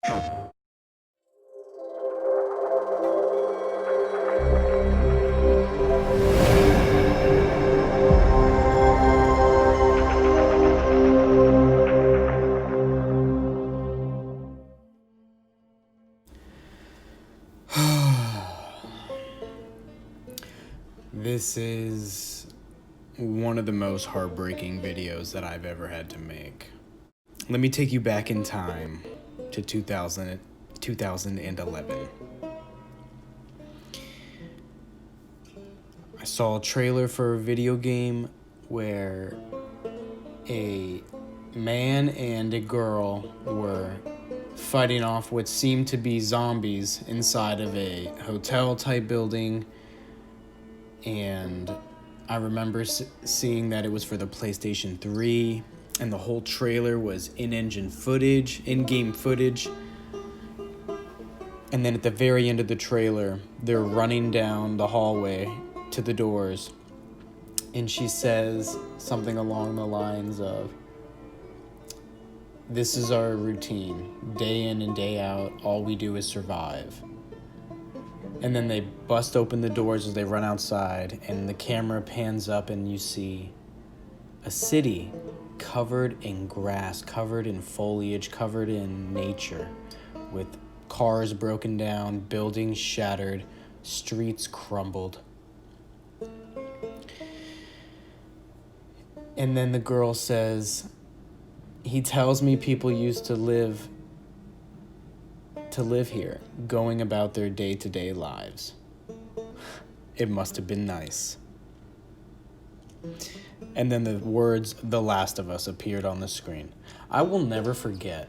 This is one of the most heartbreaking videos that I've ever had to make. Let me take you back in time to 2011. I saw a trailer for a video game where a man and a girl were fighting off what seemed to be zombies inside of a hotel type building. And I remember seeing that it was for the PlayStation 3, and the whole trailer was in-game footage. And then at the very end of the trailer, they're running down the hallway to the doors, and she says something along the lines of, "This is our routine. Day in and day out, all we do is survive." And then they bust open the doors as they run outside, and the camera pans up and you see a city covered in grass, covered in foliage, covered in nature, with cars broken down, buildings shattered, streets crumbled. And then the girl says, "He tells me people used to live here, going about their day-to-day lives. It must have been nice." And then the words, "The Last of Us," appeared on the screen. I will never forget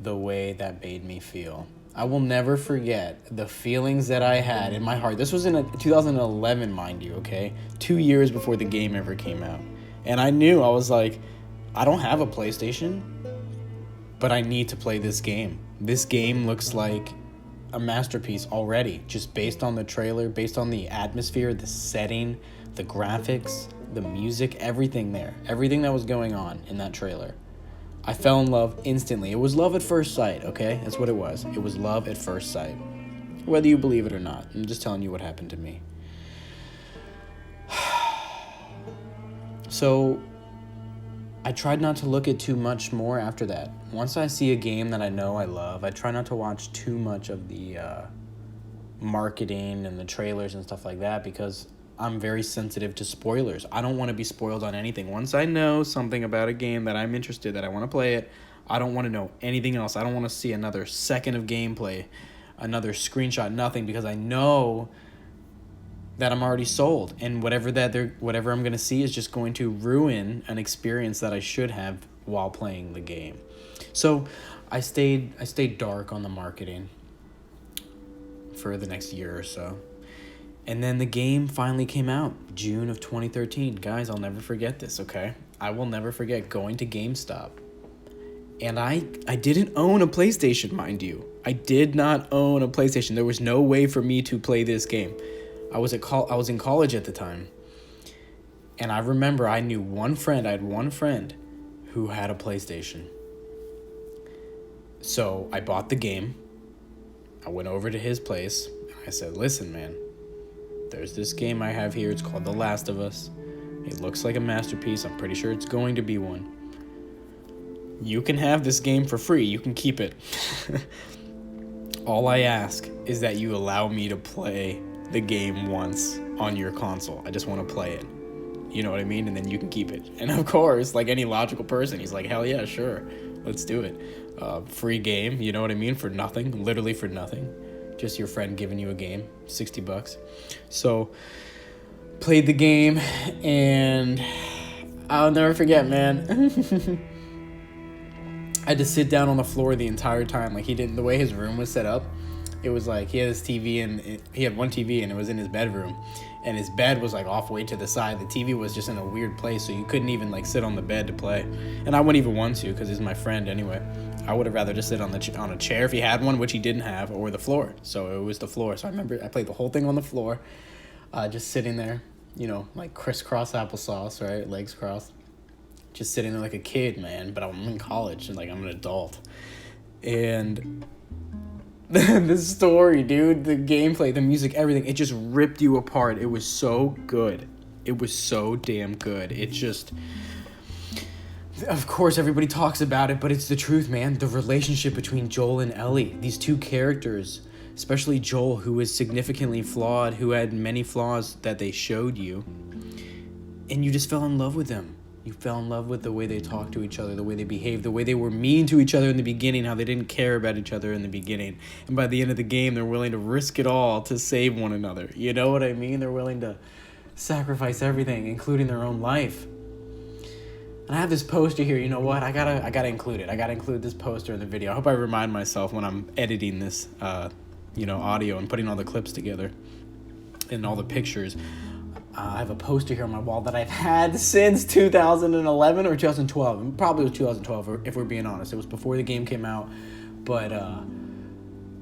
the way that made me feel. I will never forget the feelings that I had in my heart. This was in 2011, mind you, okay? 2 years before the game ever came out. And I knew, I was like, I don't have a PlayStation, but I need to play this game. This game looks like a masterpiece already, just based on the trailer, based on the atmosphere, the setting, the graphics, the music, everything there. Everything that was going on in that trailer. I fell in love instantly. It was love at first sight, okay? That's what it was. It was love at first sight. Whether you believe it or not, I'm just telling you what happened to me. So I tried not to look at too much more after that. Once I see a game that I know I love, I try not to watch too much of the marketing and the trailers and stuff like that, because I'm very sensitive to spoilers. I don't want to be spoiled on anything. Once I know something about a game that I'm interested, that I want to play it, I don't want to know anything else. I don't want to see another second of gameplay, another screenshot, nothing, because I know that I'm already sold, and whatever I'm going to see is just going to ruin an experience that I should have while playing the game. So I stayed dark on the marketing for the next year or so. And then the game finally came out, June of 2013. Guys, I'll never forget this, okay? I will never forget going to GameStop. And I didn't own a PlayStation, mind you. I did not own a PlayStation. There was no way for me to play this game. I was in college at the time. And I remember I had one friend who had a PlayStation. So I bought the game. I went over to his place. And I said, "Listen, man, there's this game I have here. It's called The Last of Us. It looks like a masterpiece. I'm pretty sure it's going to be one. You can have this game for free. You can keep it. All I ask is that you allow me to play the game once on your console. I just want to play it. You know what I mean? And then you can keep it." And of course, like any logical person, he's like, "Hell yeah, sure. Let's do it. Free game, you know what I mean? For nothing. Literally for nothing. Just your friend giving you a game. $60. So, played the game, and I'll never forget, man. I had to sit down on the floor the entire time. Like, the way his room was set up, it was like he had his TV, and he had one TV, and it was in his bedroom, and his bed was like off way to the side. The TV was just in a weird place, so you couldn't even like sit on the bed to play. And I wouldn't even want to, because he's my friend anyway. I would have rather just sit on a chair if he had one, which he didn't have, or the floor. So it was the floor. So I remember I played the whole thing on the floor, just sitting there, like crisscross applesauce, right? Legs crossed. Just sitting there like a kid, man. But I'm in college, and like I'm an adult. And The story, dude, the gameplay, the music, everything, it just ripped you apart. It was so good. It was so damn good. It just, of course, everybody talks about it, but it's the truth, man. The relationship between Joel and Ellie, these two characters, especially Joel, who is significantly flawed, who had many flaws that they showed you, and you just fell in love with them. You fell in love with the way they talked to each other, the way they behaved, the way they were mean to each other in the beginning, how they didn't care about each other in the beginning. And by the end of the game, they're willing to risk it all to save one another. You know what I mean? They're willing to sacrifice everything, including their own life. And I have this poster here. You know what? I gotta include it. I gotta include this poster in the video. I hope I remind myself when I'm editing this, audio and putting all the clips together and all the pictures. I have a poster here on my wall that I've had since 2011 or 2012. Probably was 2012, if we're being honest. It was before the game came out. But,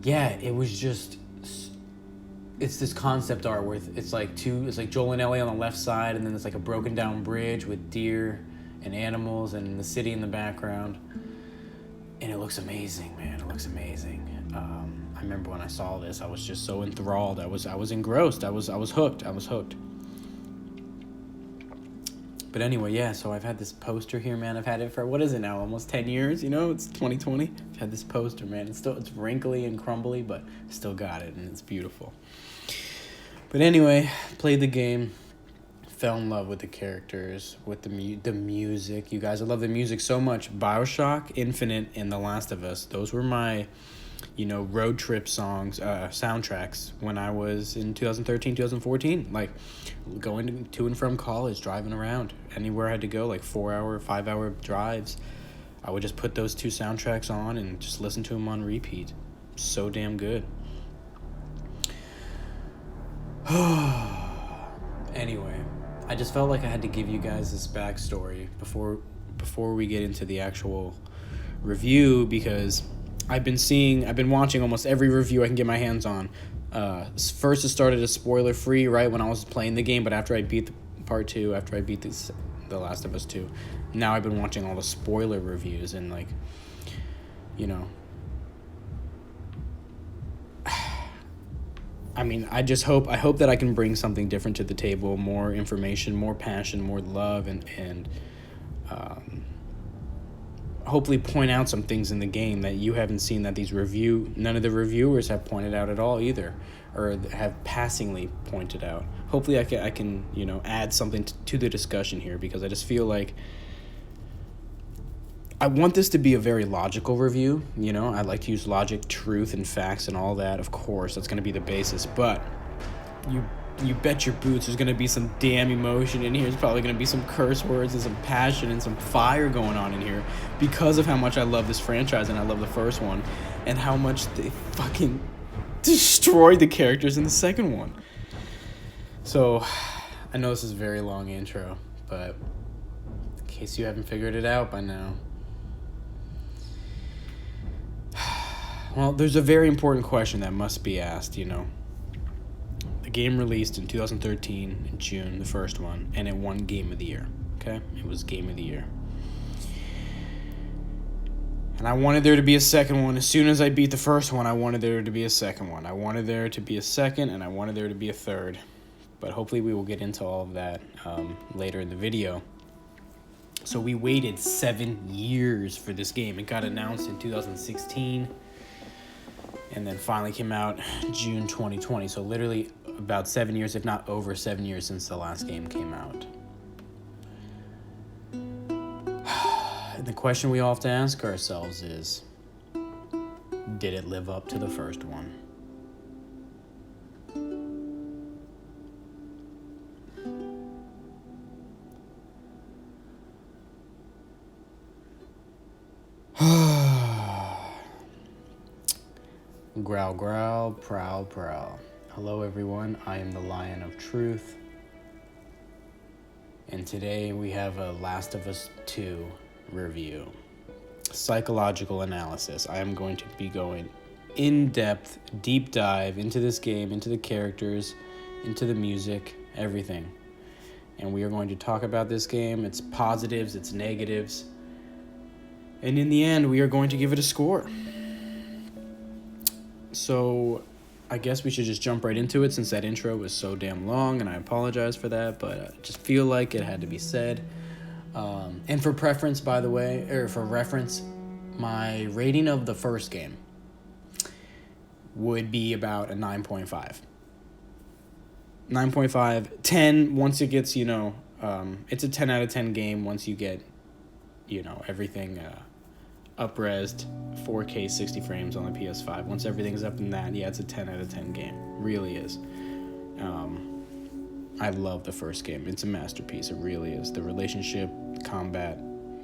it was just... It's this concept art where it's like Joel and Ellie on the left side, and then there's like a broken down bridge with deer and animals and the city in the background. And it looks amazing, man. It looks amazing. I remember when I saw this, I was just so enthralled. I was engrossed. I was hooked. But anyway, yeah, so I've had this poster here, man. I've had it for, what is it now, almost 10 years, It's 2020. I've had this poster, man. It's wrinkly and crumbly, but I still got it, and it's beautiful. But anyway, played the game, fell in love with the characters, with the music. You guys, I love the music so much. BioShock, Infinite, and The Last of Us, those were my, road trip songs, soundtracks when I was in 2013, 2014. Like, going to and from college, driving around. Anywhere I had to go, like 4-hour, 5-hour drives. I would just put those two soundtracks on and just listen to them on repeat. So damn good. Anyway, I just felt like I had to give you guys this backstory before we get into the actual review, because I've been watching almost every review I can get my hands on. First it started as spoiler free, right, when I was playing the game, but after I beat part 2, after I beat The Last of Us 2, now I've been watching all the spoiler reviews, and I mean, I hope that I can bring something different to the table, more information, more passion, more love, and hopefully point out some things in the game that you haven't seen, that none of the reviewers have pointed out at all either, or have passingly pointed out. Hopefully I can add something to the discussion here, because I just feel like I want this to be a very logical review. I like to use logic, truth, and facts and all that. Of course, that's going to be the basis, but you bet your boots there's going to be some damn emotion in here. There's probably going to be some curse words and some passion and some fire going on in here, because of how much I love this franchise and I love the first one, and how much they fucking destroyed the characters in the second one. So, I know this is a very long intro, but in case you haven't figured it out by now, well, there's a very important question that must be asked, The game released in 2013 in June, the first one, and it won Game of the Year, okay? It was Game of the Year. And I wanted there to be a second one. As soon as I beat the first one, I wanted there to be a second one. I wanted there to be a second, and I wanted there to be a third. But hopefully we will get into all of that later in the video. So we waited 7 years for this game. It got announced in 2016. And then finally came out June 2020. So literally about 7 years, if not over 7 years, since the last game came out. And the question we all have to ask ourselves is, did it live up to the first one? Growl, growl, prowl, prowl. Hello everyone, I am the Lion of Truth. And today we have a Last of Us 2 review. Psychological analysis. I am going to be going in-depth, deep dive into this game, into the characters, into the music, everything. And we are going to talk about this game, its positives, its negatives. And in the end, we are going to give it a score. So I guess we should just jump right into it since that intro was so damn long, and I apologize for that, but I just feel like it had to be said. And for preference, by the way, or for reference, my rating of the first game would be about a 9.5. 9.5, 10 once it gets, it's a 10 out of 10 game once you get, everything up-resed, 4K 60 frames on the PS5. Once everything's up in that, yeah, it's a 10 out of 10 game. Really is. I love the first game. It's a masterpiece. It really is. The relationship, combat,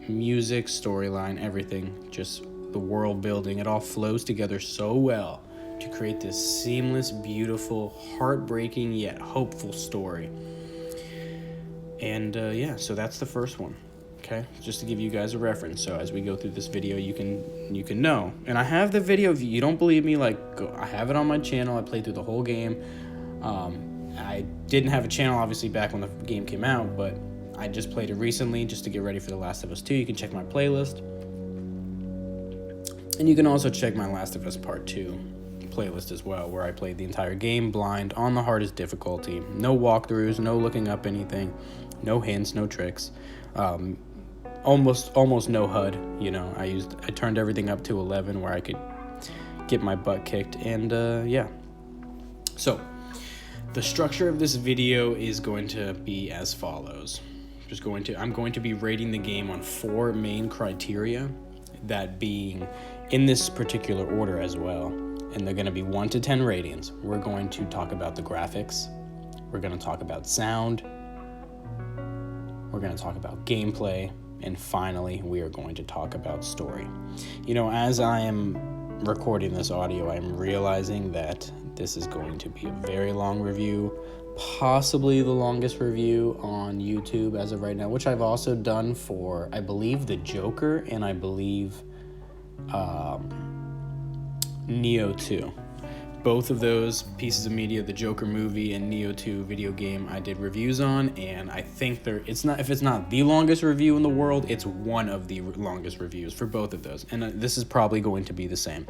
music, storyline, everything, just the world building, it all flows together so well to create this seamless, beautiful, heartbreaking yet hopeful story. And so that's the first one. Okay, just to give you guys a reference. So as we go through this video, you can know. And I have the video. If you don't believe me, I have it on my channel. I played through the whole game. I didn't have a channel obviously back when the game came out, but I just played it recently just to get ready for The Last of Us 2. You can check my playlist. And you can also check my Last of Us Part 2 playlist as well, where I played the entire game blind on the hardest difficulty. No walkthroughs, no looking up anything, no hints, no tricks. Almost no HUD. I turned everything up to 11 where I could get my butt kicked, and So the structure of this video is going to be as follows. I'm going to be rating the game on 4 main criteria, that being in this particular order as well. And they're going to be 1 to 10 ratings. We're going to talk about the graphics. We're going to talk about sound. We're going to talk about gameplay. And finally, we are going to talk about story. As I am recording this audio, I'm realizing that this is going to be a very long review, possibly the longest review on YouTube as of right now, which I've also done for, I believe, The Joker, and I believe Neo 2. Both of those pieces of media, the Joker movie and Neo 2 video game, I did reviews on, and I think if it's not the longest review in the world, it's one of the longest reviews for both of those, and this is probably going to be the same.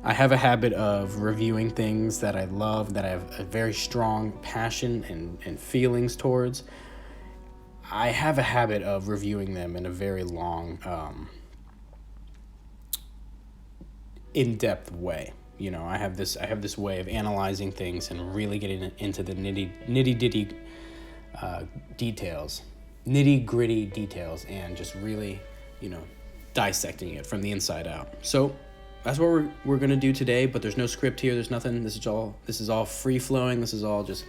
I have a habit of reviewing things that I love, that I have a very strong passion and feelings towards. I have a habit of reviewing them in a very long, in-depth way. I have this way of analyzing things and really getting into the nitty-gritty details, and just really, dissecting it from the inside out. So that's what we're gonna do today. But there's no script here. There's nothing. This is all free flowing. This is all just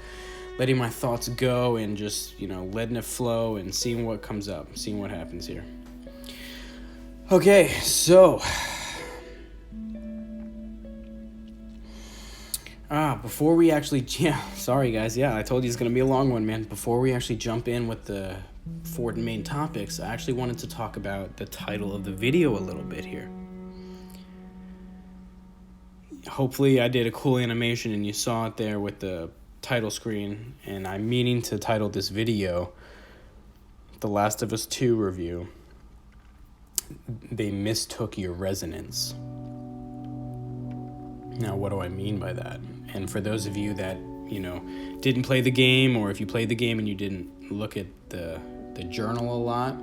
letting my thoughts go and just letting it flow and seeing what comes up, seeing what happens here. Okay, so. Before we actually, sorry guys, I told you it's going to be a long one, man. Before we actually jump in with the 4 main topics, I actually wanted to talk about the title of the video a little bit here. Hopefully I did a cool animation and you saw it there with the title screen, and I'm meaning to title this video The Last of Us 2 review, They Mistook Your Resonance. Now, what do I mean by that? And for those of you that, didn't play the game, or if you played the game and you didn't look at the journal a lot,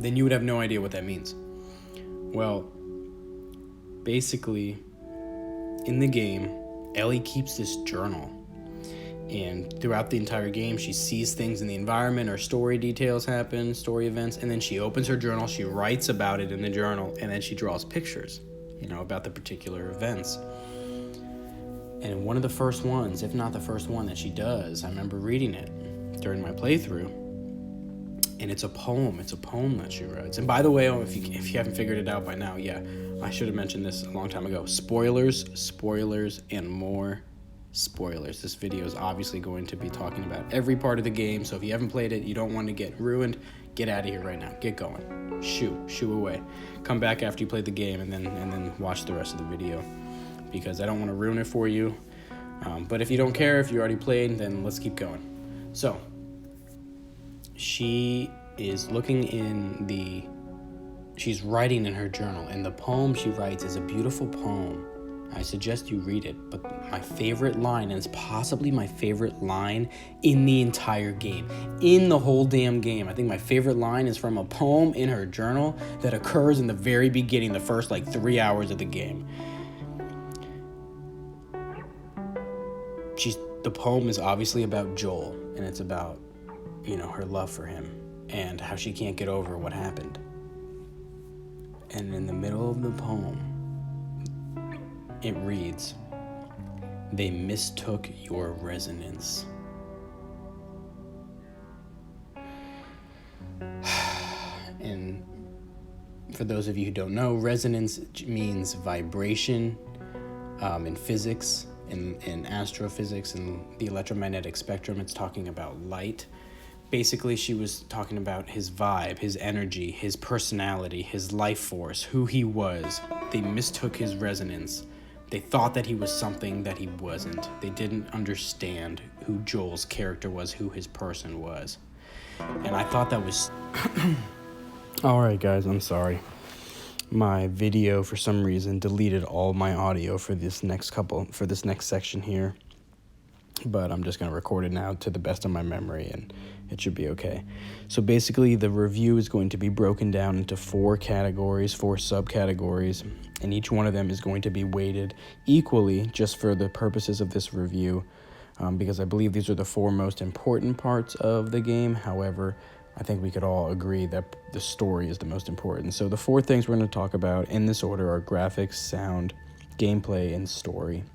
then you would have no idea what that means. Well, basically, in the game, Ellie keeps this journal. And throughout the entire game, she sees things in the environment, or story details happen, story events, and then she opens her journal, she writes about it in the journal, and then she draws pictures, about the particular events. And one of the first ones, if not the first one that she does, I remember reading it during my playthrough, and it's a poem. It's a poem that she writes. And by the way, if you haven't figured it out by now, I should have mentioned this a long time ago. Spoilers, and more spoilers. This video is obviously going to be talking about every part of the game, so if you haven't played it, you don't want to get ruined, get out of here right now. Get going. Shoo away. Come back after you play the game and then watch the rest of the video, because I don't want to ruin it for you. But if you don't care, if you already played, then let's keep going. So, she is she's writing in her journal, and the poem she writes is a beautiful poem I suggest you read it. But my favorite line, and it's possibly my favorite line in the entire game, in the whole damn game, I think my favorite line is from a poem in her journal that occurs in the very beginning, the first 3 hours of the game. The poem is obviously about Joel, and it's about, her love for him and how she can't get over what happened. And in the middle of the poem, it reads, "They mistook your resonance." And for those of you who don't know, resonance means vibration in physics. In astrophysics and the electromagnetic spectrum, it's talking about light. Basically, she was talking about his vibe, his energy, his personality, his life force, who he was. They mistook his resonance. They thought that he was something that he wasn't. They didn't understand who Joel's character was, who his person was. And I thought that was... Alright guys, I'm sorry. My video, for some reason, deleted all my audio for this next section here. But I'm just going to record it now to the best of my memory, and it should be okay. So basically, the review is going to be broken down into 4 categories, 4 subcategories, and each one of them is going to be weighted equally just for the purposes of this review, because I believe these are the 4 most important parts of the game. However, I think we could all agree that the story is the most important. So the 4 things we're going to talk about in this order are graphics, sound, gameplay, and story.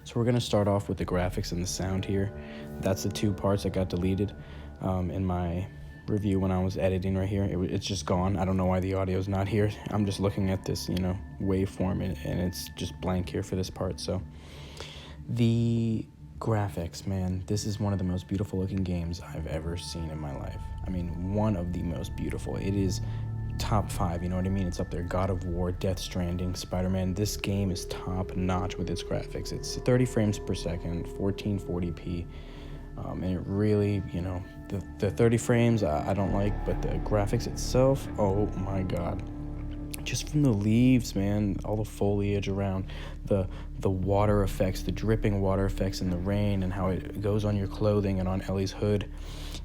So we're going to start off with the graphics and the sound here. That's the 2 parts that got deleted in my review when I was editing right here. It's just gone. I don't know why the audio is not here. I'm just looking at this, waveform, and it's just blank here for this part. So the graphics, man, this is one of the most beautiful looking games I've ever seen in my life. I mean, one of the most beautiful. It is top 5, you know what I mean? It's up there. God of War, Death Stranding, Spider-Man. This game is top notch with its graphics. It's 30 frames per second, 1440p, and it really, the 30 frames I don't like, but the graphics itself, oh my god. Just from the leaves, man, all the foliage around, the water effects, the dripping water effects in the rain, and how it goes on your clothing and on Ellie's hood,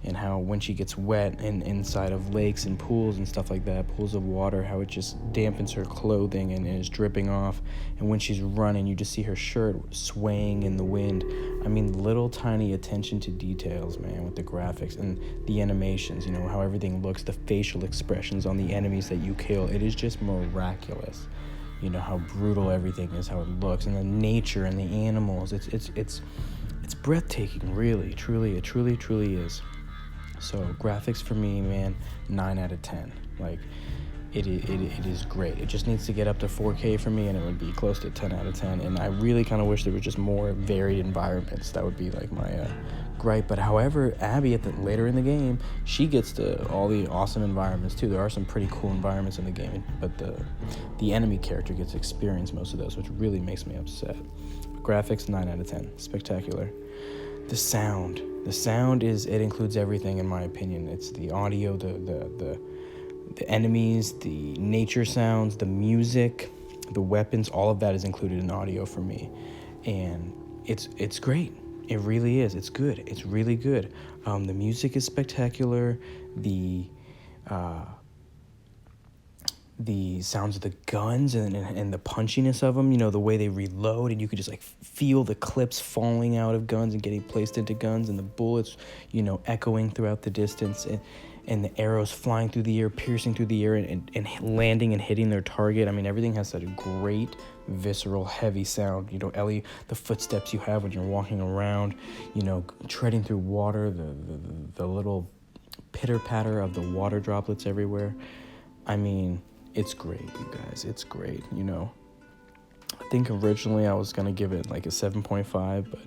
and how when she gets wet and inside of lakes and pools and stuff like that, pools of water, how it just dampens her clothing and is dripping off. And when she's running, you just see her shirt swaying in the wind. I mean, little tiny attention to details, man, with the graphics and the animations, how everything looks, the facial expressions on the enemies that you kill. It is just miraculous. How brutal everything is, how it looks, and the nature and the animals. It's breathtaking, really, truly. It truly is. So graphics for me, man, 9 out of 10. It is great. It just needs to get up to 4K for me, and it would be close to 10 out of 10. And I really kind of wish there were just more varied environments. That would be my gripe. But however, Abby later in the game, she gets to all the awesome environments too. There are some pretty cool environments in the game, but the enemy character gets to experience most of those, which really makes me upset. Graphics, 9 out of 10. Spectacular. The sound it includes everything, in my opinion. It's the audio, the enemies, the nature sounds, the music, the weapons, all of that is included in audio for me. And it's great. It really is. It's good. It's really good. The music is spectacular. The sounds of the guns and the punchiness of them, the way they reload, and you could just feel the clips falling out of guns and getting placed into guns, and the bullets, echoing throughout the distance, and the arrows flying through the air, piercing through the air, and landing and hitting their target. I mean, everything has such a great, visceral, heavy sound. Ellie, the footsteps you have when you're walking around, treading through water, the little pitter-patter of the water droplets everywhere. I mean, it's great, you guys. It's great, I think originally I was going to give it a 7.5, but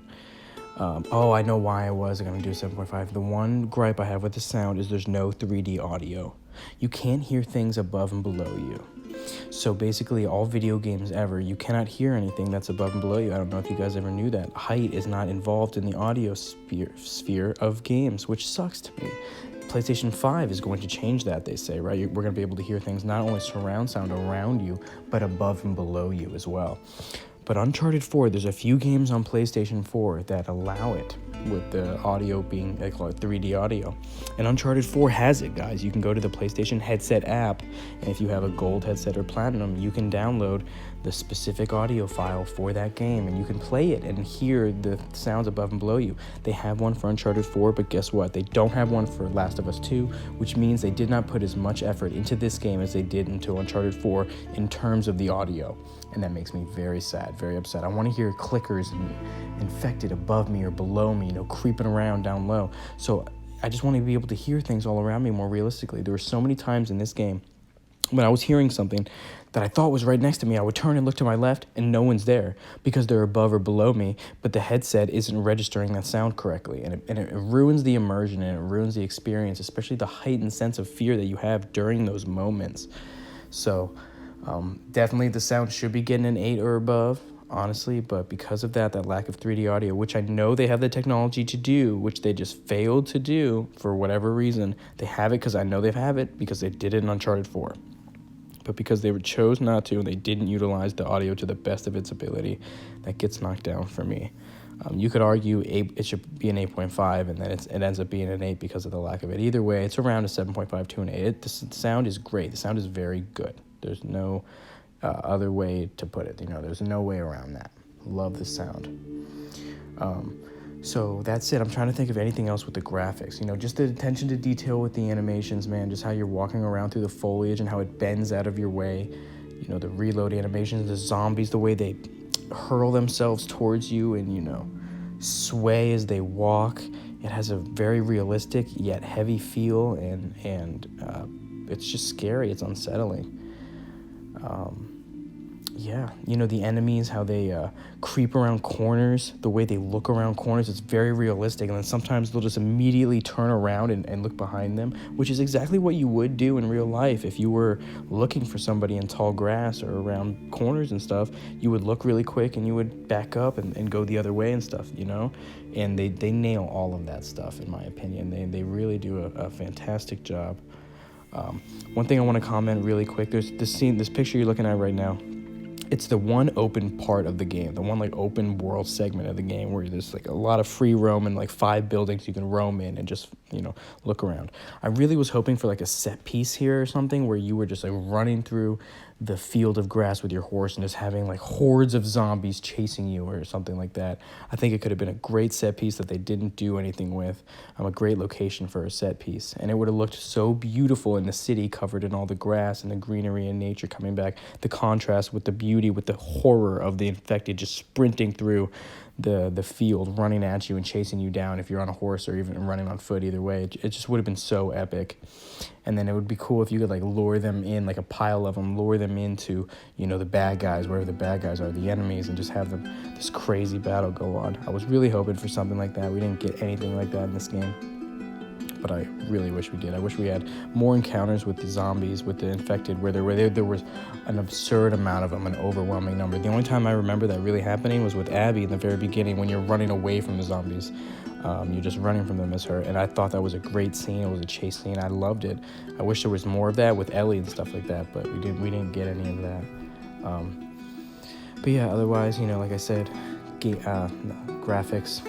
I know why I was going to do 7.5. The one gripe I have with the sound is there's no 3D audio. You can't hear things above and below you. So basically, all video games ever, you cannot hear anything that's above and below you. I don't know if you guys ever knew that. Height is not involved in the audio sphere of games, which sucks to me. PlayStation 5 is going to change that, they say, right? We're going to be able to hear things, not only surround sound around you, but above and below you as well. But Uncharted 4, there's a few games on PlayStation 4 that allow it, with the audio being, they call it 3D audio. And Uncharted 4 has it, guys. You can go to the PlayStation headset app, and if you have a gold headset or platinum, you can download the specific audio file for that game, and you can play it and hear the sounds above and below you. They have one for Uncharted 4, but guess what? They don't have one for Last of Us 2, which means they did not put as much effort into this game as they did into Uncharted 4 in terms of the audio. And that makes me very sad, very upset. I want to hear clickers and infected above me or below me, creeping around down low. So I just want to be able to hear things all around me more realistically. There were so many times in this game when I was hearing something that I thought was right next to me, I would turn and look to my left and no one's there because they're above or below me, but the headset isn't registering that sound correctly. And it ruins the immersion, and it ruins the experience, especially the heightened sense of fear that you have during those moments. So definitely the sound should be getting an 8 or above, honestly, but because of that lack of 3D audio, which I know they have the technology to do, which they just failed to do for whatever reason. They have it because I know they have it because they did it in Uncharted 4. But because they chose not to, and they didn't utilize the audio to the best of its ability, that gets knocked down for me. You could argue it should be an 8.5, and then it ends up being an 8 because of the lack of it. Either way, it's around a 7.5 to an 8. The sound is great. The sound is very good. There's no other way to put it. There's no way around that. Love the sound. So that's it. I'm trying to think of anything else with the graphics. Just the attention to detail with the animations, man. Just how you're walking around through the foliage and how it bends out of your way. The reload animations, the zombies, the way they hurl themselves towards you and, sway as they walk. It has a very realistic yet heavy feel, and it's just scary. It's unsettling. The enemies, how they creep around corners, the way they look around corners, it's very realistic. And then sometimes they'll just immediately turn around and look behind them, which is exactly what you would do in real life. If you were looking for somebody in tall grass or around corners and stuff, you would look really quick and you would back up and go the other way and stuff, And they nail all of that stuff, in my opinion. They really do a fantastic job. One thing I want to comment really quick, there's this picture you're looking at right now. It's the one open part of the game, the one open world segment of the game where there's a lot of free roam and 5 buildings you can roam in and just, look around. I really was hoping for a set piece here or something where you were just running through the field of grass with your horse and just having hordes of zombies chasing you or something like that. I think it could have been a great set piece that they didn't do anything with. A great location for a set piece, and it would have looked so beautiful in the city covered in all the grass and the greenery and nature coming back. The contrast with the beauty, with the horror of the infected just sprinting through the field, running at you and chasing you down if you're on a horse or even running on foot. Either way, it just would have been so epic. And then it would be cool if you could lure them in, a pile of them, lure them into the bad guys, wherever the bad guys are, the enemies, and just have this crazy battle go on. I was really hoping for something like that. We didn't get anything like that in this game, but I really wish we did. I wish we had more encounters with the zombies, with the infected, where there was an absurd amount of them, an overwhelming number. The only time I remember that really happening was with Abby in the very beginning, when you're running away from the zombies. You're just running from them as her, and I thought that was a great scene. It was a chase scene. I loved it. I wish there was more of that with Ellie and stuff like that, but we didn't get any of that. But yeah, otherwise, like I said, graphics,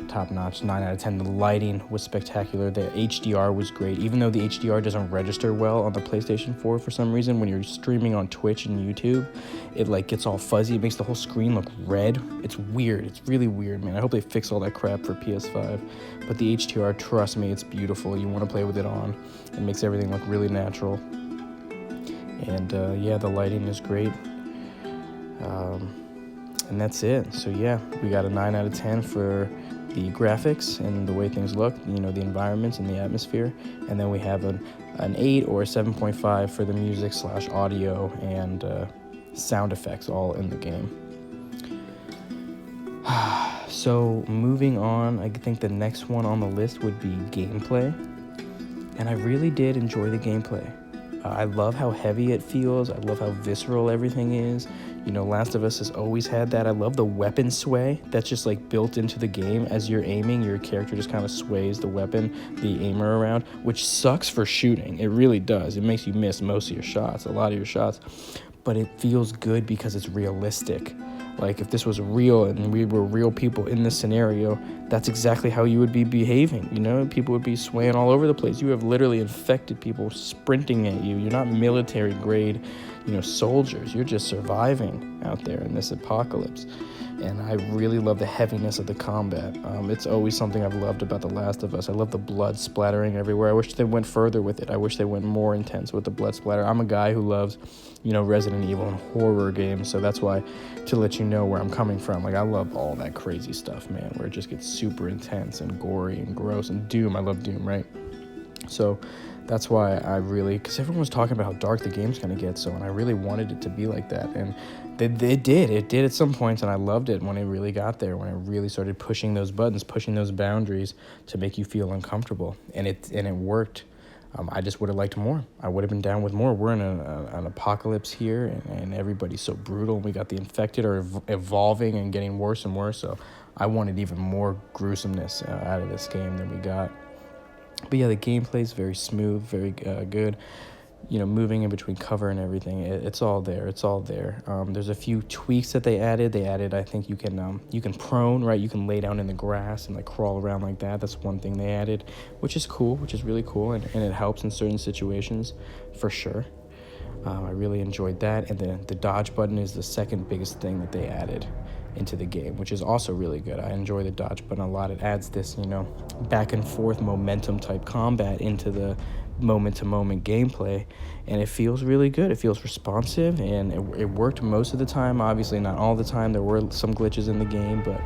top notch, 9 out of 10. The lighting was spectacular. The HDR was great, even though the HDR doesn't register well on the PlayStation 4 for some reason. When you're streaming on Twitch and YouTube, it gets all fuzzy. It makes the whole screen look red. It's weird. It's really weird, man. I hope they fix all that crap for PS5. But the HDR, trust me, it's beautiful. You want to play with it on. It makes everything look really natural. And the lighting is great. And that's it. So yeah, we got a 9 out of 10 for the graphics and the way things look, the environments and the atmosphere. And then we have an 8 or a 7.5 for the music / audio and sound effects all in the game. So moving on, I think the next one on the list would be gameplay. And I really did enjoy the gameplay. I love how heavy it feels. I love how visceral everything is. Last of Us has always had that. I love the weapon sway that's just built into the game. As you're aiming, your character just kind of sways the weapon, the aimer around, which sucks for shooting. It really does. It makes you miss most of your shots, a lot of your shots. But it feels good because it's realistic. Like, if this was real and we were real people in this scenario, that's exactly how you would be behaving, you know? People would be swaying all over the place. You have literally infected people sprinting at you. You're not military grade, soldiers. You're just surviving out there in this apocalypse. And I really love the heaviness of the combat. It's always something I've loved about The Last of Us. I love the blood splattering everywhere. I wish they went further with it. I wish they went more intense with the blood splatter. I'm a guy who loves, Resident Evil and horror games, so that's why, to let you know where I'm coming from. Like, I love all that crazy stuff, man, where it just gets super intense and gory and gross. And Doom, I love Doom, right? So that's why I really, because everyone was talking about how dark the game's going to get, and I really wanted it to be like that. And it did at some points, and I loved it when it really got there, when it really started pushing those buttons, pushing those boundaries to make you feel uncomfortable. And it worked. I just would have liked more. I would have been down with more. We're in an apocalypse here, and everybody's so brutal. We got the infected are evolving and getting worse and worse, so I wanted even more gruesomeness out of this game than we got. But yeah, the gameplay is very smooth, very good. Moving in between cover and everything, it's all there. It's all there. There's a few tweaks that they added. I think you can prone, right? You can lay down in the grass and like crawl around like that. That's one thing they added, which is cool, which is really cool, and it helps in certain situations, for sure. I really enjoyed that, and the dodge button is the second biggest thing that they added into the game, which is also really good. I enjoy the dodge button a lot. It adds this, back and forth momentum type combat into the moment-to-moment gameplay, and it feels really good. It feels responsive, and it worked most of the time. Obviously not all the time. There were some glitches in the game, but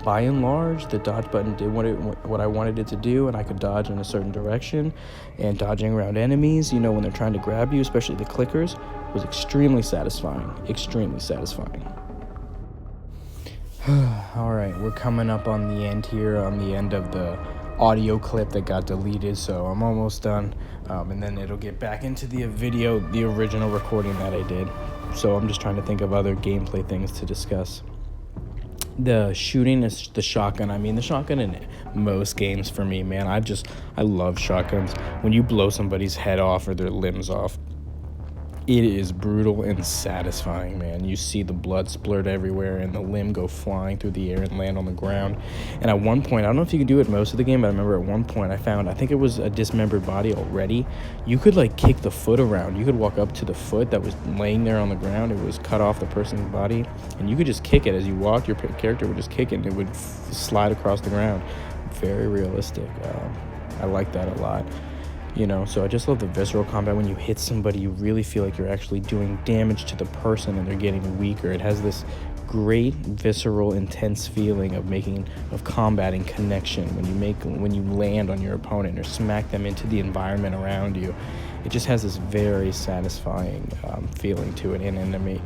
by and large, the dodge button did what I wanted it to do, and I could dodge in a certain direction. And dodging around enemies, when they're trying to grab you, especially the clickers, was extremely satisfying. Extremely satisfying. All right, we're coming up on the end here, on the end of the audio clip that got deleted, so I'm almost done, and then it'll get back into the video, the original recording that I did. So I'm just trying to think of other gameplay things to discuss. The shooting is the shotgun. The shotgun in most games for me, man, I love shotguns. When you blow somebody's head off or their limbs off, it is brutal and satisfying, man. You see the blood splurt everywhere and the limb go flying through the air and land on the ground. And at one point, I don't know if you could do it most of the game, but I remember at one point I think it was a dismembered body already. You could like kick the foot around. You could walk up to the foot that was laying there on the ground. It was cut off the person's body, and you could just kick it as you walked. Your character would just kick it and it would slide across the ground. Very realistic. I like that a lot. So I just love the visceral combat. When you hit somebody, you really feel like you're actually doing damage to the person and they're getting weaker. It has this great visceral, intense feeling of combating connection when you land on your opponent or smack them into the environment around you. It just has this very satisfying feeling to it in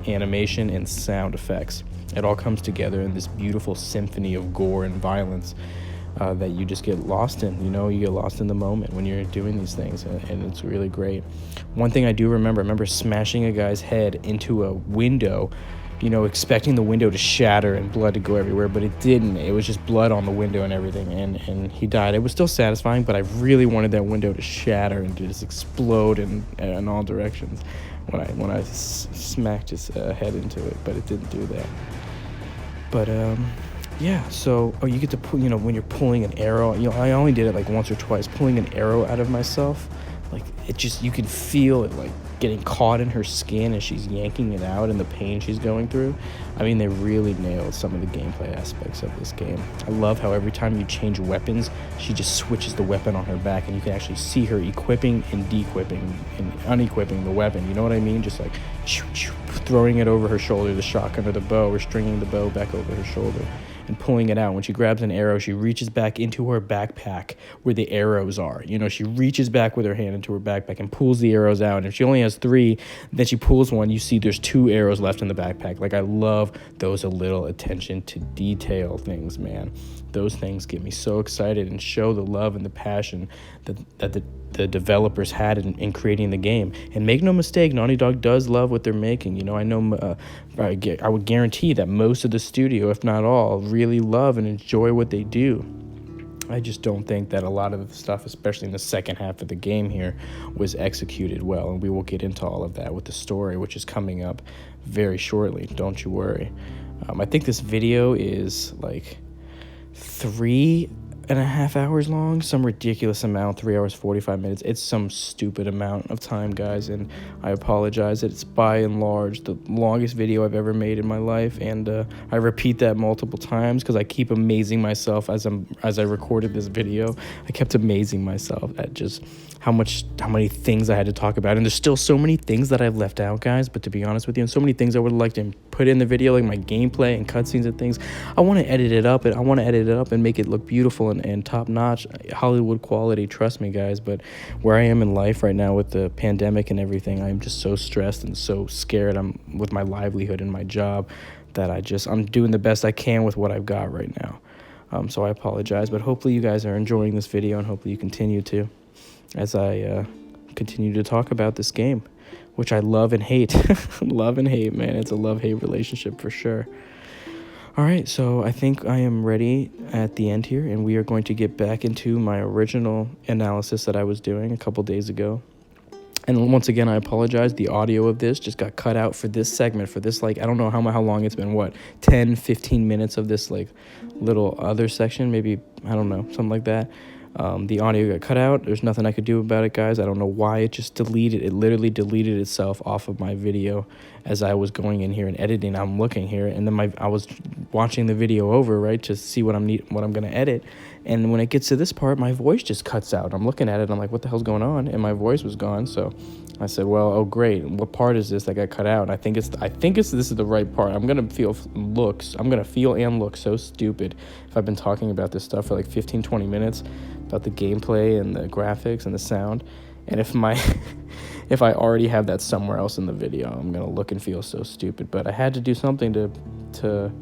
animation and sound effects. It all comes together in this beautiful symphony of gore and violence that you just get lost in. You get lost in the moment when you're doing these things, and it's really great. One thing I do remember smashing a guy's head into a window, expecting the window to shatter and blood to go everywhere, but it didn't. It was just blood on the window and everything, and he died. It was still satisfying, but I really wanted that window to shatter and to just explode in all directions when I smacked his head into it, but it didn't do that. But yeah, so you get to pull, when you're pulling an arrow, I only did it like once or twice, pulling an arrow out of myself. Like, it just, you can feel it like getting caught in her skin as she's yanking it out and the pain she's going through. They really nailed some of the gameplay aspects of this game. I love how every time you change weapons, she just switches the weapon on her back, and you can actually see her equipping and de-equipping and unequipping the weapon. You know what I mean? Just like throwing it over her shoulder, the shotgun or the bow, or stringing the bow back over her shoulder and pulling it out. When she grabs an arrow, she reaches back into her backpack where the arrows are. She reaches back with her hand into her backpack and pulls the arrows out. And if she only has 3, then she pulls one, you see there's 2 arrows left in the backpack. Like, I love those little attention to detail things, man. Those things get me so excited and show the love and the passion that the developers had in creating the game. And make no mistake, Naughty Dog does love what they're making. I know I would guarantee that most of the studio, if not all, really love and enjoy what they do. I just don't think that a lot of the stuff, especially in the second half of the game here, was executed well. And we will get into all of that with the story, which is coming up very shortly. Don't you worry. I think this video is like 3.5 hours long, some ridiculous amount, 3 hours 45 minutes. It's some stupid amount of time, guys, and I apologize. It's by and large the longest video I've ever made in my life, and I repeat that multiple times because I keep amazing myself as I recorded this video. I kept amazing myself at just how many things I had to talk about, and there's still so many things that I've left out, guys. But to be honest with you, and so many things I would like to put in the video, like my gameplay and cutscenes and things. I want to edit it up, and make it look beautiful and top notch, Hollywood quality. Trust me, guys. But where I am in life right now with the pandemic and everything, I'm just so stressed and so scared. I'm with my livelihood and my job that I'm doing the best I can with what I've got right now. So I apologize, but hopefully you guys are enjoying this video, and hopefully you continue to, as I continue to talk about this game, which I love and hate. Love and hate, man. It's a love-hate relationship for sure. All right, so I think I am ready at the end here, and we are going to get back into my original analysis that I was doing a couple days ago. And once again, I apologize. The audio of this just got cut out for this segment, for this, like, I don't know how long it's been, 10, 15 minutes of this, like, little other section, maybe, I don't know, something like that. The audio got cut out. There's nothing I could do about it, guys. I don't know why it just deleted. It literally deleted itself off of my video as I was going in here and editing. I'm looking here, and then I was watching the video over, right, to see what I'm gonna edit. And when it gets to this part, my voice just cuts out. I'm looking at it. I'm like, what the hell's going on? And my voice was gone. So I said, well, oh great. What part is this that got cut out? And I think this is the right part. I'm gonna feel and look so stupid if I've been talking about this stuff for like 15, 20 minutes. About the gameplay and the graphics and the sound, and if I already have that somewhere else in the video, I'm gonna look and feel so stupid. But I had to do something to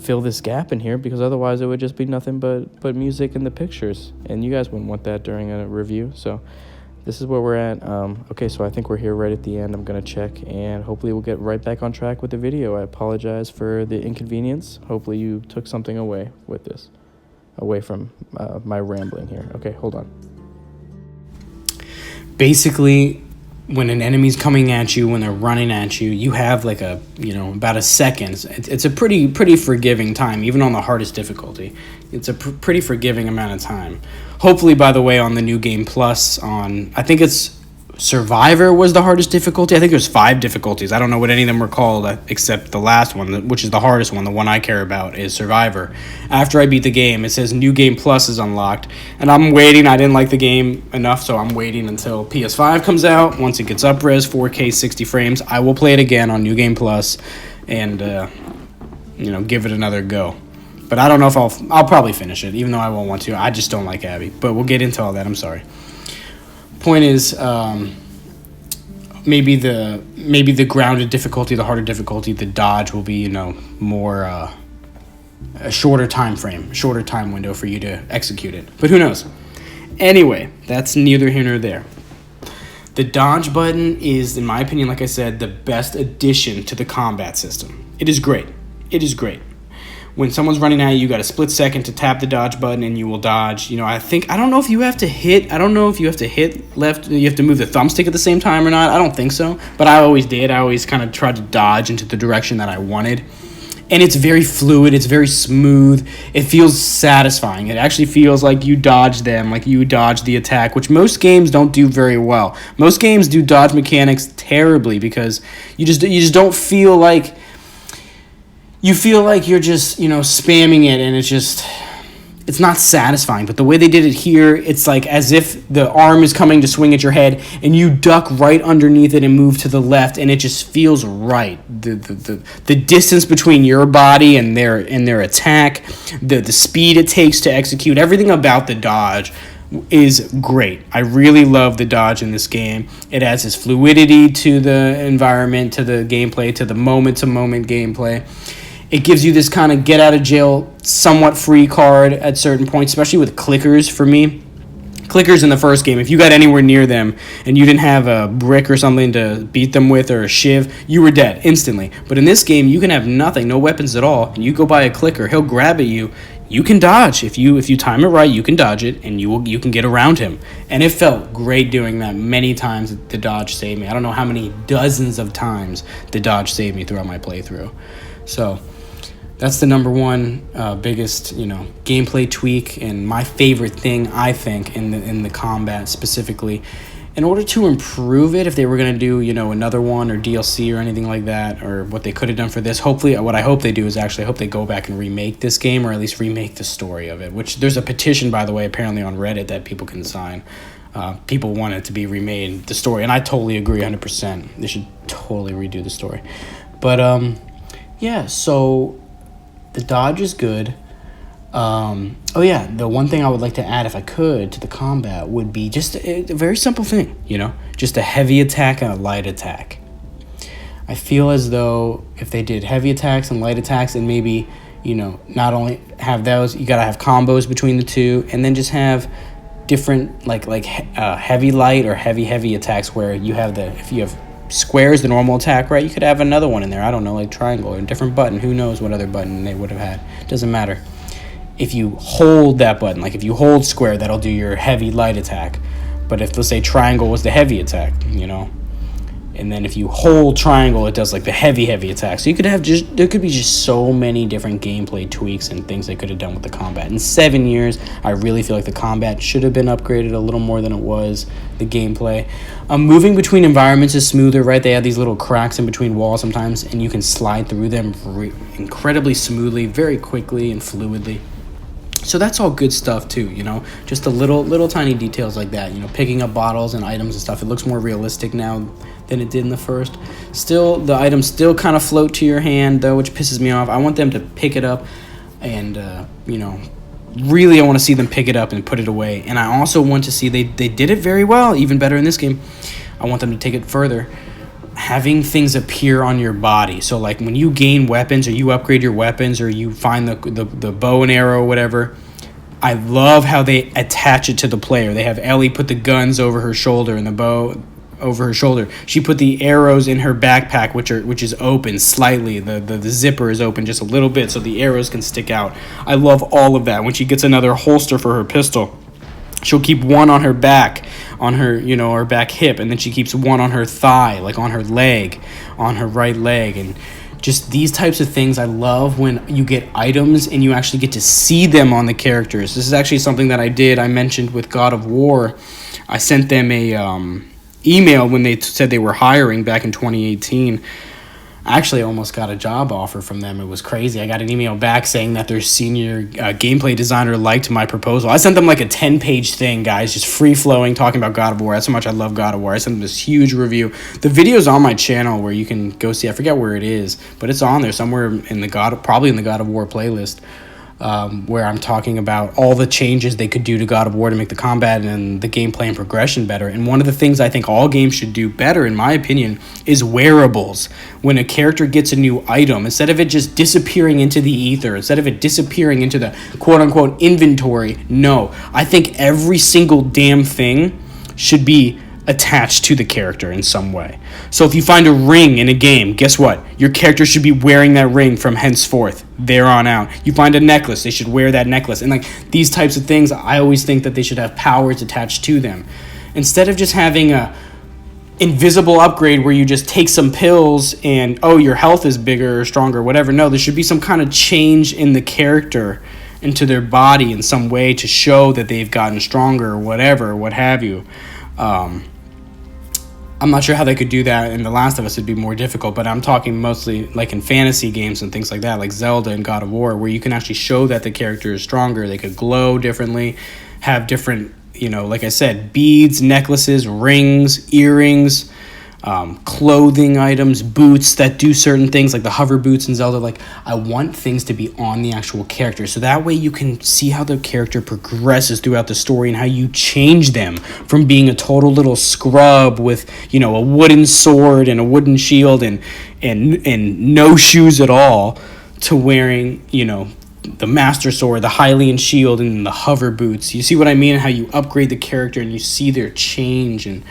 fill this gap in here, because otherwise it would just be nothing but music and the pictures, and you guys wouldn't want that during a review. So this is where we're at. Okay, so I think we're here right at the end. I'm gonna check, and hopefully we'll get right back on track with the video. I apologize for the inconvenience. Hopefully you took something away with this. Away from my rambling here. Okay, hold on. Basically, when an enemy's coming at you, when they're running at you, you have like about a second. It's a pretty forgiving time, even on the hardest difficulty. It's a pretty forgiving amount of time. Hopefully, by the way, on the new game plus, I think it's Survivor was the hardest difficulty. I think there's 5 difficulties. I don't know what any of them were called except the last one, which is the hardest one. The one I care about is Survivor. After I beat the game, it says New Game Plus is unlocked. And I'm waiting. I didn't like the game enough, so I'm waiting until PS5 comes out. Once it gets up-res, 4K, 60 frames, I will play it again on New Game Plus and, give it another go. But I don't know if I'll probably finish it, even though I won't want to. I just don't like Abby. But we'll get into all that. I'm sorry. Point is, maybe the grounded difficulty, the harder difficulty, the dodge will be more a shorter time frame, shorter time window for you to execute it. But who knows? Anyway, that's neither here nor there. The dodge button is, in my opinion, like I said, the best addition to the combat system. It is great. It is great. When someone's running at you, you got a split second to tap the dodge button and you will dodge. I don't know if you have to hit left, you have to move the thumbstick at the same time or not. I don't think so, but I always did. I always kind of tried to dodge into the direction that I wanted. And it's very fluid, it's very smooth. It feels satisfying. It actually feels like you dodge them, like you dodge the attack, which most games don't do very well. Most games do dodge mechanics terribly because you just don't feel like you feel like you're just, spamming it, and it's not satisfying. But the way they did it here, it's like as if the arm is coming to swing at your head, and you duck right underneath it and move to the left, and it just feels right. The distance between your body and their attack, the speed it takes to execute, everything about the dodge is great. I really love the dodge in this game. It adds this fluidity to the environment, to the gameplay, to the moment-to-moment gameplay. It gives you this kind of get-out-of-jail, somewhat free card at certain points, especially with clickers for me. Clickers in the first game, if you got anywhere near them and you didn't have a brick or something to beat them with or a shiv, you were dead instantly. But in this game, you can have nothing, no weapons at all, and you go by a clicker, he'll grab at you. You can dodge. If you time it right, you can dodge it, and you can get around him. And it felt great doing that. Many times the dodge saved me. I don't know how many dozens of times the dodge saved me throughout my playthrough. So That's the number one biggest, gameplay tweak, and my favorite thing, I think, in the combat specifically. In order to improve it, if they were going to do, another one or DLC or anything like that, or what they could have done for this, hopefully, what I hope they do is actually, I hope they go back and remake this game, or at least remake the story of it, which there's a petition, by the way, apparently on Reddit that people can sign. People want it to be remade, the story, and I totally agree 100%. They should totally redo the story. But, yeah, so the dodge is good. The one thing I would like to add, if I could, to the combat would be just a very simple thing, just a heavy attack and a light attack. I feel as though if they did heavy attacks and light attacks, and maybe, not only have those, you gotta have combos between the two, and then just have different heavy light or heavy attacks where you have if you have squares, the normal attack, right, you could have another one in there, I don't know, like triangle or a different button, who knows what other button they would have had, doesn't matter. If you hold that button, like if you hold square, that'll do your heavy light attack. But if, let's say, triangle was the heavy attack, and then if you hold triangle, it does like the heavy attack. So you could have there could be just so many different gameplay tweaks and things they could have done with the combat. In 7 years, I really feel like the combat should have been upgraded a little more than it was, the gameplay. Moving between environments is smoother, right? They have these little cracks in between walls sometimes, and you can slide through them incredibly smoothly, very quickly and fluidly. So that's all good stuff too, just the little tiny details like that, picking up bottles and items and stuff. It looks more realistic now than it did in the first. Still, the items still kind of float to your hand though, which pisses me off. I want them to pick it up and, really I want to see them pick it up and put it away. And I also want to see, they did it very well, even better in this game. I want them to take it further. Having things appear on your body. So like when you gain weapons or you upgrade your weapons or you find the bow and arrow or whatever, I love how they attach it to the player. They have Ellie put the guns over her shoulder and the bow over her shoulder. She put the arrows in her backpack, which is open slightly. The zipper is open just a little bit so the arrows can stick out. I love all of that. When she gets another holster for her pistol, she'll keep one on her back, on her, her back hip, and then she keeps one on her thigh, like on her leg, on her right leg. And just these types of things, I love when you get items and you actually get to see them on the characters. This is actually something that I mentioned with God of War. I sent them a email when they said they were hiring back in 2018. I actually almost got a job offer from them. It was crazy. I got an email back saying that their senior gameplay designer liked my proposal. I sent them like a 10-page thing, guys, just free-flowing, talking about God of War. That's how much I love God of War. I sent them this huge review. The video's on my channel where you can go see. I forget where it is, but it's on there somewhere in probably in the God of War playlist. Where I'm talking about all the changes they could do to God of War to make the combat and the gameplay and progression better. And one of the things I think all games should do better, in my opinion, is wearables. When a character gets a new item, instead of it just disappearing into the ether, instead of it disappearing into the quote-unquote inventory, no. I think every single damn thing should be attached to the character in some way. So if you find a ring in a game, guess what? Your character should be wearing that ring from henceforth, there on out. You find a necklace, they should wear that necklace. And like these types of things, I always think that they should have powers attached to them. Instead of just having a invisible upgrade where you just take some pills and, your health is bigger or stronger or whatever. No, there should be some kind of change in the character into their body in some way to show that they've gotten stronger or whatever, what have you. I'm not sure how they could do that in The Last of Us. It'd be more difficult, but I'm talking mostly like in fantasy games and things like that, like Zelda and God of War, where you can actually show that the character is stronger. They could glow differently, have different, like I said, beads, necklaces, rings, earrings, clothing items, boots that do certain things, like the hover boots in Zelda. Like, I want things to be on the actual character, so that way you can see how the character progresses throughout the story and how you change them from being a total little scrub with, a wooden sword and a wooden shield and no shoes at all, to wearing, the Master Sword, the Hylian shield, and the hover boots. You see what I mean? How you upgrade the character and you see their change and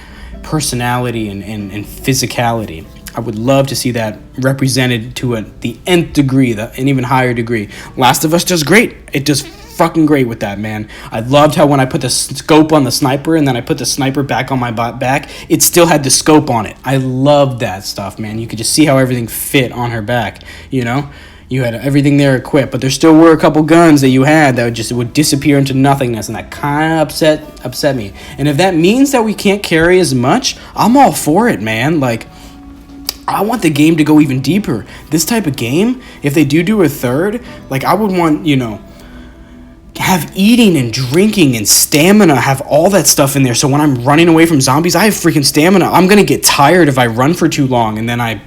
personality and physicality. I would love to see that represented to the nth degree, an even higher degree. Last of Us does great. It does fucking great with that, man. I loved how when I put the scope on the sniper and then I put the sniper back on my back, it still had the scope on it. I loved that stuff, man. You could just see how everything fit on her back, You had everything there equipped, but there still were a couple guns that you had that would disappear into nothingness, and that kind of upset me. And if that means that we can't carry as much, I'm all for it, man. Like, I want the game to go even deeper. This type of game, if they do a third, like, I would want, have eating and drinking and stamina, have all that stuff in there. So when I'm running away from zombies, I have freaking stamina. I'm going to get tired if I run for too long and then I,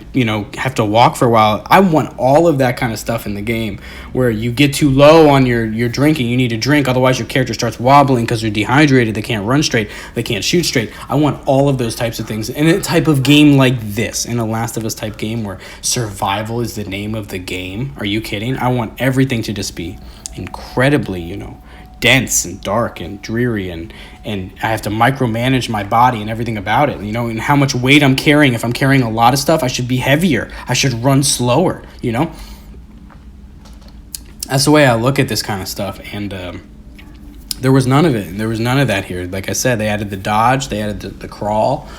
have to walk for a while. I want all of that kind of stuff in the game where you get too low on your drinking. You need to drink, otherwise your character starts wobbling because they're dehydrated. They can't run straight. They can't shoot straight. I want all of those types of things in a type of game like this, in a Last of Us type game where survival is the name of the game. Are you kidding? I want everything to just be incredibly, dense and dark and dreary, and I have to micromanage my body and everything about it, and how much weight I'm carrying. If I'm carrying a lot of stuff, I should be heavier. I should run slower, That's the way I look at this kind of stuff, and there was none of it. There was none of that here. Like I said, they added the dodge, they added the crawl,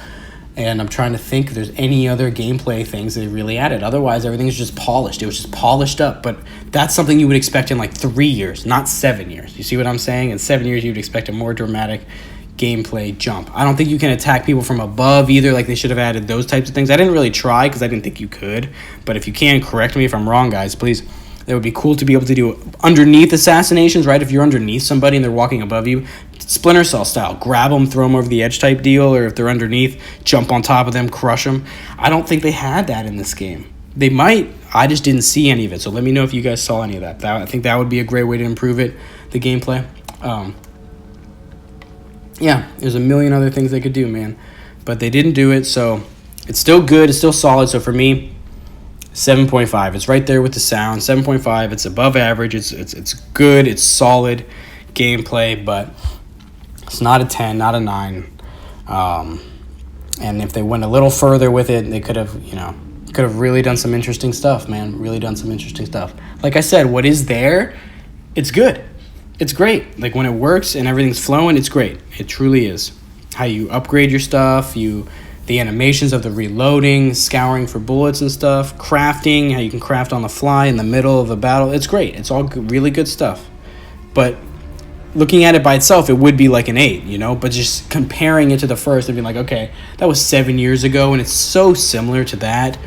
and I'm trying to think if there's any other gameplay things they really added. Otherwise, everything's just polished. It was just polished up. But that's something you would expect in like 3 years, not 7 years. You see what I'm saying? In 7 years, you'd expect a more dramatic gameplay jump. I don't think you can attack people from above either. Like, they should have added those types of things. I didn't really try because I didn't think you could. But if you can, correct me if I'm wrong, guys, please. That would be cool to be able to do underneath assassinations, right? If you're underneath somebody and they're walking above you, Splinter Cell style, grab them, throw them over the edge type deal, or if they're underneath, jump on top of them, crush them. I don't think they had that in this game. They might. I just didn't see any of it. So let me know if you guys saw any of that. I think that would be a great way to improve it, the gameplay. Yeah, there's a million other things they could do, man. But they didn't do it, so it's still good. It's still solid. So for me, 7.5. It's right there with the sound. 7.5. It's above average. It's good. It's solid gameplay, but it's not a 10, not a 9. And if they went a little further with it, they could have, really done some interesting stuff, man. Really done some interesting stuff. Like I said, what is there, it's good. It's great. Like, when it works and everything's flowing, it's great. It truly is. How you upgrade your stuff, the animations of the reloading, scouring for bullets and stuff, crafting, how you can craft on the fly in the middle of a battle. It's great. It's all really good stuff. But looking at it by itself, it would be like an 8, But just comparing it to the first and being like, okay, that was 7 years ago, and it's so similar to that.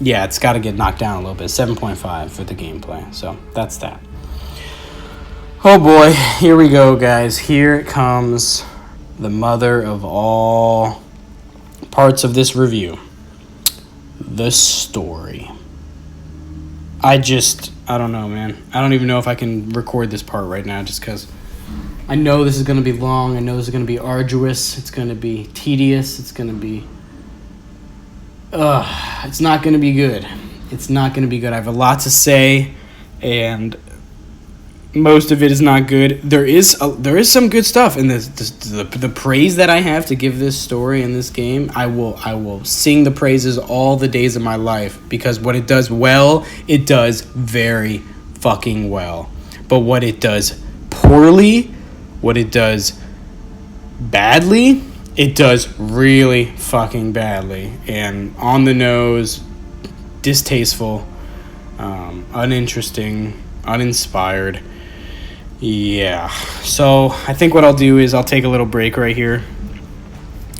Yeah, it's got to get knocked down a little bit. 7.5 for the gameplay. So that's that. Oh boy, here we go, guys. Here it comes, the mother of all parts of this review. The story. I don't know, man. I don't even know if I can record this part right now just because I know this is going to be long. I know this is going to be arduous. It's going to be tedious. It's going to be... it's not going to be good. It's not going to be good. I have a lot to say, and most of it is not good. There is some good stuff in this. The praise that I have to give this story in this game, I will sing the praises all the days of my life, because what it does well, it does very fucking well. But what it does poorly, what it does badly, it does really fucking badly, and on the nose, distasteful, uninteresting, uninspired. Yeah, so I think what I'll do is I'll take a little break right here.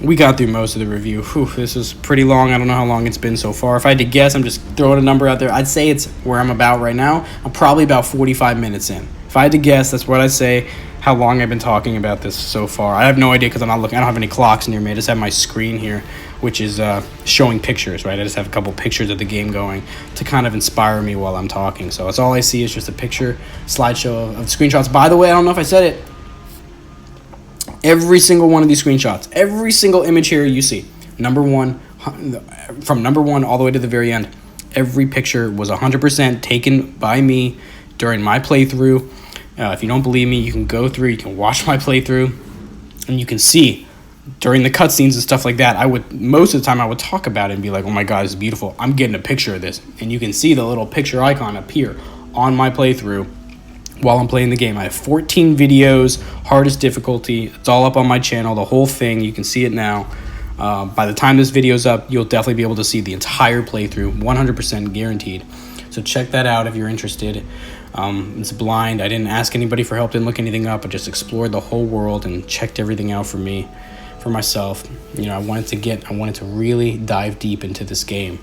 We got through most of the review. Whew, this is pretty long. I don't know how long it's been so far. If I had to guess, I'm just throwing a number out there. I'd say it's where I'm about right now. I'm probably about 45 minutes in. If I had to guess, that's what I'd say, how long I've been talking about this so far. I have no idea because I'm not looking. I don't have any clocks near me. I just have my screen here, which is showing pictures, right? I just have a couple pictures of the game going to kind of inspire me while I'm talking. So that's all I see is just a picture slideshow of screenshots. By the way, I don't know if I said it. Every single one of these screenshots, every single image here you see, from number one all the way to the very end, every picture was 100% taken by me during my playthrough. If you don't believe me, you can go through, you can watch my playthrough, and you can see during the cutscenes and stuff like that, most of the time I would talk about it and be like, oh my god, it's beautiful. I'm getting a picture of this. And you can see the little picture icon appear on my playthrough while I'm playing the game. I have 14 videos, hardest difficulty. It's all up on my channel, the whole thing. You can see it now. By the time this video's up, you'll definitely be able to see the entire playthrough, 100% guaranteed. So check that out if you're interested. It's blind. I didn't ask anybody for help, didn't look anything up. I just explored the whole world and checked everything out for myself. I wanted to really dive deep into this game.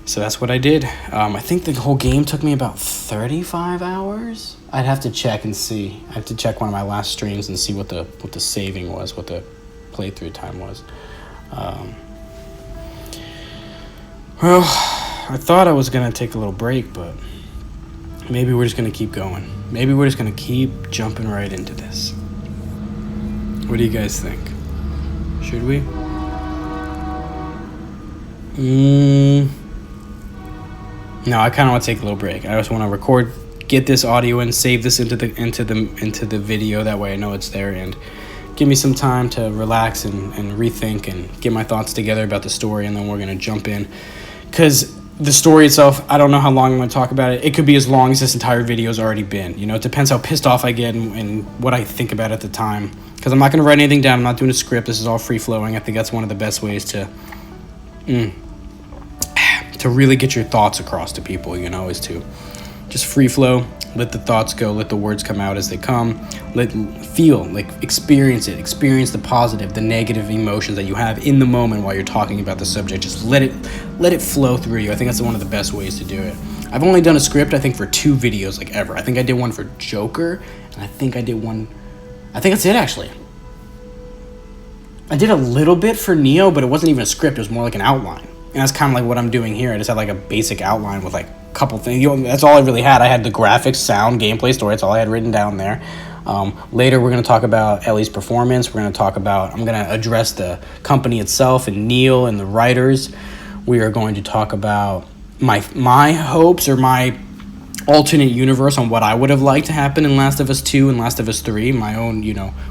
So that's what I did. I think the whole game took me about 35 hours. I'd have to check and see. I have to check one of my last streams and see what the saving was, what the playthrough time was. Well, I thought I was going to take a little break, but maybe we're just going to keep going. Maybe we're just going to keep jumping right into this. What do you guys think? Should we? No, I kind of want to take a little break. I just want to record, get this audio and save this into the video. That way I know it's there, and give me some time to relax and rethink and get my thoughts together about the story, and then we're going to jump in. Because the story itself, I don't know how long I'm going to talk about it. It could be as long as this entire video has already been. It depends how pissed off I get and what I think about at the time. Because I'm not going to write anything down. I'm not doing a script. This is all free-flowing. I think that's one of the best ways to really get your thoughts across to people, is to just free flow, let the thoughts go, let the words come out as they come, experience the positive, the negative emotions that you have in the moment while you're talking about the subject. Just let it flow through you. I think that's one of the best ways to do it. I've only done a script, I think, for 2 videos, ever. I think I did one for Joker, and I think that's it, actually. I did a little bit for Neo, but it wasn't even a script. It was more like an outline. And that's kind of like what I'm doing here. I just had a basic outline with a couple things. That's all I really had. I had the graphics, sound, gameplay, story. That's all I had written down there. Later, we're going to talk about Ellie's performance. I'm going to address the company itself and Neil and the writers. We are going to talk about my hopes or my alternate universe on what I would have liked to happen in Last of Us 2 and Last of Us 3. My own,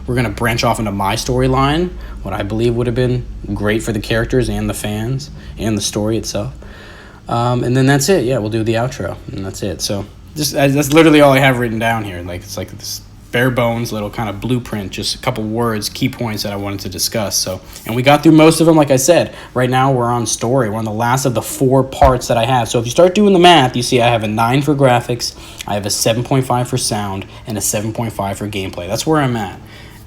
we're going to branch off into my storyline, what I believe would have been great for the characters and the fans and the story itself. And then that's it. Yeah, we'll do the outro, and that's it. So that's literally all I have written down here. It's like this bare bones little kind of blueprint, just a couple words, key points that I wanted to discuss. So, and we got through most of them. Like I said, right now we're on story. We're on the last of the 4 parts that I have. So if you start doing the math, you see I have a 9 for graphics, I have a 7.5 for sound, and a 7.5 for gameplay. That's where I'm at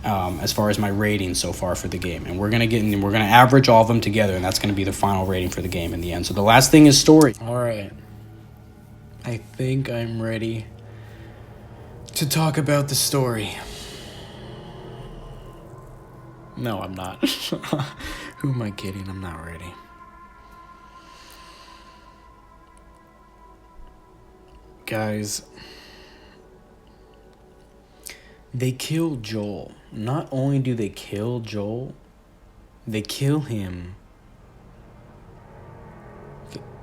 as far as my rating so far for the game. And we're gonna average all of them together, and that's gonna be the final rating for the game in the end. So the last thing is story. All right, I think I'm ready to talk about the story. No, I'm not. Who am I kidding? I'm not ready. Guys, they kill Joel. Not only do they kill Joel, they kill him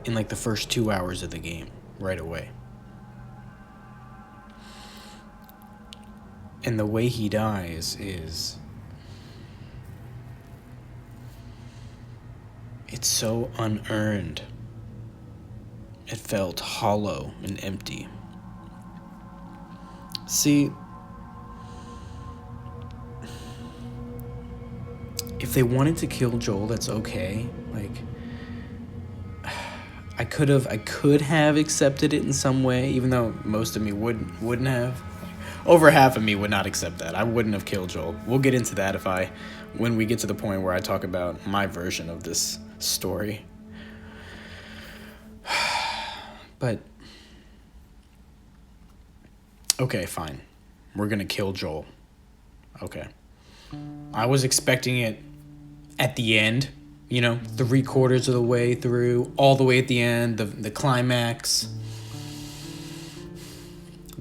in the first 2 hours of the game, right away. And the way he dies is... it's so unearned. It felt hollow and empty. See, if they wanted to kill Joel, that's okay. I could have accepted it in some way, even though most of me wouldn't have. Over half of me would not accept that. I wouldn't have killed Joel. We'll get into that when we get to the point where I talk about my version of this story. But, okay, fine. We're gonna kill Joel. Okay. I was expecting it at the end, 3/4 of the way through, all the way at the end, the climax.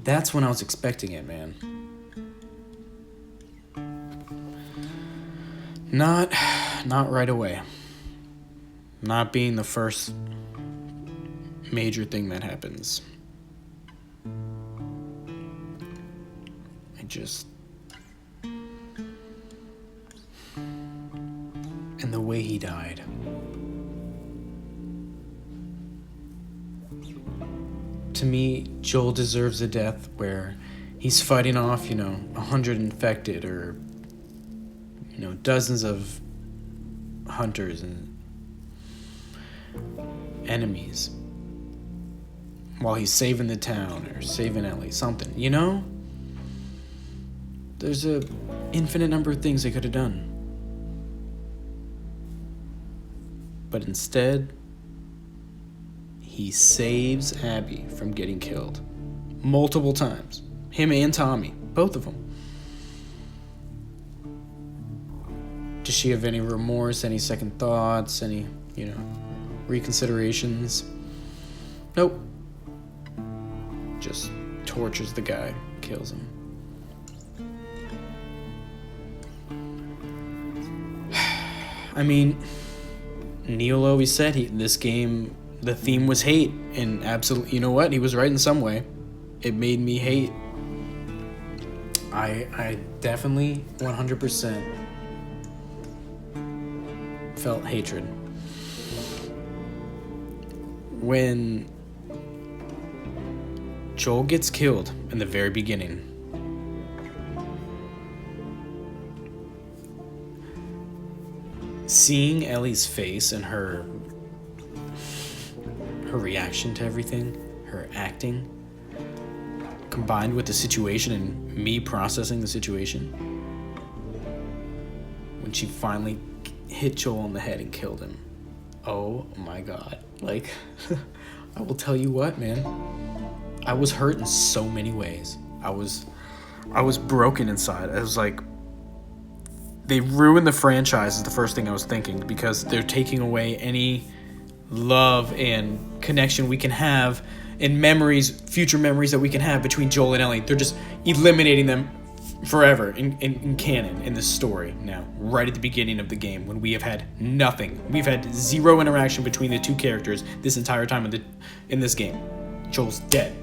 That's when I was expecting it, man. Not right away. Not being the first major thing that happens. And the way he died. To me, Joel deserves a death where he's fighting off, 100 infected or, dozens of hunters and enemies. while he's saving the town or saving Ellie, something, you know? There's a infinite number of things they could have done. But instead, he saves Abby from getting killed. Multiple times. Him and Tommy. Both of them. Does she have any remorse, any second thoughts, any, reconsiderations? Nope. Just tortures the guy, kills him. I mean, Neil always said this game, the theme was hate, and absolutely, you know what? He was right in some way. It made me hate. I definitely 100% felt hatred. When Joel gets killed in the very beginning, seeing Ellie's face and her reaction to everything, her acting, combined with the situation and me processing the situation, when she finally hit Joel in the head and killed him, oh my god. Like, I will tell you what, man, I was hurt in so many ways. I was broken inside. I was like, they ruined the franchise is the first thing I was thinking, because they're taking away any love and connection we can have in memories, future memories that we can have between Joel and Ellie. They're just eliminating them forever in canon, in this story now, right at the beginning of the game, when we have had nothing. We've had zero interaction between the two characters this entire time in this game. Joel's dead.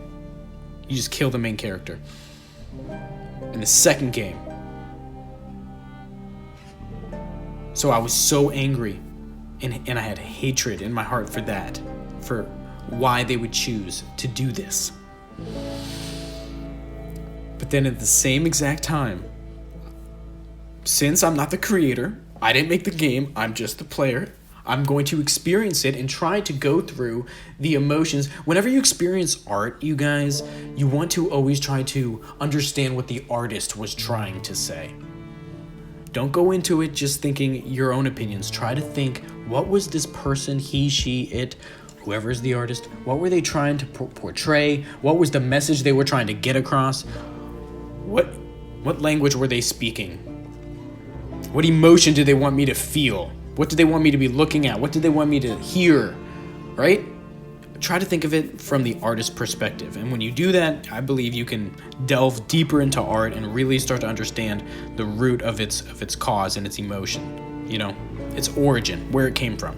You just kill the main character. In the second game. So I was so angry, and I had hatred in my heart for that, for why they would choose to do this. But then at the same exact time, since I'm not the creator, I didn't make the game, I'm just the player, I'm going to experience it and try to go through the emotions. Whenever you experience art, you guys, you want to always try to understand what the artist was trying to say. Don't go into it just thinking your own opinions. Try to think, what was this person, he, she, it, whoever is the artist, what were they trying to portray? What was the message they were trying to get across? What language were they speaking? What emotion did they want me to feel? What did they want me to be looking at? What did they want me to hear? Right? Try to think of it from the artist's perspective. And when you do that, I believe you can delve deeper into art and really start to understand the root of its cause and its emotion. Its origin, where it came from.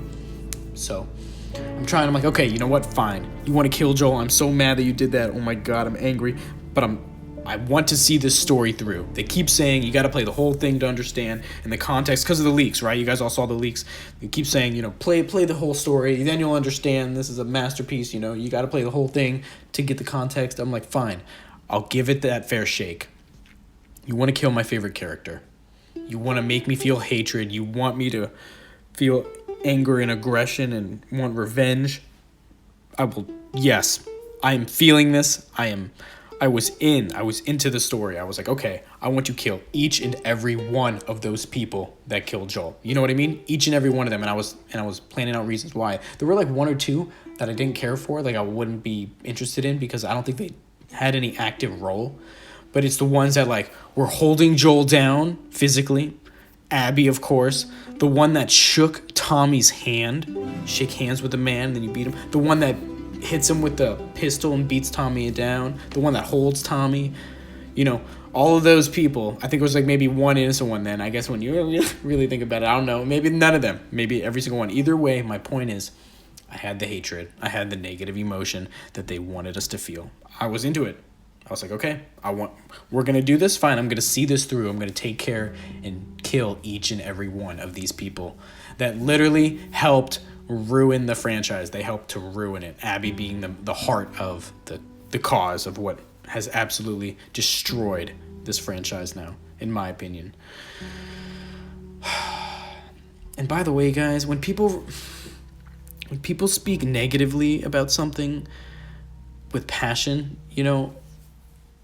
So I'm like, okay, you know what? Fine. You want to kill Joel? I'm so mad that you did that. Oh my god, I'm angry. But I want to see this story through. They keep saying you got to play the whole thing to understand, and the context, because of the leaks, right? You guys all saw the leaks. They keep saying, play the whole story, then you'll understand this is a masterpiece. You got to play the whole thing to get the context. I'm like, fine, I'll give it that fair shake. You want to kill my favorite character. You want to make me feel hatred. You want me to feel anger and aggression and want revenge. I will. Yes, I am feeling this. I was into the story. I was like, okay, I want to kill each and every one of those people that killed Joel. You know what I mean? Each and every one of them. And I was planning out reasons why. There were like one or two that I didn't care for, like I wouldn't be interested in, because I don't think they had any active role. But it's the ones that like were holding Joel down physically. Abby, of course. The one that shook Tommy's hand. Shake hands with the man, and then you beat him. The one that hits him with the pistol and beats Tommy down. The one that holds Tommy. All of those people. I think it was like maybe one innocent one then. I guess when you really think about it, I don't know. Maybe none of them. Maybe every single one. Either way, my point is, I had the hatred. I had the negative emotion that they wanted us to feel. I was into it. I was like, okay, we're going to do this. Fine, I'm going to see this through. I'm going to take care and kill each and every one of these people that literally helped ruin the franchise. They helped to ruin it. Abby being the heart of the cause of what has absolutely destroyed this franchise now, in my opinion. And by the way, guys, when people speak negatively about something, with passion, you know,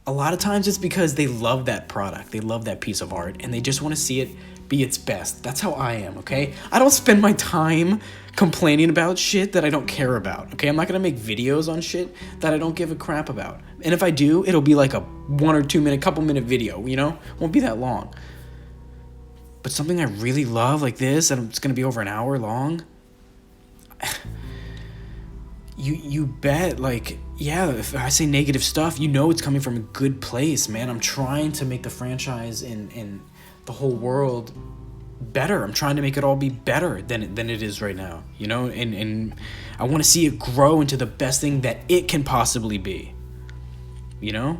a lot of times it's because they love that product. They love that piece of art and they just want to see it be its best. That's how I am, okay? I don't spend my time complaining about shit that I don't care about, okay? I'm not going to make videos on shit that I don't give a crap about. And if I do, it'll be like a 1 or 2 minute, couple minute video, you know? Won't be that long. But something I really love like this, and it's going to be over an hour long, you bet, like, yeah, if I say negative stuff, you know it's coming from a good place, man. I'm trying to make the franchise and the whole world better. I'm trying to make it all be better than it is right now, you know? And I want to see it grow into the best thing that it can possibly be, you know?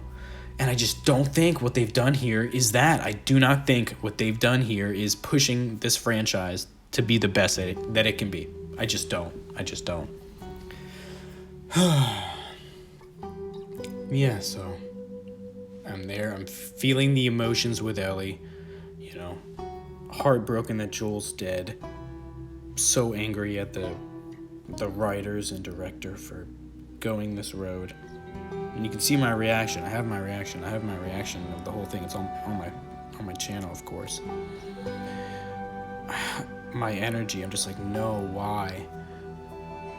And I just don't think what they've done here is that. I do not think what they've done here is pushing this franchise to be the best that it can be. I just don't. Yeah, so I'm there. I'm feeling the emotions with Ellie, you know, heartbroken that Joel's dead, so angry at the writers and director for going this road. And you can see my reaction. I have my reaction of the whole thing. It's on my channel, of course. My energy, I'm just like, no, why?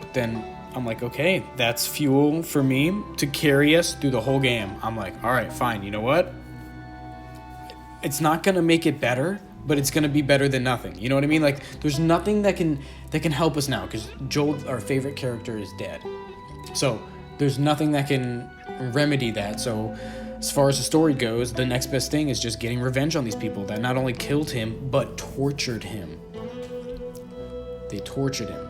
But then I'm like, okay, that's fuel for me to carry us through the whole game. I'm like, all right, fine. You know what? It's not going to make it better, but it's going to be better than nothing. You know what I mean? Like, there's nothing that can help us now because Joel, our favorite character, is dead. So there's nothing that can remedy that. So as far as the story goes, the next best thing is just getting revenge on these people that not only killed him, but tortured him. They tortured him.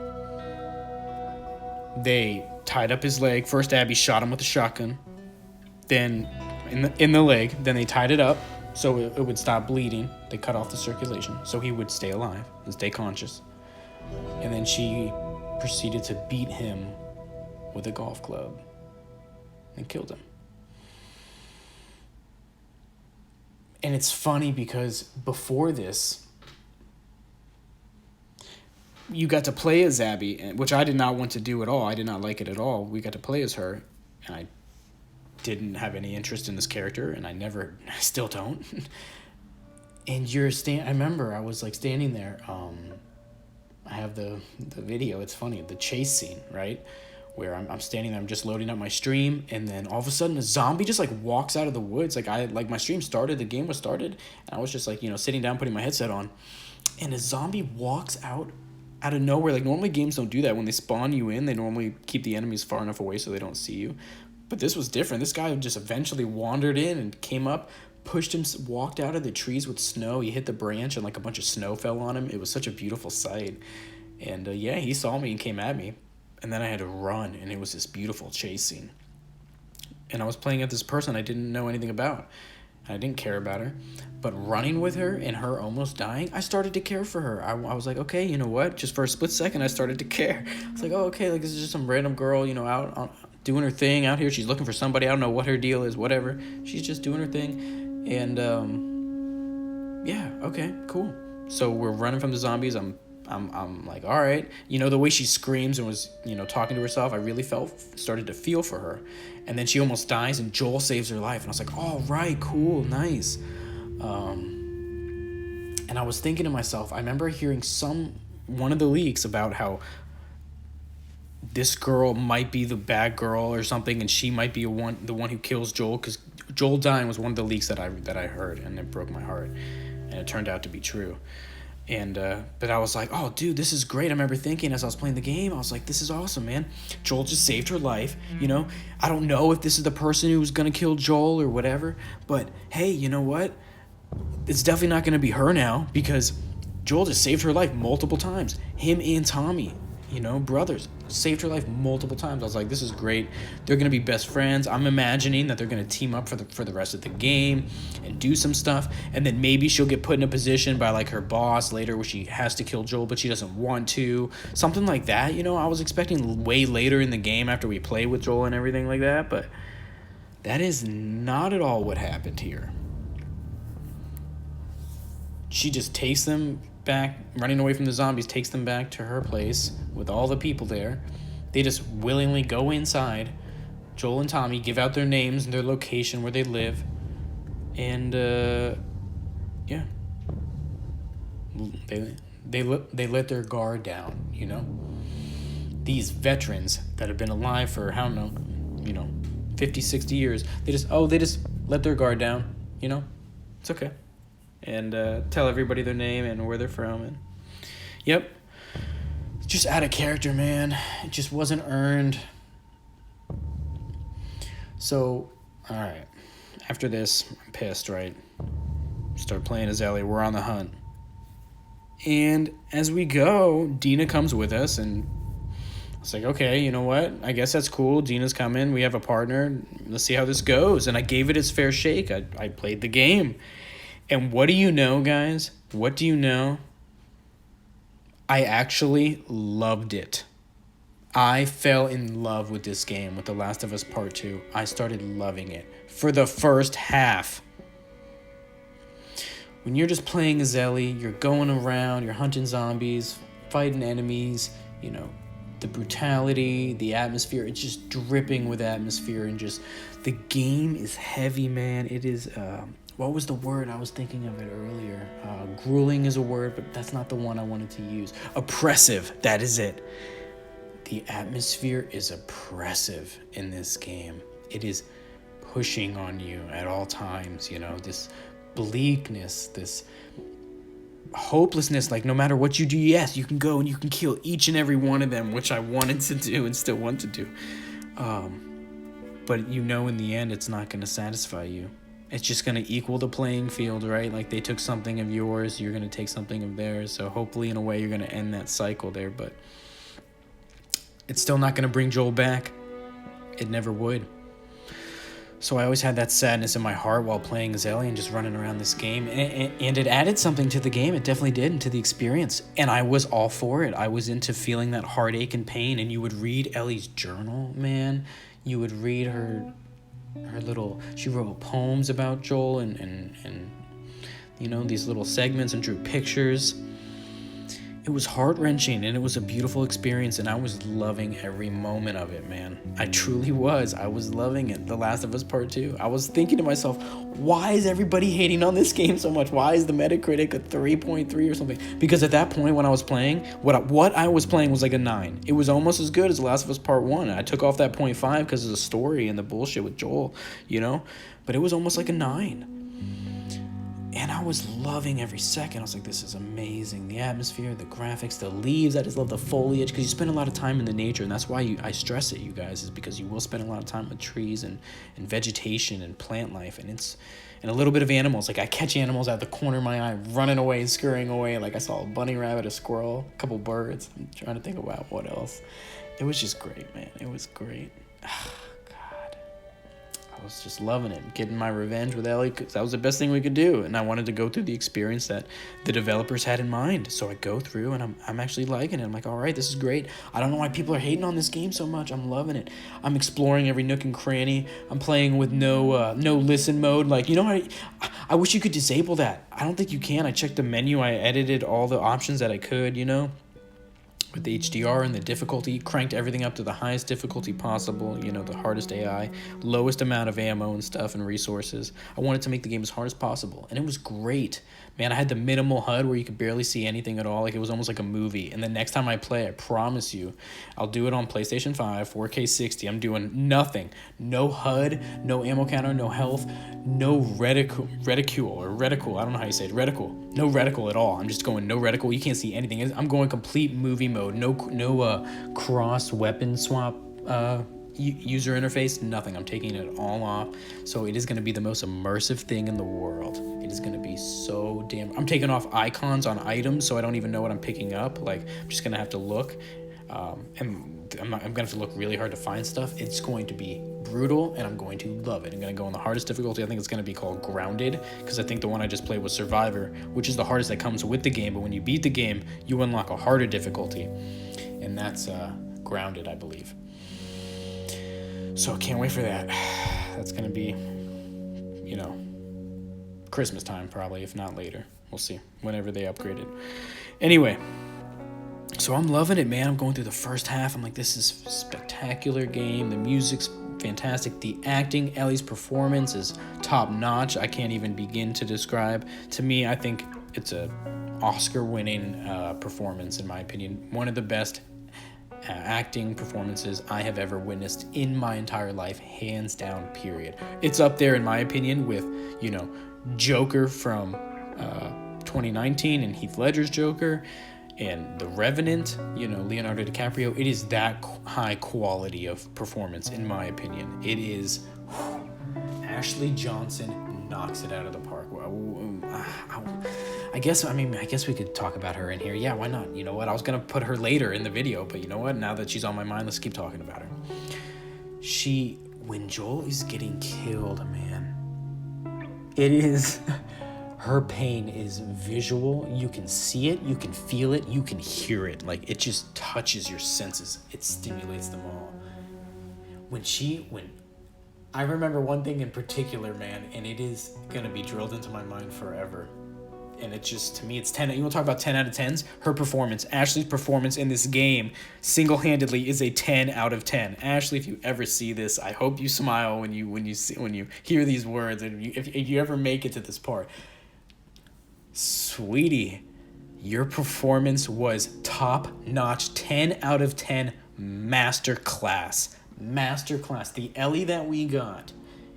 They tied up his leg. First, Abby shot him with a shotgun. Then, in the leg. Then they tied it up so it would stop bleeding. They cut off the circulation so he would stay alive and stay conscious. And then she proceeded to beat him with a golf club and killed him. And it's funny because before this, you got to play as Abby, which I did not want to do at all. I did not like it at all. We got to play as her, and I didn't have any interest in this character, and I still don't. And I remember I was like standing there. I have the video. It's funny, the chase scene, right? Where I'm standing there, I'm just loading up my stream, and then all of a sudden a zombie just like walks out of the woods. Like my stream started, the game was started, and I was just like, you know, sitting down, putting my headset on, and a zombie walks out of nowhere. Like normally games don't do that. When they spawn you in, they normally keep the enemies far enough away so they don't see you. But this was different. This guy just eventually wandered in and came up, pushed him, walked out of the trees with snow. He hit the branch and like a bunch of snow fell on him. It was such a beautiful sight. And yeah, he saw me and came at me. And then I had to run, and it was this beautiful chase scene. And I was playing at this person I didn't know anything about. I didn't care about her. But running with her and her almost dying, I started to care for her. I was like, okay, you know what? Just for a split second, I started to care. I was like, oh, okay, like this is just some random girl, you know, out doing her thing out here. She's looking for somebody. I don't know what her deal is, whatever. She's just doing her thing. And yeah, okay, cool. So we're running from the zombies. I'm like, all right. You know, the way she screams and was, you know, talking to herself, I really started to feel for her. And then she almost dies, and Joel saves her life. And I was like, all right, cool, nice. And I was thinking to myself, I remember hearing one of the leaks about how this girl might be the bad girl or something, and she might be the one who kills Joel, because Joel dying was one of the leaks that I heard, and it broke my heart, and it turned out to be true. And but I was like, oh dude, this is great. I remember thinking as I was playing the game, I was like, this is awesome, man. Joel just saved her life, you know. I don't know if this is the person who's gonna kill Joel or whatever, but hey, you know what? It's definitely not gonna be her now, because Joel just saved her life multiple times. Him and Tommy, you know, brothers, saved her life multiple times. I was like, this is great. They're gonna be best friends. I'm imagining that they're gonna team up for the rest of the game and do some stuff, and then maybe she'll get put in a position by like her boss later where she has to kill Joel, but she doesn't want to. Something like that, you know. I was expecting way later in the game after we play with Joel and everything like that, but that is not at all what happened here. She just takes them back, running away from the zombies, takes them back to her place with all the people there. They just willingly go inside. Joel and Tommy give out their names and their location where they live. And, yeah. They let their guard down, you know? These veterans that have been alive for, I don't know, 50, 60 years, they just let their guard down, It's okay. And tell everybody their name and where they're from. And yep. Just out of character, man. It just wasn't earned. So, alright. After this, I'm pissed, right? Start playing as Ellie. We're on the hunt. And as we go, Dina comes with us, and it's like, okay, you know what? I guess that's cool. Dina's coming. We have a partner. Let's see how this goes. And I gave it its fair shake. I played the game. And what do you know, guys? What do you know? I actually loved it. I fell in love with this game, with The Last of Us Part 2. I started loving it for the first half. When you're just playing as Ellie, you're going around, you're hunting zombies, fighting enemies, the brutality, the atmosphere, it's just dripping with atmosphere, and just the game is heavy, man. It is, what was the word? I was thinking of it earlier. Grueling is a word, but that's not the one I wanted to use. Oppressive, that is it. The atmosphere is oppressive in this game. It is pushing on you at all times, this bleakness, this hopelessness, like no matter what you do, yes, you can go and you can kill each and every one of them, which I wanted to do and still want to do. But in the end, it's not going to satisfy you. It's just going to equal the playing field, right? Like they took something of yours, you're going to take something of theirs. So hopefully in a way you're going to end that cycle there, but it's still not going to bring Joel back. It never would. So I always had that sadness in my heart while playing as Ellie and just running around this game. And it added something to the game. It definitely did, and to the experience. And I was all for it. I was into feeling that heartache and pain. And you would read Ellie's journal, man. You would read her she wrote poems about Joel and these little segments, and drew pictures. It was heart-wrenching, and it was a beautiful experience, and I was loving every moment of it, man. I truly was. I was loving it. The Last of Us Part 2. I was thinking to myself, why is everybody hating on this game so much? Why is the Metacritic a 3.3 or something? Because at that point when I was playing, what I was playing was like a 9. It was almost as good as The Last of Us Part 1. I took off that 0.5 because of the story and the bullshit with Joel, But it was almost like a 9. And I was loving every second. I was like, this is amazing. The atmosphere, the graphics, the leaves. I just love the foliage, because you spend a lot of time in the nature. And that's why I stress it, you guys, is because you will spend a lot of time with trees and vegetation and plant life. And a little bit of animals. Like I catch animals out of the corner of my eye, running away, scurrying away. Like I saw a bunny rabbit, a squirrel, a couple birds. I'm trying to think about what else. It was just great, man. It was great. I was just loving it, getting my revenge with Ellie, because that was the best thing we could do, and I wanted to go through the experience that the developers had in mind. So I go through, and I'm actually liking it. I'm like, all right, this is great. I don't know why people are hating on this game so much. I'm loving it. I'm exploring every nook and cranny. I'm playing with no listen mode. Like, I wish you could disable that. I don't think you can. I checked the menu. I edited all the options that I could, with the HDR and the difficulty, cranked everything up to the highest difficulty possible, the hardest AI, lowest amount of ammo and stuff and resources. I wanted to make the game as hard as possible, and it was great. Man, I had the minimal HUD where you could barely see anything at all. Like, it was almost like a movie. And the next time I play, I promise you, I'll do it on PlayStation 5, 4K 60. I'm doing nothing. No HUD, no ammo counter, no health, no reticule. I don't know how you say it. Reticle. No reticle at all. I'm just going no reticle. You can't see anything. I'm going complete movie mode. No cross weapon swap user interface, nothing. I'm taking it all off. So it is going to be the most immersive thing in the world. It is going to be so damn... I'm taking off icons on items, so I don't even know what I'm picking up. Like, I'm just going to have to look. And I'm going to have to look really hard to find stuff. It's going to be brutal, and I'm going to love it. I'm going to go on the hardest difficulty. I think it's going to be called Grounded, because I think the one I just played was Survivor, which is the hardest that comes with the game. But when you beat the game, you unlock a harder difficulty, and that's Grounded, I believe. So I can't wait for that. That's going to be, Christmas time probably, if not later. We'll see, whenever they upgrade it. Anyway, so I'm loving it, man. I'm going through the first half. I'm like, this is a spectacular game. The music's fantastic. The acting, Ellie's performance is top notch. I can't even begin to describe. To me, I think it's a Oscar-winning performance, in my opinion. One of the best acting performances I have ever witnessed in my entire life, hands down, period. It's up there, in my opinion, with, Joker from 2019 and Heath Ledger's Joker and The Revenant, Leonardo DiCaprio. It is that high quality of performance, in my opinion. It is, Ashley Johnson knocks it out of the park. I guess we could talk about her in here. Yeah, why not? You know what? I was going to put her later in the video, but you know what? Now that she's on my mind, let's keep talking about her. When Joel is getting killed, man, it is, her pain is visual. You can see it, you can feel it, you can hear it. Like, it just touches your senses. It stimulates them all. I remember one thing in particular, man, and it is going to be drilled into my mind forever. And it just, to me, it's 10. You want to talk about 10 out of 10s? Her performance, Ashley's performance in this game, single-handedly is a 10 out of 10. Ashley, if you ever see this, I hope you smile when you hear these words, and if you ever make it to this part. Sweetie, your performance was top-notch, 10 out of 10, masterclass. The Ellie that we got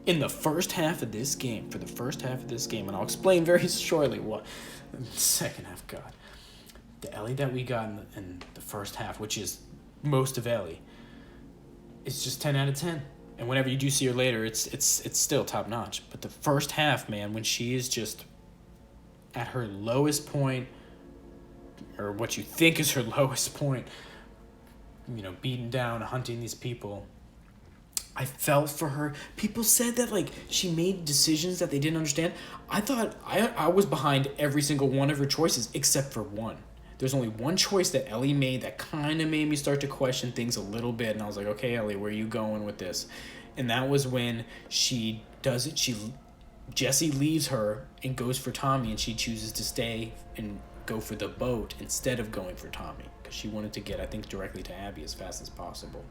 in the first half of this game, and I'll explain very shortly what the second half got. The Ellie that we got in the first half, which is most of Ellie, it's just 10 out of 10. And whenever you do see her later, it's still top notch. But the first half, man, when she is just at her lowest point, or what you think is her lowest point, beaten down, hunting these people, I felt for her. People said that, she made decisions that they didn't understand. I thought I was behind every single one of her choices except for one. There's only one choice that Ellie made that kind of made me start to question things a little bit, and I was like, okay, Ellie, where are you going with this? And that was when she does it. Jesse leaves her and goes for Tommy, and she chooses to stay and go for the boat instead of going for Tommy, because she wanted to get, I think, directly to Abby as fast as possible.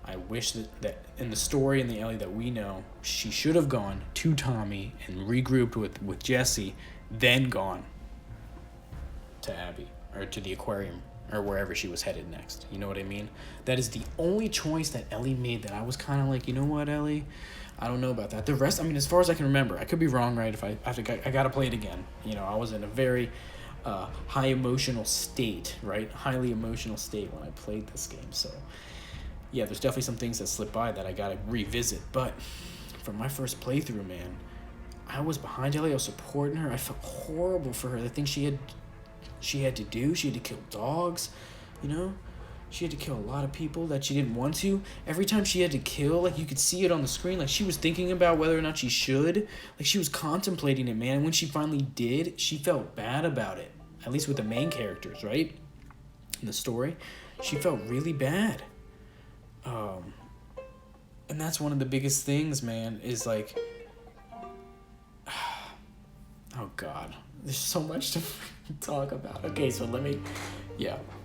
I wish that in the story, in the Ellie that we know, she should have gone to Tommy and regrouped with Jesse, then gone to Abby, or to the aquarium, or wherever she was headed next. You know what I mean? That is the only choice that Ellie made that I was kind of like, you know what, Ellie? I don't know about that. The rest, as far as I can remember, I could be wrong, right? If I got to play it again. I was in a very high emotional state, right? Highly emotional state when I played this game, so... yeah, there's definitely some things that slip by that I gotta revisit. But from my first playthrough, man, I was behind Ellie. I was supporting her. I felt horrible for her. The things she had to do. She had to kill dogs, She had to kill a lot of people that she didn't want to. Every time she had to kill, you could see it on the screen. She was thinking about whether or not she should. She was contemplating it, man. And when she finally did, she felt bad about it. At least with the main characters, right? In the story, she felt really bad. And that's one of the biggest things, man, is oh God, there's so much to talk about. Okay, so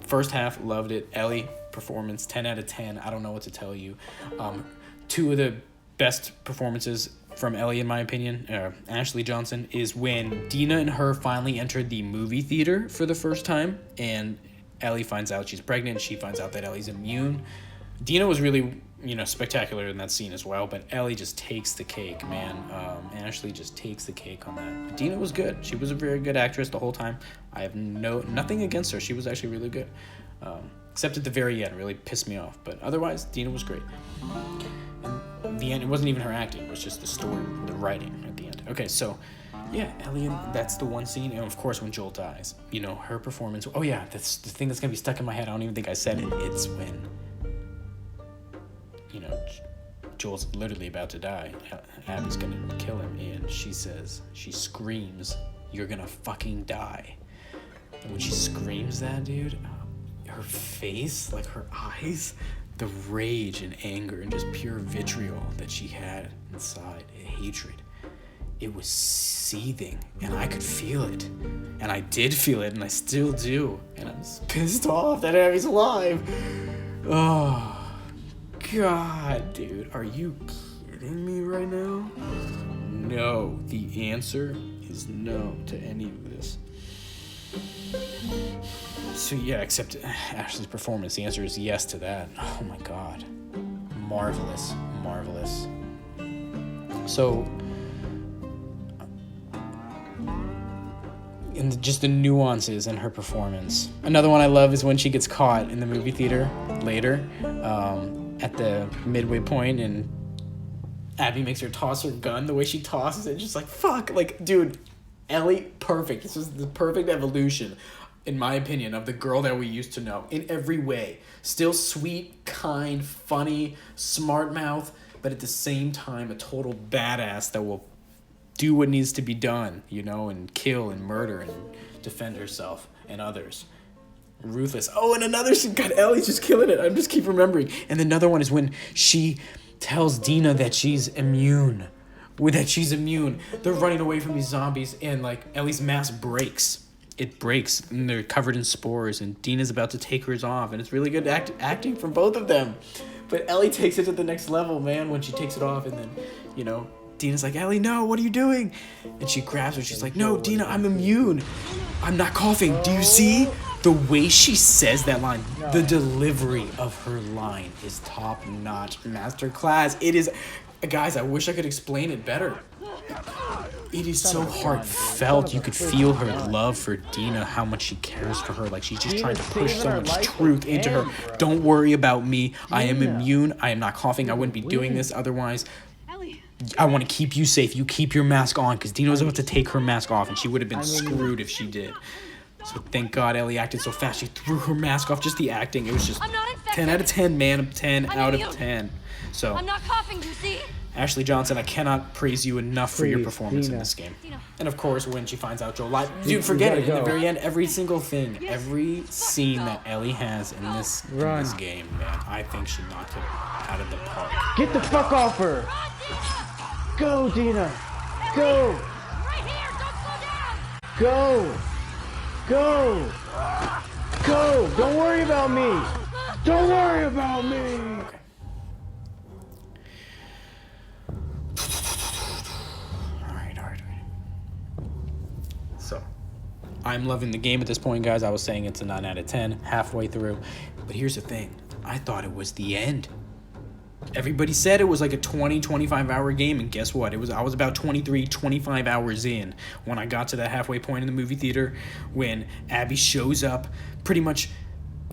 first half, loved it. Ellie, performance, 10 out of 10. I don't know what to tell you. Two of the best performances from Ellie, in my opinion, Ashley Johnson, is when Dina and her finally entered the movie theater for the first time, and Ellie finds out she's pregnant. She finds out that Ellie's immune. Dina was really, spectacular in that scene as well, but Ellie just takes the cake, man. Ashley just takes the cake on that. But Dina was good. She was a very good actress the whole time. I have nothing against her. She was actually really good. Except at the very end, it really pissed me off. But otherwise, Dina was great. And the end, it wasn't even her acting. It was just the story, the writing at the end. Okay, so... yeah, Ellie, that's the one scene, and of course when Joel dies, her performance. Oh yeah, that's the thing that's gonna be stuck in my head. I don't even think I said it. It's when, Joel's literally about to die. Abby's gonna kill him, and she screams, "You're gonna fucking die." And when she screams that, dude, her face, her eyes, the rage and anger and just pure vitriol that she had inside, hatred. It was seething, and I could feel it. And I did feel it, and I still do. And I'm pissed off that Abby's alive. Oh, God, dude. Are you kidding me right now? No. The answer is no to any of this. So yeah, except Ashley's performance. The answer is yes to that. Oh my God. Marvelous. Marvelous. So, and just the nuances in her performance. Another one I love is when she gets caught in the movie theater later, at the midway point, and Abby makes her toss her gun. The way she tosses it, just like, fuck. Like, dude, Ellie, perfect. This is the perfect evolution, in my opinion, of the girl that we used to know in every way. Still sweet, kind, funny, smart mouth, but at the same time, a total badass that will do what needs to be done, you know, and kill and murder and defend herself and others. Ruthless. Oh, and another scene. God, Ellie's just killing it. I just keep remembering. And another one is when she tells Dina that she's immune. They're running away from these zombies, and like Ellie's mask breaks. It breaks, and they're covered in spores, and Dina's about to take hers off, and it's really good acting from both of them. But Ellie takes it to the next level, man, when she takes it off, and then, you know, Dina's like, Ellie, no, what are you doing? And she grabs her. She's like, no, Dina, I'm immune. I'm not coughing. Do you see? The way she says that line, the delivery of her line is top-notch, masterclass. It is, guys, I wish I could explain it better. It is so heartfelt. You could feel her love for Dina, how much she cares for her. Like, she's just trying to push so much truth into her. Don't worry about me. I am immune. I am not coughing. I wouldn't be doing this otherwise. I want to keep you safe. You keep your mask on, because Dina was about to take her mask off, and she would have been screwed if she did. So thank God Ellie acted so fast. She threw her mask off. Just the acting. It was just 10 out of 10, man. 10 out of 10. So I'm not coughing, you see? Ashley Johnson, I cannot praise you enough for your performance in this game. And of course, when she finds out Joel lied, dude, forget it. In the very end, every single thing, every scene that Ellie has in this game, man, I think she knocked it out of the park. Get the fuck off her! Go, Dina! Go! Right here, don't slow down! Go! Go! Go! Don't worry about me! Don't worry about me! Okay. All right. So, I'm loving the game at this point, guys. I was saying it's a 9 out of 10, halfway through. But here's the thing. I thought it was the end. Everybody said it was like a 20-25 hour game, and guess what? I was about 23-25 hours in when I got to that halfway point in the movie theater, when Abby shows up, pretty much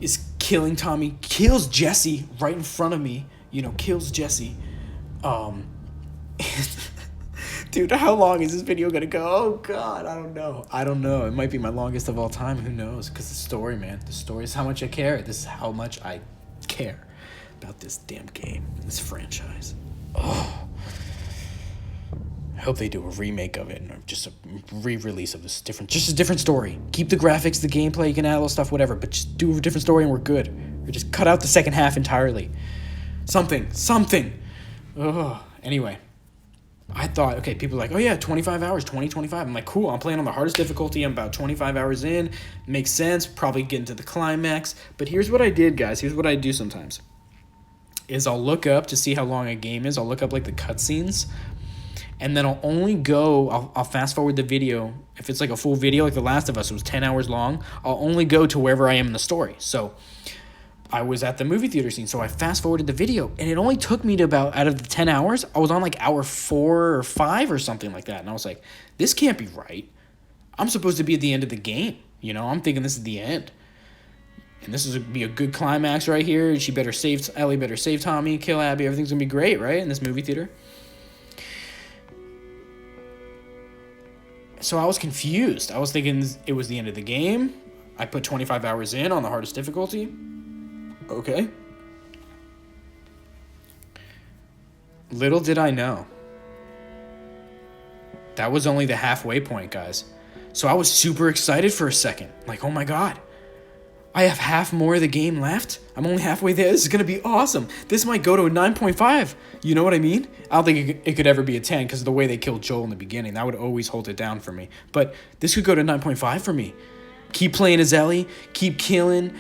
is killing Tommy, kills Jesse right in front of me, kills Jesse. Dude, how long is this video gonna go? Oh God, I don't know. It might be my longest of all time. Who knows? Because the story, man. The story is how much I care. This is how much I care about this damn game, this franchise. Oh, I hope they do a remake of it, or just a re-release of this just a different story. Keep the graphics, the gameplay, you can add a little stuff, whatever, but just do a different story and we're good. Or just cut out the second half entirely. Something. Ugh. Anyway, I thought, okay, people are like, oh yeah, 25 hours, 25. I'm like, cool, I'm playing on the hardest difficulty. I'm about 25 hours in. Makes sense, probably getting to the climax. But here's what I did, guys. Here's what I do sometimes. Is I'll look up to see how long a game is. I'll look up like the cutscenes, and then I'll fast forward the video. If it's like a full video, like The Last of Us, it was 10 hours long, I'll only go to wherever I am in the story. So I was at the movie theater scene, so I fast forwarded the video, and it only took me to about, out of the 10 hours, I was on like hour 4 or 5 or something like that, and I was like, this can't be right. I'm supposed to be at the end of the game, I'm thinking this is the end. And this is be a good climax right here. Ellie better save Tommy, kill Abby. Everything's going to be great, right, in this movie theater? So I was confused. I was thinking it was the end of the game. I put 25 hours in on the hardest difficulty. Okay. Little did I know. That was only the halfway point, guys. So I was super excited for a second. Like, oh my God. I have half more of the game left. I'm only halfway there. This is going to be awesome. This might go to a 9.5. You know what I mean? I don't think it could ever be a 10 because of the way they killed Joel in the beginning. That would always hold it down for me. But this could go to 9.5 for me. Keep playing as Ellie. Keep killing.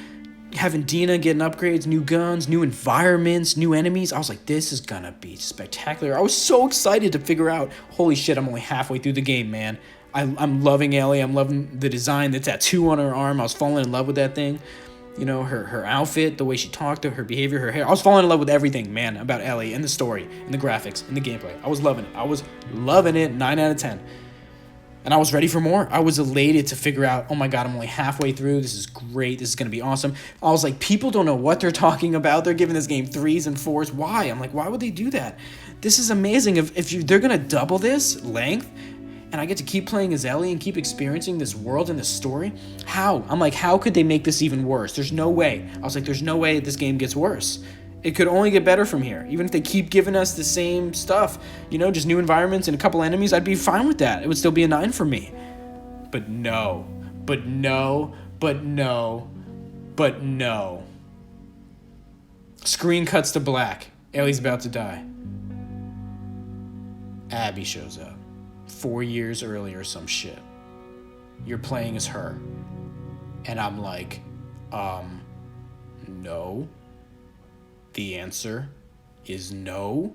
having Dina getting upgrades, new guns, new environments, new enemies. I was like, this is gonna be spectacular. I was so excited to figure out, holy shit, I'm only halfway through the game, man. I'm loving Ellie. I'm loving the design, the tattoo on her arm. I was falling in love with that thing. You know, her outfit, the way she talked, her behavior, her hair. I was falling in love with everything, man, about Ellie and the story and the graphics and the gameplay. I was loving it. I was loving it, 9 out of 10. And I was ready for more. I was elated to figure out, oh my God, I'm only halfway through. This is great. This is going to be awesome. I was like, people don't know what they're talking about. They're giving this game 3s and 4s. Why? I'm like, why would they do that? This is amazing. They're going to double this length and I get to keep playing as Ellie and keep experiencing this world and this story, how? I'm like, how could they make this even worse? There's no way. I was like, there's no way this game gets worse. It could only get better from here. Even if they keep giving us the same stuff, you know, just new environments and a couple enemies, I'd be fine with that. It would still be a 9 for me. But no. Screen cuts to black. Ellie's about to die. Abby shows up. 4 years earlier, some shit. You're playing as her. And I'm like, no. The answer is no.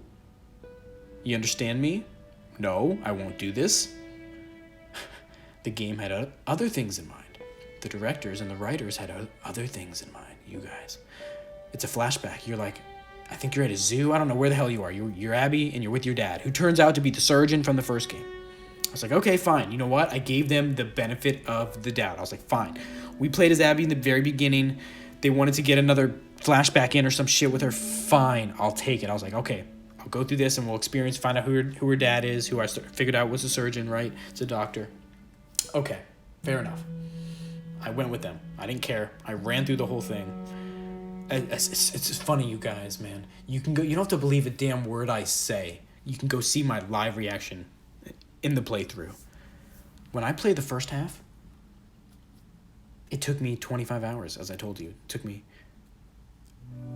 You understand me? No, I won't do this. The game had other things in mind. The directors and the writers had other things in mind, you guys. It's a flashback. You're like, I think you're at a zoo. I don't know where the hell you are. You're Abby and you're with your dad, who turns out to be the surgeon from the first game. I was like, okay, fine. You know what? I gave them the benefit of the doubt. I was like, fine. We played as Abby in the very beginning. They wanted to get another flashback in or some shit with her. Fine, I'll take it. I was like, okay, I'll go through this and we'll find out who her dad is, who I figured out was a surgeon, right? It's a doctor. Okay, fair enough. I went with them. I didn't care. I ran through the whole thing. It's funny, you guys, man. You don't have to believe a damn word I say. You can go see my live reaction in the playthrough. When I played the first half, it took me 25 hours, as I told you. It took me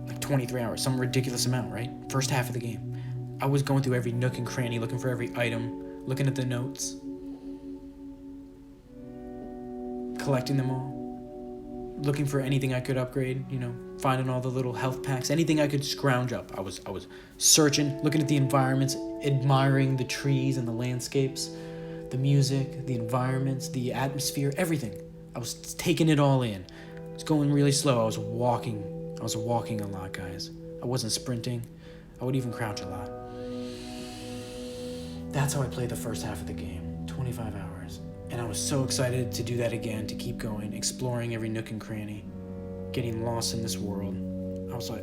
like 23 hours, some ridiculous amount, right? First half of the game. I was going through every nook and cranny, looking for every item, looking at the notes, collecting them all, looking for anything I could upgrade, you know, finding all the little health packs, anything I could scrounge up. I was searching, looking at the environments, admiring the trees and the landscapes, the music, the environments, the atmosphere, everything. I was taking it all in. I was going really slow. I was walking a lot, guys. I wasn't sprinting. I would even crouch a lot. That's how I played the first half of the game. 25 hours. And I was so excited to do that again, to keep going, exploring every nook and cranny, getting lost in this world.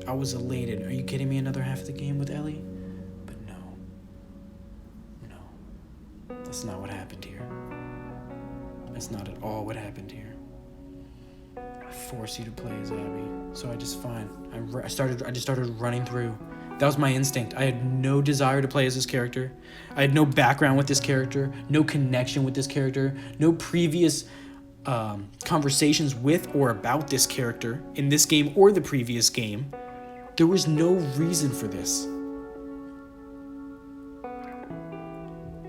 I was elated. Are you kidding me? Another half of the game with Ellie? But no. That's not what happened here. That's not at all what happened here. I force you to play as Abby. So I just started running through. That was my instinct. I had no desire to play as this character. I had no background with this character, no connection with this character, no previous conversations with or about this character in this game or the previous game. There was no reason for this.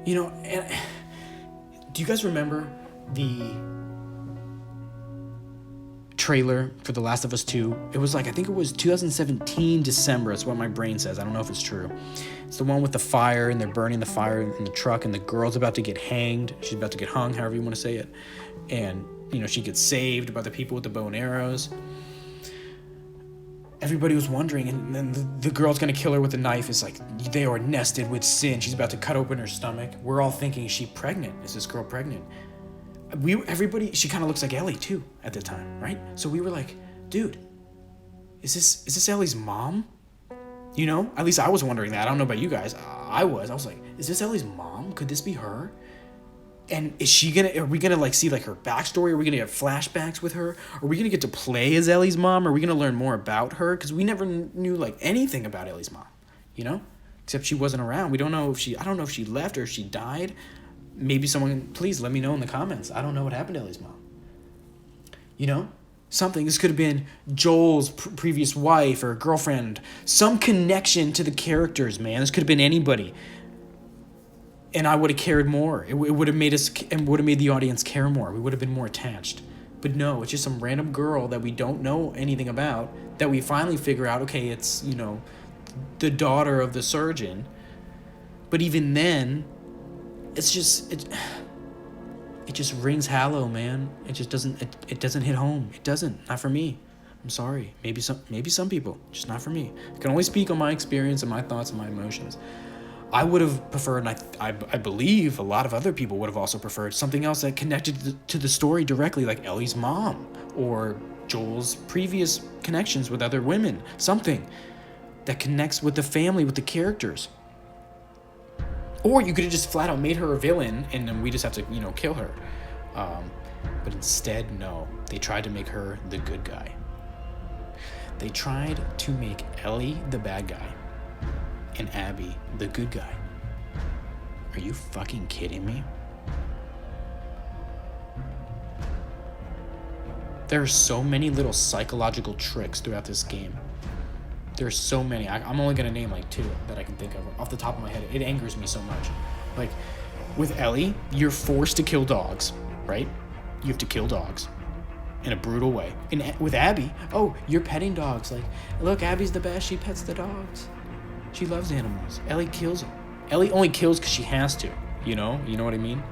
You know, and do you guys remember the trailer for The Last of Us 2? It was like, I think it was 2017 December. That's what my brain says. I don't know if it's true. It's the one with the fire, and they're burning the fire in the truck, and the girl's about to get hanged. She's about to get hung, however you want to say it. And, you know, she gets saved by the people with the bow and arrows. Everybody was wondering, and then the girl's gonna kill her with a knife. It's like, they are nested with sin. She's about to cut open her stomach. We're all thinking, is she pregnant? Is this girl pregnant? She kind of looks like Ellie too at the time, right? So we were like, dude, is this Ellie's mom? You know, at least I was wondering that. I don't know about you guys. I was like, is this Ellie's mom? Could this be her? And are we gonna like see like her backstory? Are we gonna get flashbacks with her? Are we gonna get to play as Ellie's mom? Are we gonna learn more about her? Because we never knew like anything about Ellie's mom, you know? Except she wasn't around. I don't know if she left or if she died. Maybe someone, please let me know in the comments. I don't know what happened to Ellie's mom. You know? Something. This could have been Joel's previous wife or girlfriend. Some connection to the characters, man. This could have been anybody. And I would have cared more. It would have made the audience care more. We would have been more attached. But no, it's just some random girl that we don't know anything about, that we finally figure out, okay, it's, you know, the daughter of the surgeon. But even then, it's just, it just rings hollow, man. It just doesn't, it doesn't hit home. It doesn't, not for me. I'm sorry. Maybe some people, just not for me. I can only speak on my experience and my thoughts and my emotions. I would have preferred, and I believe a lot of other people would have also preferred something else that connected to the story directly, like Ellie's mom or Joel's previous connections with other women. Something that connects with the family, with the characters. Or you could have just flat out made her a villain, and then we just have to, you know, kill her. But instead, no. They tried to make her the good guy. They tried to make Ellie the bad guy and Abby the good guy. Are you fucking kidding me? There are so many little psychological tricks throughout this game. There's so many. I'm only gonna name like 2 that I can think of off the top of my head. It angers me so much. Like, with Ellie, you're forced to kill dogs, right? You have to kill dogs in a brutal way. And with Abby, oh, you're petting dogs. Like, look, Abby's the best. She pets the dogs. She loves animals. Ellie kills them. Ellie only kills because she has to. You know what I mean?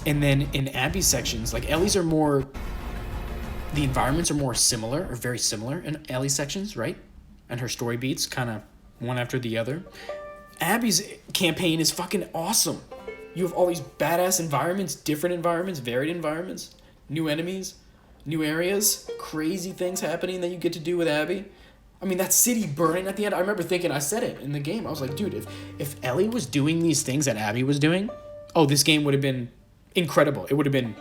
And then in Abby's sections, like Ellie's are more, the environments are more similar, or very similar in Ellie's sections, right? And her story beats kind of one after the other. Abby's campaign is fucking awesome. You have all these badass environments, different environments, varied environments, new enemies, new areas, crazy things happening that you get to do with Abby. I mean, that city burning at the end, I remember thinking, I said it in the game, I was like, dude, if Ellie was doing these things that Abby was doing, oh, this game would have been incredible. It would have been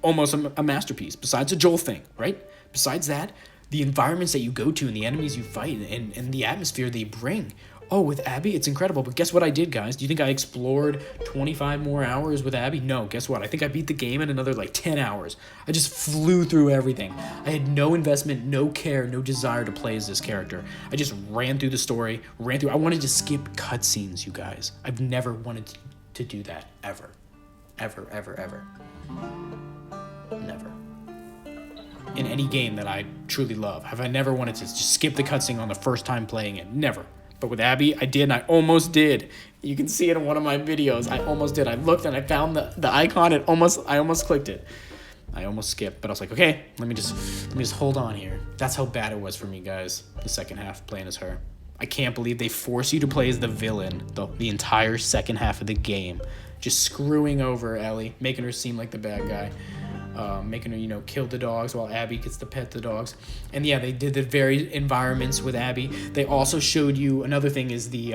almost a masterpiece, besides the Joel thing, right? Besides that, the environments that you go to and the enemies you fight and the atmosphere they bring. Oh, with Abby, it's incredible. But guess what I did, guys? Do you think I explored 25 more hours with Abby? No, guess what? I think I beat the game in another like 10 hours. I just flew through everything. I had no investment, no care, no desire to play as this character. I just ran through the story, I wanted to skip cutscenes, you guys. I've never wanted to do that, ever. Ever, ever, ever. Never. In any game that I truly love, have I never wanted to just skip the cutscene on the first time playing it. Never. But with Abby, I did, and I almost did. You can see it in one of my videos. I almost did. I looked and I found the icon. I almost clicked it. I almost skipped, but I was like, okay, let me just hold on here. That's how bad it was for me, guys. The second half playing as her. I can't believe they force you to play as the villain the entire second half of the game. Just screwing over Ellie, making her seem like the bad guy. Making her, kill the dogs while Abby gets to pet the dogs. And yeah, they did the varied environments with Abby. They also showed you, another thing is the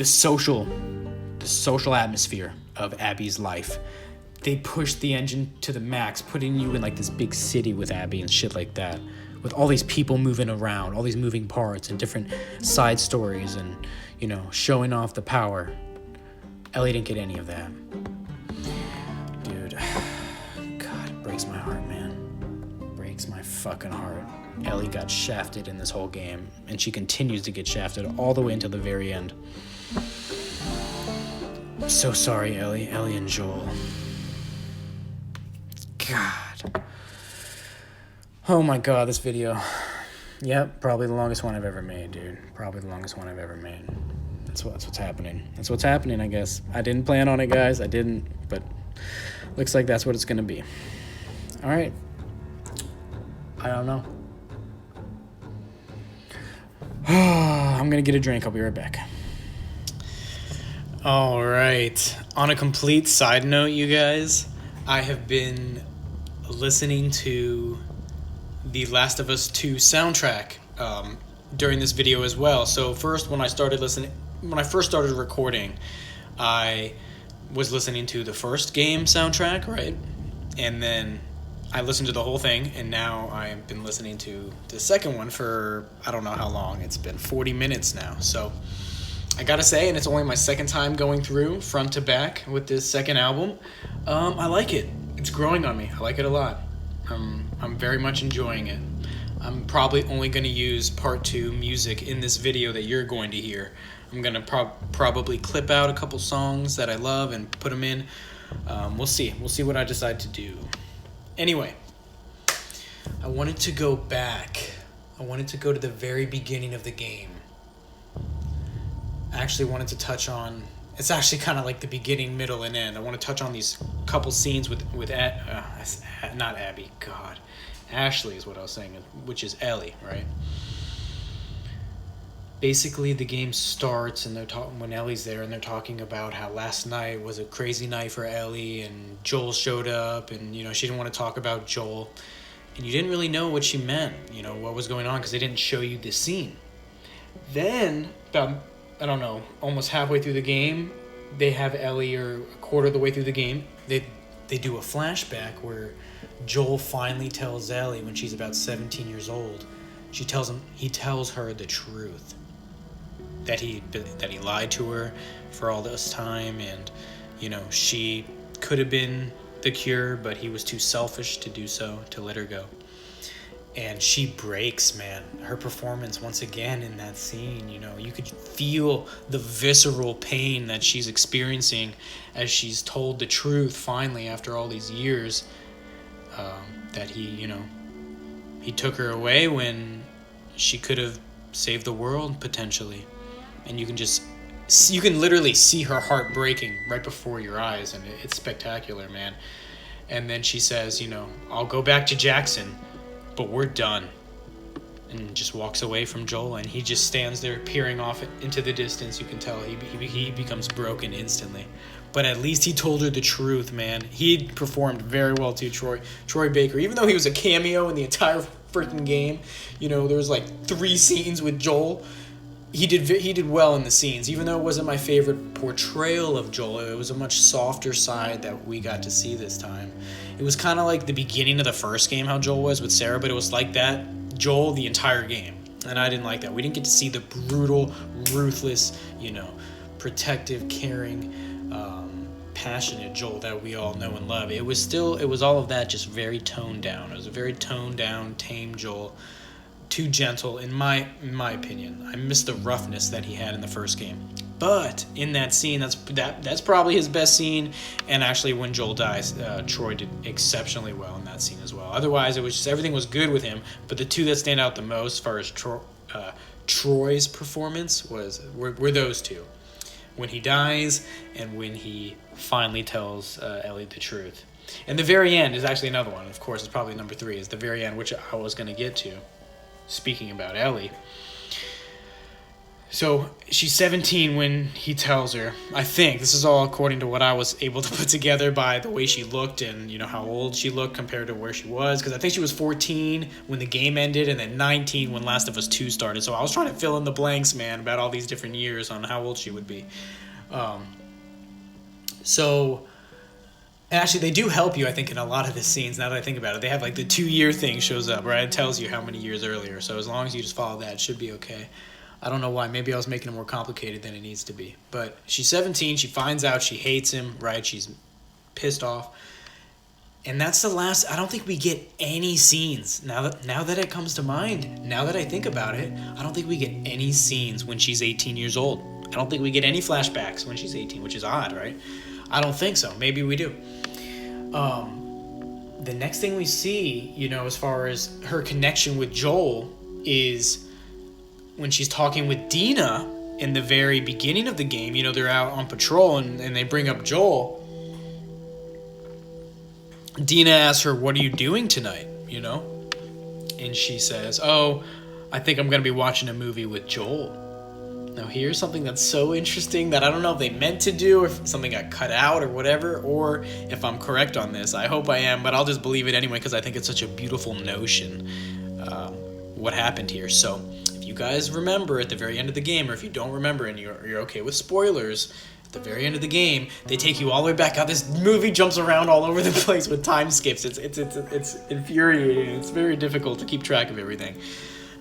social atmosphere of Abby's life. They pushed the engine to the max, putting you in like this big city with Abby and shit like that. With all these people moving around, all these moving parts and different side stories and, showing off the power. Ellie didn't get any of that. Dude, God, it breaks my heart, man. Breaks my fucking heart. Ellie got shafted in this whole game, and she continues to get shafted all the way until the very end. I'm so sorry, Ellie and Joel. God. Oh my God, this video. Yep, probably the longest one I've ever made, dude. Probably the longest one I've ever made. That's what's happening. That's what's happening, I guess. I didn't plan on it, guys. I didn't, but looks like that's what it's gonna be. All right. I don't know. I'm gonna get a drink. I'll be right back. All right. On a complete side note, you guys, I have been listening to the Last of Us 2 soundtrack during this video as well. So first, when I first started recording, I was listening to the first game soundtrack, right? And then I listened to the whole thing, and now I've been listening to the second one for, I don't know how long. It's been 40 minutes now. So I gotta say, and it's only my second time going through front to back with this second album, I like it. It's growing on me. I like it a lot. I'm very much enjoying it. I'm probably only going to use part 2 music in this video that you're going to hear. I'm going to probably clip out a couple songs that I love and put them in. We'll see. We'll see what I decide to do. Anyway, I wanted to go back. I wanted to go to the very beginning of the game. I actually wanted to touch on... It's actually kind of like the beginning, middle, and end. I want to touch on these couple scenes with not Abby, God. Ashley is what I was saying, which is Ellie, right? Basically, the game starts, and they're talking when Ellie's there, and they're talking about how last night was a crazy night for Ellie, and Joel showed up, and she didn't want to talk about Joel, and you didn't really know what she meant, what was going on, because they didn't show you the scene. Then, about, I don't know, almost halfway through the game, they have Ellie, or a quarter of the way through the game, they do a flashback where Joel finally tells Ellie when she's about 17 years old. He tells her the truth. That he lied to her for all this time, and she could have been the cure, but he was too selfish to do so, to let her go. And she breaks, man. Her performance once again in that scene, you could feel the visceral pain that she's experiencing as she's told the truth finally after all these years, that he took her away when she could have saved the world potentially. And you can literally see her heart breaking right before your eyes, and it's spectacular, man. And then she says, I'll go back to Jackson, but we're done. And just walks away from Joel, and he just stands there peering off into the distance. You can tell he becomes broken instantly. But at least he told her the truth, man. He performed very well too, Troy Baker. Even though he was a cameo in the entire freaking game, there was like 3 scenes with Joel. He did well in the scenes, even though it wasn't my favorite portrayal of Joel. It was a much softer side that we got to see this time. It was kind of like the beginning of the first game, how Joel was with Sarah, but it was like that Joel the entire game, and I didn't like that. We didn't get to see the brutal, ruthless, protective, caring, passionate Joel that we all know and love. It was all of that, just very toned down. It was a very toned down, tame Joel. Too gentle, in my opinion. I missed the roughness that he had in the first game. But in that scene, that's probably his best scene. And actually, when Joel dies, Troy did exceptionally well in that scene as well. Otherwise, it was just everything was good with him. But the two that stand out the most, as far as Troy's performance, were those two. When he dies, and when he finally tells Ellie the truth. And the very end is actually another one. Of course, it's probably number 3. Is the very end, which I was going to get to. Speaking about Ellie. So she's 17 when he tells her. I think this is all according to what I was able to put together by the way she looked and how old she looked compared to where she was, because I think she was 14 when the game ended and then 19 when Last of Us 2 started. So I was trying to fill in the blanks, man, about all these different years on how old she would be. And actually, they do help you, I think, in a lot of the scenes, now that I think about it. They have, like, the 2-year thing shows up, right? It tells you how many years earlier. So as long as you just follow that, it should be okay. I don't know why. Maybe I was making it more complicated than it needs to be. But she's 17. She finds out she hates him, right? She's pissed off. And that's the last... I don't think we get any scenes. Now that it comes to mind, now that I think about it, I don't think we get any scenes when she's 18 years old. I don't think we get any flashbacks when she's 18, which is odd, right? I don't think so. Maybe we do. The next thing we see, as far as her connection with Joel is when she's talking with Dina in the very beginning of the game. They're out on patrol and they bring up Joel. Dina asks her, "What are you doing tonight?" And she says, "Oh, I think I'm going to be watching a movie with Joel." Now here's something that's so interesting that I don't know if they meant to do, or if something got cut out or whatever, or if I'm correct on this. I hope I am, but I'll just believe it anyway because I think it's such a beautiful notion, what happened here. So if you guys remember at the very end of the game, or if you don't remember and you're okay with spoilers, at the very end of the game, they take you all the way back out. This movie jumps around all over the place with time skips. It's infuriating. It's very difficult to keep track of everything.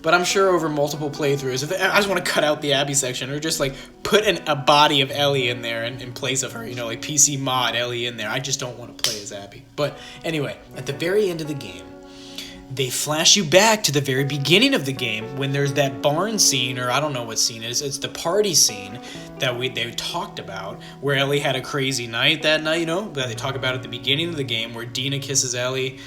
But I'm sure over multiple playthroughs, I just want to cut out the Abby section, or just like put a body of Ellie in there in place of her, like PC mod Ellie in there. I just don't want to play as Abby. But anyway, at the very end of the game, they flash you back to the very beginning of the game when there's that barn scene, or I don't know what scene it is. It's the party scene that they talked about, where Ellie had a crazy night that night, that they talk about at the beginning of the game, where Dina kisses Ellie.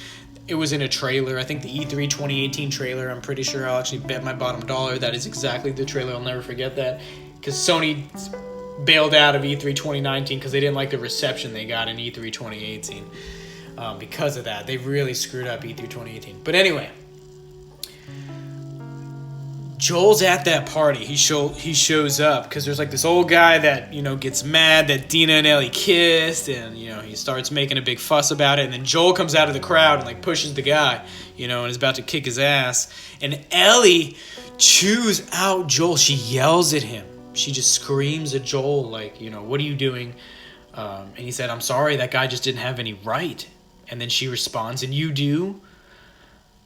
It was in a trailer, I think the E3 2018 trailer. I'm pretty sure I'll actually bet my bottom dollar that is exactly the trailer. I'll never forget that, because Sony bailed out of E3 2019 because they didn't like the reception they got in E3 2018. Because of that, they really screwed up E3 2018. But anyway, Joel's at that party. He shows up because there's like this old guy that gets mad that Dina and Ellie kissed, and he starts making a big fuss about it. And then Joel comes out of the crowd and like pushes the guy, and is about to kick his ass. And Ellie chews out Joel. She yells at him. She just screams at Joel like, what are you doing? And he said, I'm sorry, that guy just didn't have any right. And then she responds, and you do?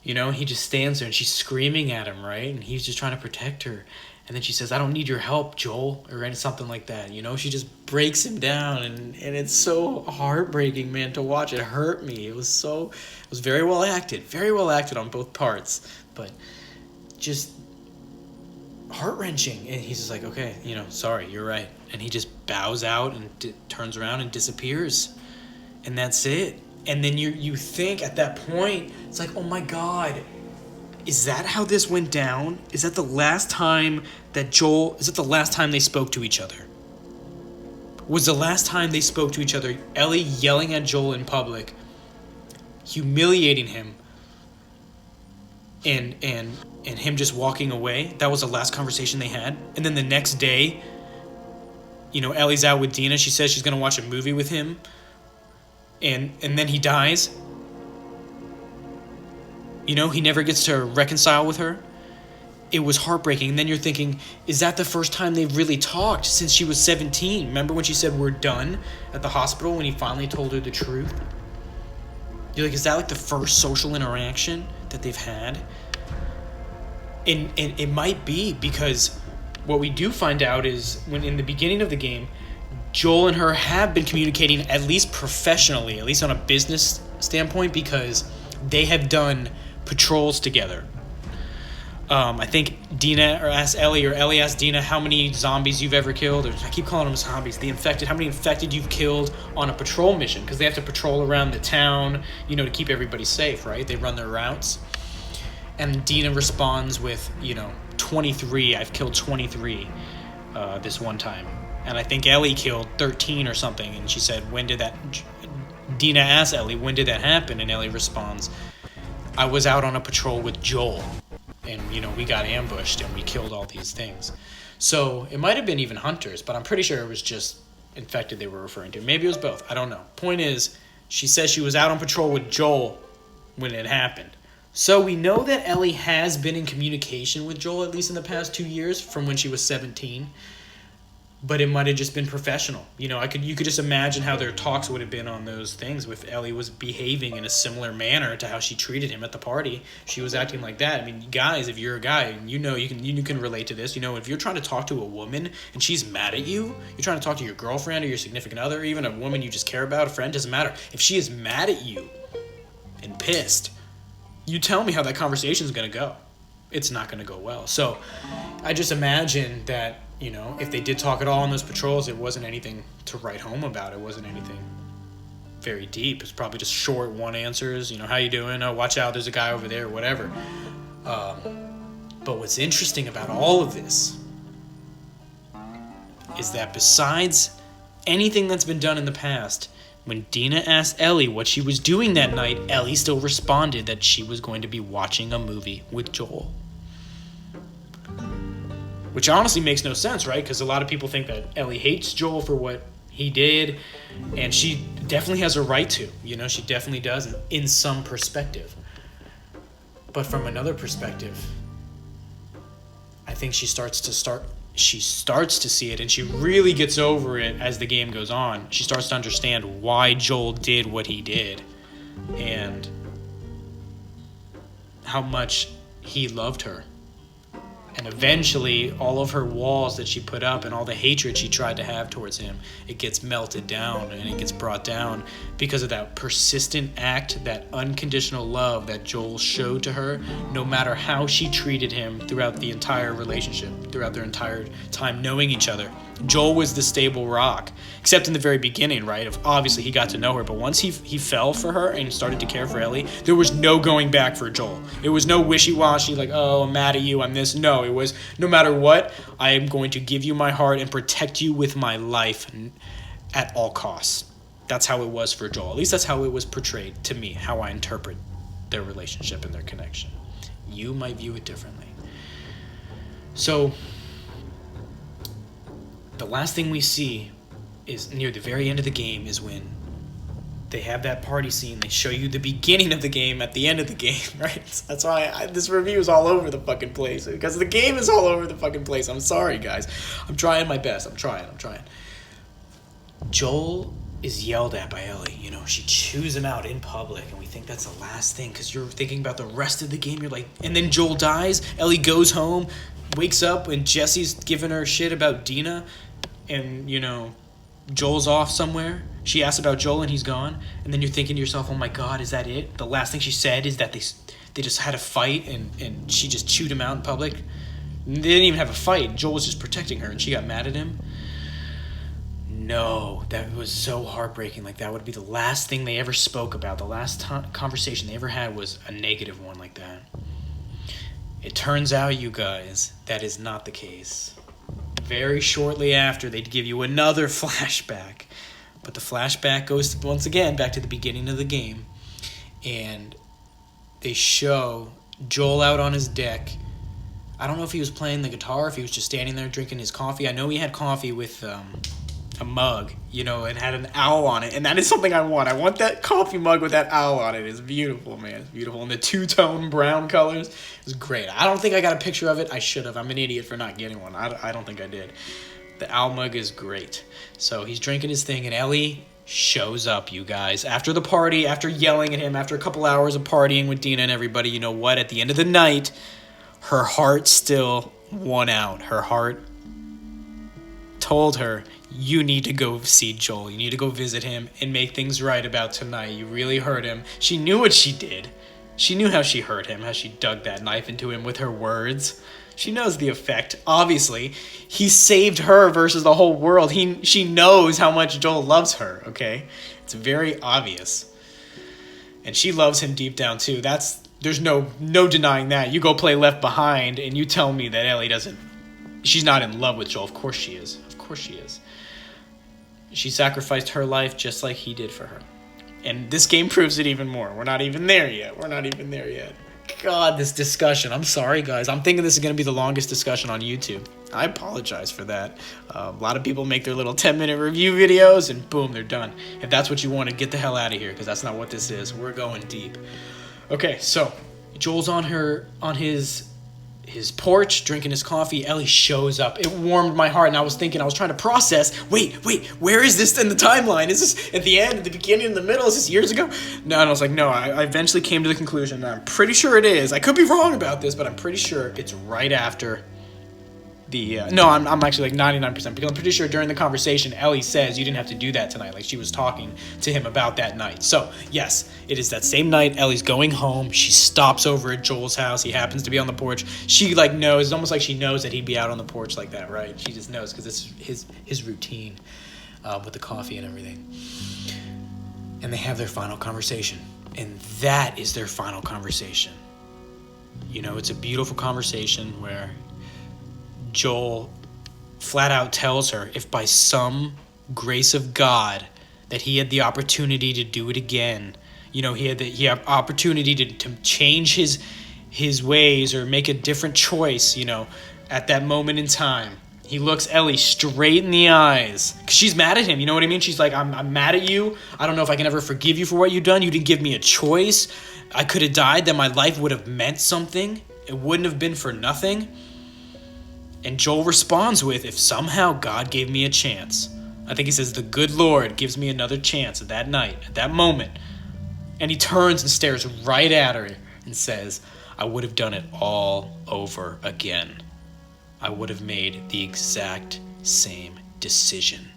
He just stands there and she's screaming at him, right? And he's just trying to protect her. And then she says, I don't need your help, Joel, or something like that. She just breaks him down, and it's so heartbreaking, man, to watch. It hurt me. It was very well acted on both parts, but just heart-wrenching. And he's just like, okay, sorry, you're right. And he just bows out and turns around and disappears. And that's it. And then you think at that point, it's like, oh my God, is that how this went down? Is that the last time is it the last time they spoke to each other? Was the last time they spoke to each other Ellie yelling at Joel in public, humiliating him, and him just walking away? That was the last conversation they had. And then the next day, Ellie's out with Dina. She says she's going to watch a movie with him. And then he dies. He never gets to reconcile with her. It was heartbreaking. And then you're thinking, is that the first time they've really talked since she was 17? Remember when she said we're done at the hospital when he finally told her the truth? You're like, is that like the first social interaction that they've had? And it might be, because what we do find out is when in the beginning of the game, Joel and her have been communicating, at least professionally, at least on a business standpoint, because they have done patrols together. I think Dina asked Ellie, or Ellie asked Dina, how many zombies you've ever killed. Or I keep calling them zombies. The infected. How many infected you've killed on a patrol mission? Because they have to patrol around the town, to keep everybody safe, right? They run their routes. And Dina responds with, 23. I've killed 23 this one time. And I think Ellie killed 13 or something. And she said, Dina asked Ellie, when did that happen? And Ellie responds, I was out on a patrol with Joel. And, we got ambushed and we killed all these things. So it might have been even hunters, but I'm pretty sure it was just infected they were referring to. Maybe it was both. I don't know. Point is, she says she was out on patrol with Joel when it happened. So we know that Ellie has been in communication with Joel, at least in the past 2 years, from when she was 17. But it might have just been professional. You could just imagine how their talks would have been on those things if Ellie was behaving in a similar manner to how she treated him at the party. She was acting like that. I mean, guys, if you're a guy, you can relate to this. If you're trying to talk to a woman and she's mad at you, you're trying to talk to your girlfriend or your significant other, even a woman you just care about, a friend, doesn't matter. If she is mad at you and pissed, you tell me how that conversation is going to go. It's not going to go well. So I just imagine that, if they did talk at all on those patrols, it wasn't anything to write home about. It wasn't anything very deep. It's probably just short one answers. How you doing? Oh, watch out, there's a guy over there, whatever. But what's interesting about all of this is that besides anything that's been done in the past, when Dina asked Ellie what she was doing that night, Ellie still responded that she was going to be watching a movie with Joel. Which honestly makes no sense, right? Because a lot of people think that Ellie hates Joel for what he did, and she definitely has a right to. She definitely does in some perspective. But from another perspective, I think she starts to see it, and she really gets over it as the game goes on. She starts to understand why Joel did what he did and how much he loved her. And eventually, all of her walls that she put up and all the hatred she tried to have towards him, it gets melted down and it gets brought down because of that persistent act, that unconditional love that Joel showed to her, no matter how she treated him throughout the entire relationship, throughout their entire time knowing each other. Joel was the stable rock, except in the very beginning, right? Obviously, he got to know her, but once he fell for her and started to care for Ellie, there was no going back for Joel. It was no wishy-washy, like, oh, I'm mad at you, I'm this. No, it was, no matter what, I am going to give you my heart and protect you with my life at all costs. That's how it was for Joel. At least that's how it was portrayed to me, how I interpret their relationship and their connection. You might view it differently. So, the last thing we see is near the very end of the game is when they have that party scene. They show you the beginning of the game at the end of the game, right? That's why this review is all over the fucking place, because the game is all over the fucking place. I'm sorry, guys. I'm trying my best. I'm trying. Joel is yelled at by Ellie. You know, she chews him out in public, and we think that's the last thing because you're thinking about the rest of the game. You're like, and then Joel dies. Ellie goes home, wakes up, and Jesse's giving her shit about Dina. And, you know, Joel's off somewhere. She asks about Joel and he's gone. And then you're thinking to yourself, oh my God, is that it? The last thing she said is that they just had a fight and she just chewed him out in public. They didn't even have a fight. Joel was just protecting her and she got mad at him. No, that was so heartbreaking. Like, that would be the last thing they ever spoke about. The last conversation they ever had was a negative one like that. It turns out, you guys, that is not the case. Very shortly after, they'd give you another flashback. But the flashback goes, once again, back to the beginning of the game. And they show Joel out on his deck. I don't know if he was playing the guitar, or if he was just standing there drinking his coffee. I know he had coffee with a mug, you know, and had an owl on it. And that is something I want. I want that coffee mug with that owl on it. It's beautiful, man. It's beautiful. And the two-tone brown colors is great. I don't think I got a picture of it. I should have. I'm an idiot for not getting one. I don't think I did. The owl mug is great. So he's drinking his thing, and Ellie shows up, you guys. After the party, after yelling at him, after a couple hours of partying with Dina and everybody, you know what? At the end of the night, her heart still won out. Her heart told her, you need to go see Joel. You need to go visit him and make things right about tonight. You really hurt him. She knew what she did. She knew how she hurt him, how she dug that knife into him with her words. She knows the effect. Obviously, he saved her versus the whole world. She knows how much Joel loves her, okay? It's very obvious. And she loves him deep down, too. There's no denying that. You go play Left Behind, and you tell me that Ellie she's not in love with Joel. Of course she is. Of course she is. She sacrificed her life just like he did for her. And this game proves it even more. We're not even there yet. God, this discussion. I'm sorry, guys. I'm thinking this is going to be the longest discussion on YouTube. I apologize for that. A lot of people make their little 10-minute review videos, and boom, they're done. If that's what you want, to get the hell out of here, because that's not what this is. We're going deep. Okay, so Joel's on his porch, drinking his coffee. Ellie shows up. It warmed my heart, and I was trying to process, wait, where is this in the timeline? Is this at the end, at the beginning, in the middle? Is this years ago? No, and I was like, no, I eventually came to the conclusion, and I'm pretty sure it is. I could be wrong about this, but I'm pretty sure it's right after I'm actually like 99%, because I'm pretty sure during the conversation, Ellie says you didn't have to do that tonight. Like, she was talking to him about that night. So, yes, it is that same night. Ellie's going home. She stops over at Joel's house. He happens to be on the porch. She, knows. It's almost like she knows that he'd be out on the porch like that, right? She just knows, because it's his routine with the coffee and everything. And they have their final conversation. And that is their final conversation. You know, it's a beautiful conversation where Joel flat out tells her if by some grace of God that he had the opportunity to do it again, you know, he had opportunity to change his ways or make a different choice, you know, at that moment in time. He looks Ellie straight in the eyes, because she's mad at him, you know what I mean? She's like, I'm mad at you. I don't know if I can ever forgive you for what you've done. You didn't give me a choice. I could have died, then my life would have meant something. It wouldn't have been for nothing. And Joel responds with, if somehow God gave me a chance. I think he says, the good Lord gives me another chance at that night, at that moment. And he turns and stares right at her and says, I would have done it all over again. I would have made the exact same decision.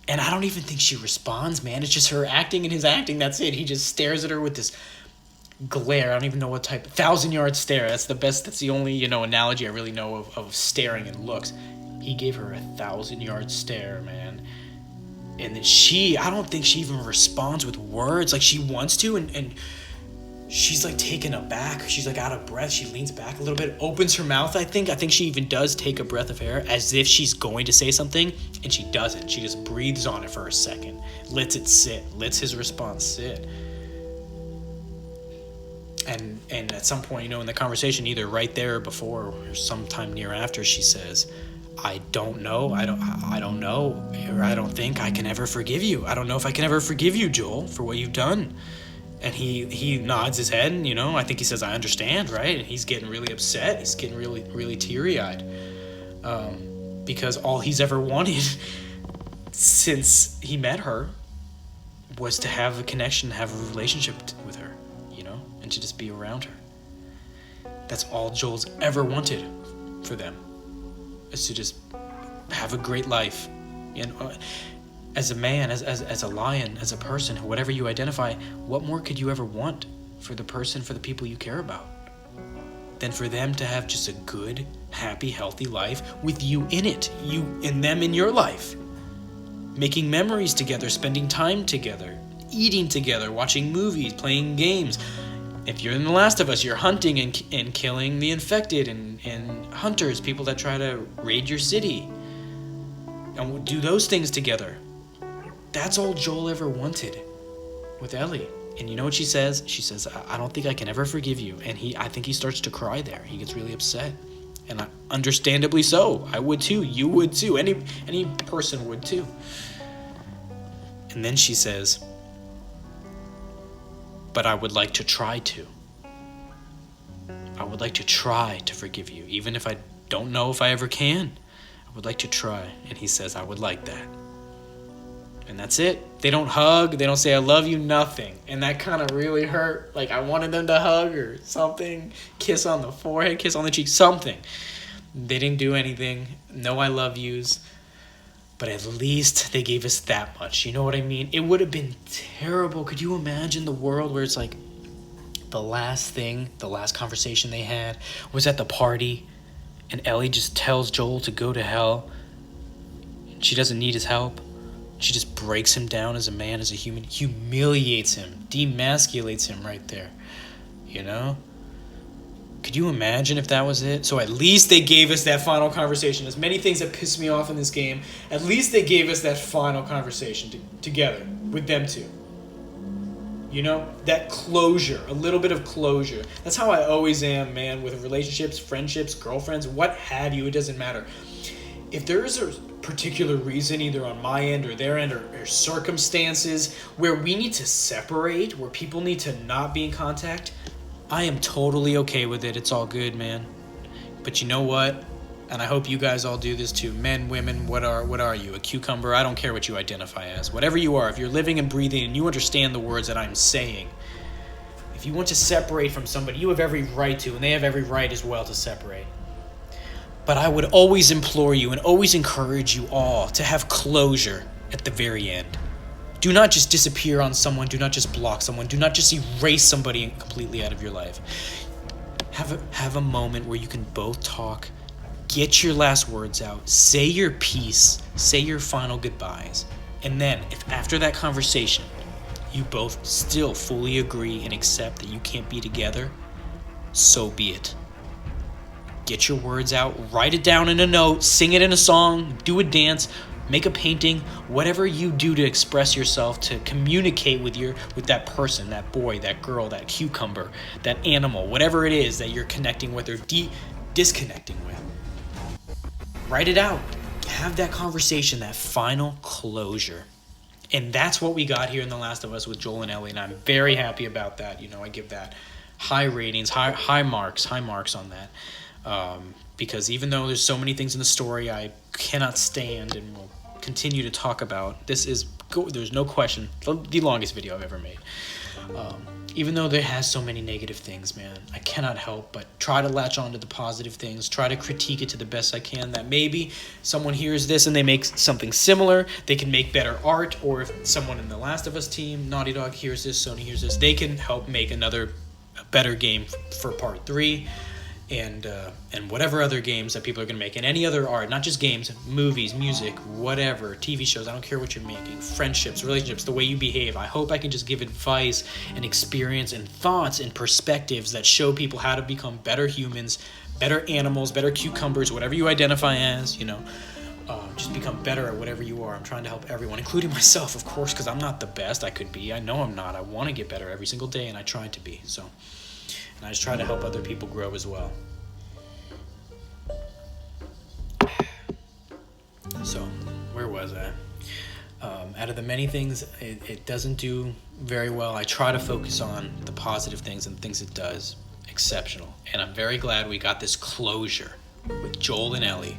And I don't even think she responds, man. It's just her acting and his acting. That's it. He just stares at her with this glare. I don't even know what type. 1,000-yard stare. That's the best. That's the only, analogy I really know of staring and looks. He gave her a 1,000-yard stare, man. And then I don't think she even responds with words. Like, she wants to, and she's like taken aback. She's like out of breath. She leans back a little bit, opens her mouth. I think she even does take a breath of air as if she's going to say something, and she doesn't. She just breathes on it for a second, lets it sit, lets his response sit. And at some point, in the conversation, either right there or before or sometime near after, she says, I don't know, or I don't think I can ever forgive you. I don't know if I can ever forgive you, Joel, for what you've done. And he nods his head, and, I think he says, I understand, right? And he's getting really upset. He's getting really, really teary-eyed. Because all he's ever wanted since he met her was to have a connection, have a relationship with her, and to just be around her. That's all Joel's ever wanted for them, is to just have a great life. As a man, as a lion, as a person, whatever you identify, what more could you ever want for the person, for the people you care about, than for them to have just a good, happy, healthy life with you in it, you and them in your life, making memories together, spending time together, eating together, watching movies, playing games. If you're in The Last of Us, you're hunting and killing the infected and hunters, people that try to raid your city, and we'll do those things together. That's all Joel ever wanted with Ellie. And you know what she says? She says, I don't think I can ever forgive you. And I think he starts to cry there. He gets really upset. And understandably so. I would too. You would too. Any person would too. And then she says, but I would like to try to. I would like to try to forgive you, even if I don't know if I ever can. I would like to try. And he says, I would like that. And that's it. They don't hug. They don't say, I love you, nothing. And that kind of really hurt. Like, I wanted them to hug or something. Kiss on the forehead, kiss on the cheek, something. They didn't do anything. No I love yous. But at least they gave us that much. You know what I mean? It would have been terrible. Could you imagine the world where it's like the last conversation they had was at the party, and Ellie just tells Joel to go to hell. She doesn't need his help. She just breaks him down as a man, as a human, humiliates him, demasculates him right there. Could you imagine if that was it? So at least they gave us that final conversation. As many things that pissed me off in this game, at least they gave us that final conversation together with them two. That closure, a little bit of closure. That's how I always am, man, with relationships, friendships, girlfriends, what have you. It doesn't matter. If there is a particular reason, either on my end or their end, or circumstances where we need to separate, where people need to not be in contact, I am totally okay with it. It's all good, man. But you know what? And I hope you guys all do this too. Men, women, what are you? A cucumber? I don't care what you identify as. Whatever you are, if you're living and breathing and you understand the words that I'm saying, if you want to separate from somebody, you have every right to, and they have every right as well to separate. But I would always implore you and always encourage you all to have closure at the very end. Do not just disappear on someone. Do not just block someone. Do not just erase somebody completely out of your life. Have a moment where you can both talk, get your last words out, say your piece, say your final goodbyes. And then, if after that conversation, you both still fully agree and accept that you can't be together, so be it. Get your words out, write it down in a note, sing it in a song, do a dance, make a painting, whatever you do to express yourself, to communicate with that person, that boy, that girl, that cucumber, that animal, whatever it is that you're connecting with or disconnecting with. Write it out. Have that conversation, that final closure. And that's what we got here in The Last of Us with Joel and Ellie, and I'm very happy about that. I give that high ratings, high marks on that. Because even though there's so many things in the story I cannot stand and will continue to talk about, there's no question the longest video I've ever made. even though there has so many negative things, man, I cannot help but try to latch on to the positive things, try to critique it to the best I can, that maybe someone hears this and they make something similar, they can make better art, or if someone in the Last of Us team, Naughty Dog hears this, Sony hears this, they can help make a better game for part 3, and whatever other games that people are going to make, and any other art, not just games, movies, music, whatever, TV shows, I don't care what you're making, friendships, relationships, the way you behave. I hope I can just give advice and experience and thoughts and perspectives that show people how to become better humans, better animals, better cucumbers, whatever you identify as, just become better at whatever you are. I'm trying to help everyone, including myself, of course, because I'm not the best I could be. I know I'm not. I want to get better every single day, and I try to be, so... And I just try to help other people grow as well. So, where was I? Out of the many things it doesn't do very well, I try to focus on the positive things and things it does exceptional. And I'm very glad we got this closure with Joel and Ellie.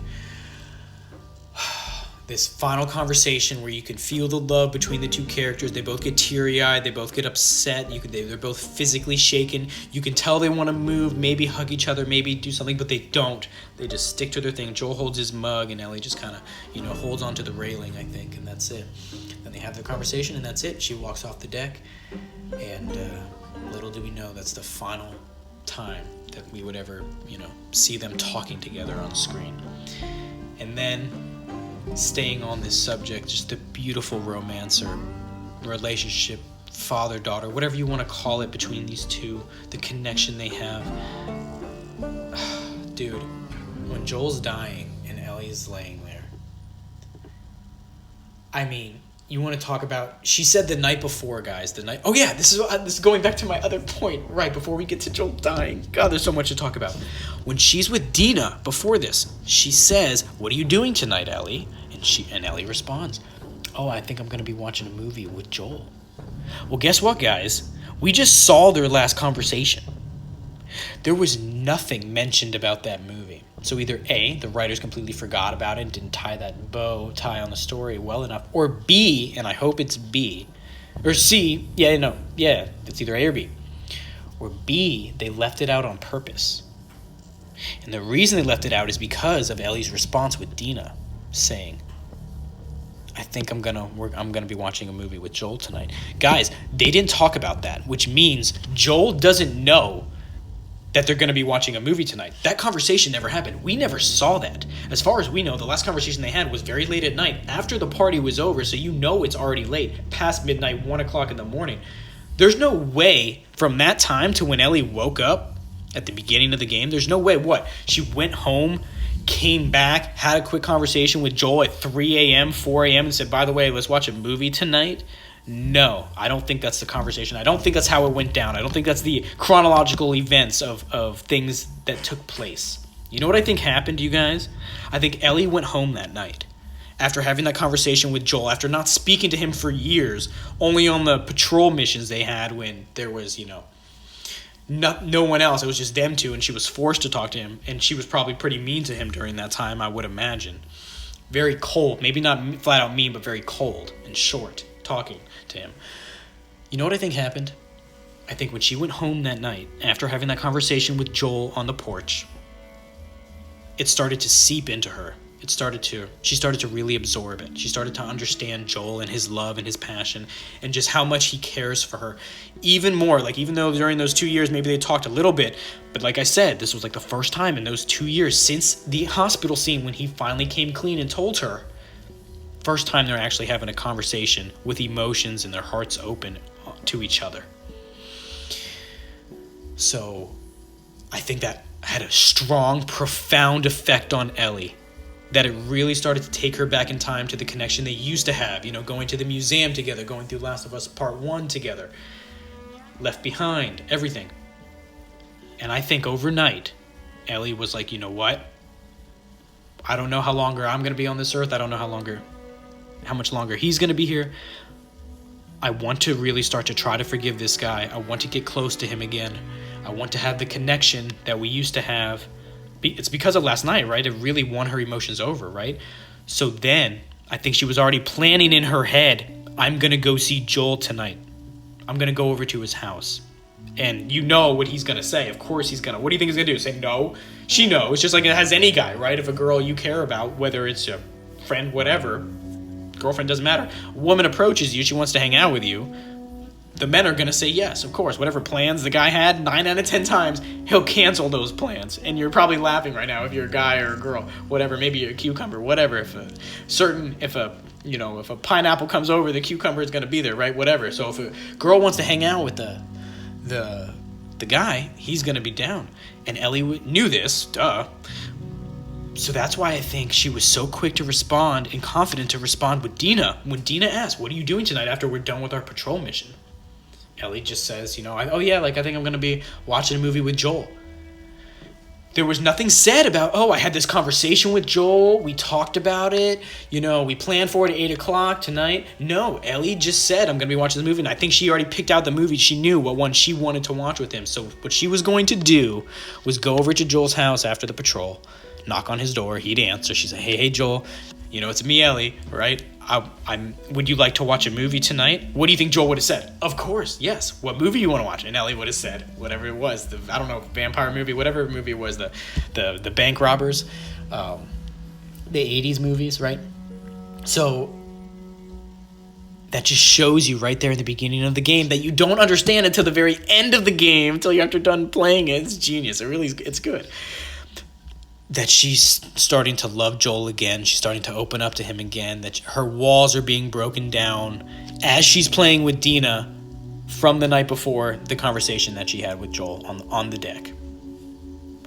This final conversation where you can feel the love between the two characters. They both get teary-eyed. They both get upset. They're both physically shaken. You can tell they want to move, maybe hug each other, maybe do something, but they don't. They just stick to their thing. Joel holds his mug, and Ellie just kind of, holds onto the railing, I think, and that's it. Then they have their conversation, and that's it. She walks off the deck, and little do we know that's the final time that we would ever, see them talking together on screen. And then... staying on this subject, just the beautiful romance or relationship, father-daughter, whatever you want to call it, between these two, the connection they have. Dude, when Joel's dying and Ellie's laying there, I mean, you want to talk about, she said the night before, guys, this is going back to my other point, right, before we get to Joel dying. God, there's so much to talk about. When she's with Dina before this, she says, "What are you doing tonight, Ellie?" And Ellie responds, "Oh, I think I'm going to be watching a movie with Joel." Well, guess what, guys? We just saw their last conversation. There was nothing mentioned about that movie. So either A, the writers completely forgot about it and didn't tie that bow tie on the story well enough, or B, and I hope it's B, or C, it's either A or B, or B, they left it out on purpose. And the reason they left it out is because of Ellie's response with Dina saying, "I think I'm gonna be watching a movie with Joel tonight." Guys, they didn't talk about that, which means Joel doesn't know that they're going to be watching a movie tonight. That conversation never happened. We never saw that. As far as we know, the last conversation they had was very late at night, after the party was over, so it's already late, past midnight, 1 o'clock in the morning. There's no way from that time to when Ellie woke up at the beginning of the game, there's no way, she went home, came back, had a quick conversation with Joel at 3 a.m., 4 a.m., and said, "By the way, let's watch a movie tonight"? No, I don't think that's the conversation. I don't think that's how it went down. I don't think that's the chronological events of things that took place. You know what I think happened, you guys? I think Ellie went home that night after having that conversation with Joel, after not speaking to him for years, only on the patrol missions they had when there was, no one else. It was just them two, and she was forced to talk to him, and she was probably pretty mean to him during that time, I would imagine. Very cold, maybe not flat out mean, but very cold and short talking to him. You know what I think happened? I think when she went home that night, after having that conversation with Joel on the porch, it started to seep into her. She started to really absorb it. She started to understand Joel and his love and his passion and just how much he cares for her. Even more, even though during those 2 years maybe they talked a little bit, but like I said, this was the first time in those 2 years since the hospital scene when he finally came clean and told her. First time they're actually having a conversation with emotions and their hearts open to each other. So I think that had a strong, profound effect on Ellie. That it really started to take her back in time to the connection they used to have, going to the museum together, going through Last of Us Part 1 together, Left Behind, everything. And I think overnight, Ellie was like, you know what? I don't know how longer I'm going to be on this earth. I don't know how much longer he's going to be here. I want to really start to try to forgive this guy. I want to get close to him again. I want to have the connection that we used to have. It's because of last night, right? It really won her emotions over, right? So then, I think she was already planning in her head, I'm going to go see Joel tonight. I'm going to go over to his house. And you know what he's going to say. Of course he's going to. What do you think he's going to do? Say no? She knows. Just like it has any guy, right? If a girl you care about, whether it's a friend, whatever, girlfriend, doesn't matter. A woman approaches you. She wants to hang out with you. The men are going to say yes, of course. Whatever plans the guy had, 9 out of 10 times, he'll cancel those plans. And you're probably laughing right now if you're a guy or a girl, whatever, maybe you're a cucumber, whatever. If a pineapple comes over, the cucumber is going to be there, right? Whatever. So if a girl wants to hang out with the guy, he's going to be down. And Ellie knew this, duh. So that's why I think she was so quick to respond and confident to respond with Dina. When Dina asked, what are you doing tonight after we're done with our patrol mission? Ellie just says, I think I'm going to be watching a movie with Joel. There was nothing said about, I had this conversation with Joel. We talked about it. We planned for it at 8 o'clock tonight. No, Ellie just said, I'm going to be watching the movie. And I think she already picked out the movie. She knew what one she wanted to watch with him. So what she was going to do was go over to Joel's house after the patrol, knock on his door. He'd answer. She'd say, hey, Joel, it's me, Ellie, right? Would you like to watch a movie tonight? What do you think Joel would have said? Of course, yes. What movie you want to watch? And Ellie would have said whatever it was. Vampire movie, whatever movie it was, the bank robbers, the 80s movies, right? So that just shows you right there in the beginning of the game that you don't understand until the very end of the game, until you're after done playing it. It's genius. It's good. That she's starting to love Joel again. She's starting to open up to him again. That her walls are being broken down as she's playing with Dina from the night before the conversation that she had with Joel on the deck.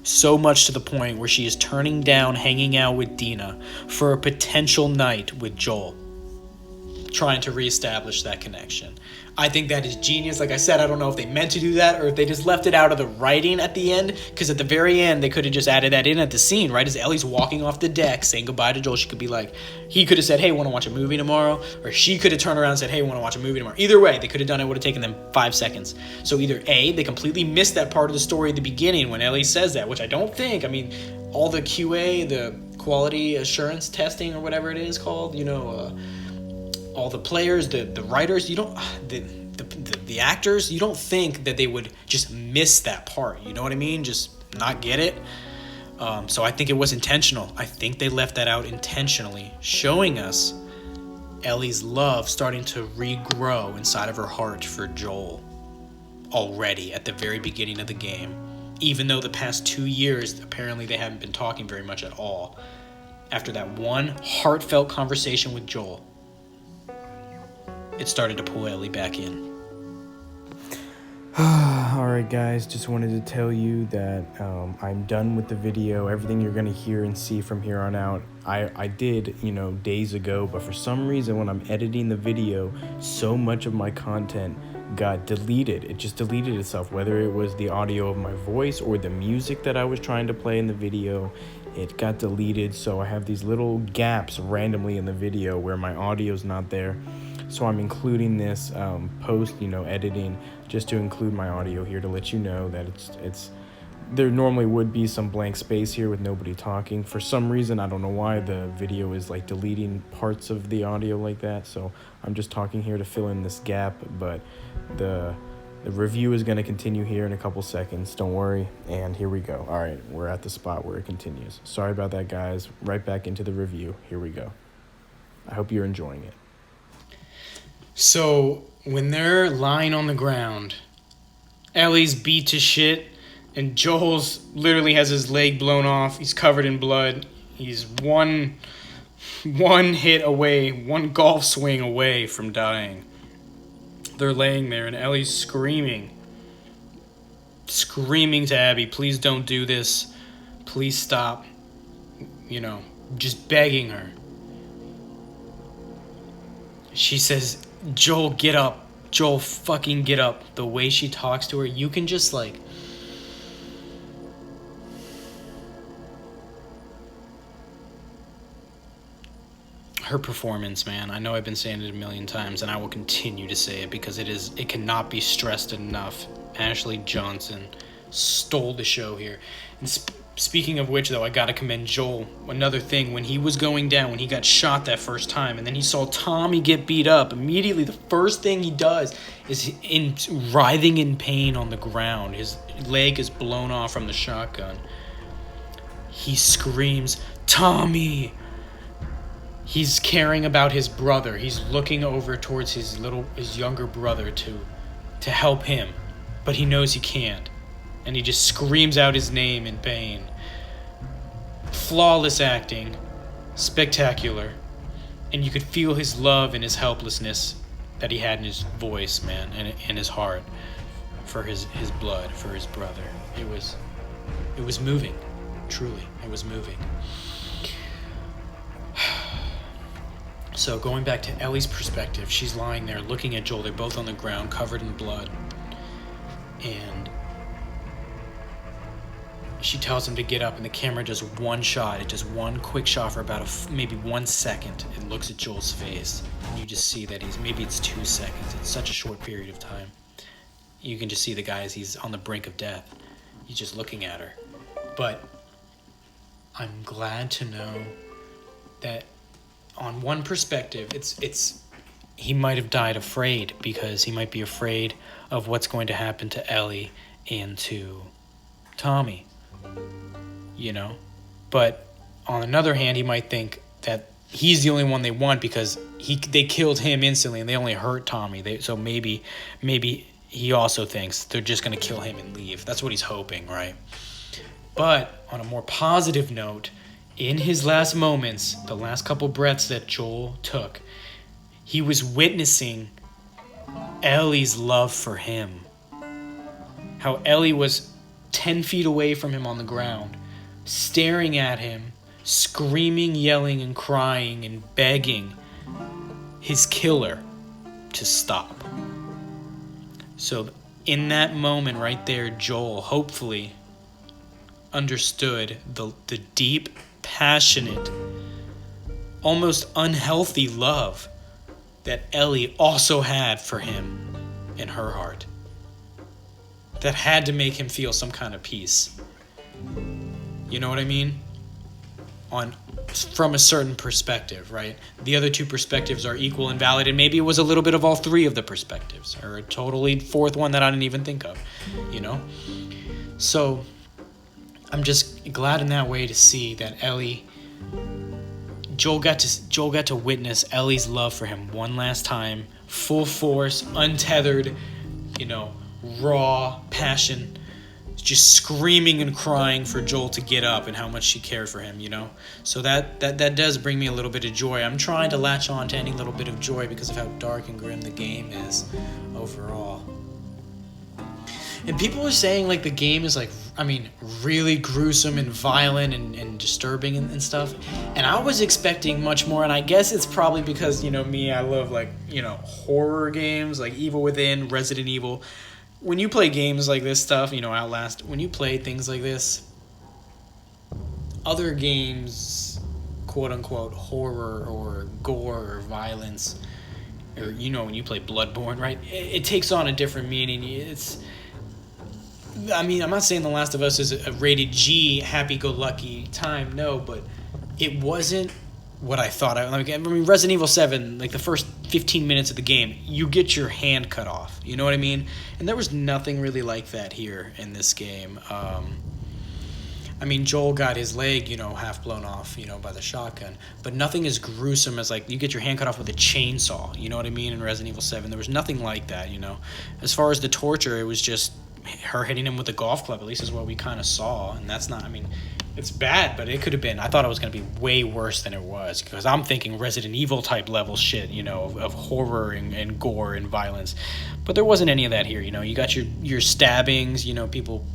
So much to the point where she is turning down hanging out with Dina for a potential night with Joel, trying to reestablish that connection. I think that is genius. Like I said, I don't know if they meant to do that or if they just left it out of the writing at the end, because at the very end, they could have just added that in at the scene, right? As Ellie's walking off the deck saying goodbye to Joel, she could be like, he could have said, hey, want to watch a movie tomorrow? Or she could have turned around and said, hey, want to watch a movie tomorrow? Either way, they could have done it. It would have taken them 5 seconds. So either A, they completely missed that part of the story at the beginning when Ellie says that, which I don't think, all the QA, the quality assurance testing or whatever it is called, all the players, the writers, the actors, you don't think that they would just miss that part. You know what I mean? Just not get it. So I think it was intentional. I think they left that out intentionally, showing us Ellie's love starting to regrow inside of her heart for Joel already at the very beginning of the game. Even though the past 2 years, apparently they haven't been talking very much at all. After that one heartfelt conversation with Joel, it started to pull Ellie back in. Alright guys, just wanted to tell you that I'm done with the video. Everything you're going to hear and see from here on out, I did, days ago, but for some reason when I'm editing the video, so much of my content got deleted. It just deleted itself, whether it was the audio of my voice or the music that I was trying to play in the video. It got deleted, so I have these little gaps randomly in the video where my audio's not there. So I'm including this post, editing, just to include my audio here to let you know that it's there normally would be some blank space here with nobody talking. For some reason, I don't know why, the video is like deleting parts of the audio like that. So I'm just talking here to fill in this gap, but the review is going to continue here in a couple seconds. Don't worry. And here we go. All right, we're at the spot where it continues. Sorry about that, guys. Right back into the review. Here we go. I hope you're enjoying it. So when they're lying on the ground, Ellie's beat to shit, and Joel's literally has his leg blown off. He's covered in blood. He's one hit away, one golf swing away from dying. They're laying there, and Ellie's screaming to Abby, please don't do this. Please stop. Just begging her. She says, Joel, get up. Joel, fucking get up. The way she talks to her, you can just her performance, man. I know I've been saying it a million times, and I will continue to say it because it cannot be stressed enough. Ashley Johnson stole the show here. And speaking of which, though, I gotta commend Joel. Another thing, when he was going down, when he got shot that first time, and then he saw Tommy get beat up, immediately the first thing he does is writhing in pain on the ground. His leg is blown off from the shotgun. He screams, "Tommy!" He's caring about his brother. He's looking over towards his younger brother to help him, but he knows he can't. And he just screams out his name in pain. Flawless acting, spectacular, and you could feel his love and his helplessness that he had in his voice, man, and in his heart for his blood, for his brother. It was moving, truly, it was moving. So going back to Ellie's perspective, she's lying there looking at Joel. They're both on the ground, covered in blood, and she tells him to get up, and the camera does one shot. It does one quick shot for about maybe 1 second. It looks at Joel's face, and you just see that maybe it's 2 seconds. It's such a short period of time. You can just see the guy as he's on the brink of death. He's just looking at her. But I'm glad to know that on one perspective, it's he might have died afraid, because he might be afraid of what's going to happen to Ellie and to Tommy. You know, but on another hand, he might think that he's the only one they want because they killed him instantly and they only hurt Tommy. So maybe he also thinks they're just going to kill him and leave. That's what he's hoping, right? But on a more positive note, in his last moments, the last couple breaths that Joel took, he was witnessing Ellie's love for him. How Ellie was 10 feet away from him on the ground, staring at him, screaming, yelling, and crying, and begging his killer to stop. So in that moment right there, Joel hopefully understood the deep, passionate, almost unhealthy love that Ellie also had for him in her heart. That had to make him feel some kind of peace. You know what I mean? From a certain perspective, right? The other two perspectives are equal and valid, and maybe it was a little bit of all three of the perspectives, or a totally fourth one that I didn't even think of, you know? So I'm just glad in that way to see that Joel got to witness Ellie's love for him one last time, full force, untethered, you know, raw passion, just screaming and crying for Joel to get up and how much she cared for him, you know? So that does bring me a little bit of joy. I'm trying to latch on to any little bit of joy because of how dark and grim the game is overall. And people are saying, like, the game is, like, I mean, really gruesome and violent and disturbing and stuff. And I was expecting much more, and I guess it's probably because, you know, me, I love, like, you know, horror games, like Evil Within, Resident Evil. When you play games like this stuff, you know, Outlast, when you play things like this, other games, quote-unquote, horror or gore or violence, or, you know, when you play Bloodborne, right, it takes on a different meaning. I mean, I'm not saying The Last of Us is a rated G, happy-go-lucky time, no, but it wasn't what I thought. I mean, Resident Evil 7, like the first 15 minutes of the game, you get your hand cut off. You know what I mean? And there was nothing really like that here in this game. I mean, Joel got his leg, you know, half blown off, you know, by the shotgun. But nothing as gruesome as, like, you get your hand cut off with a chainsaw. You know what I mean? In Resident Evil 7, there was nothing like that, you know. As far as the torture, it was just her hitting him with a golf club, at least is what we kind of saw. And that's not, I mean, it's bad, but it could have been, I thought it was going to be way worse than it was, because I'm thinking Resident Evil type level shit, you know, of horror and gore and violence. But there wasn't any of that here, you know. You got your stabbings, you know, people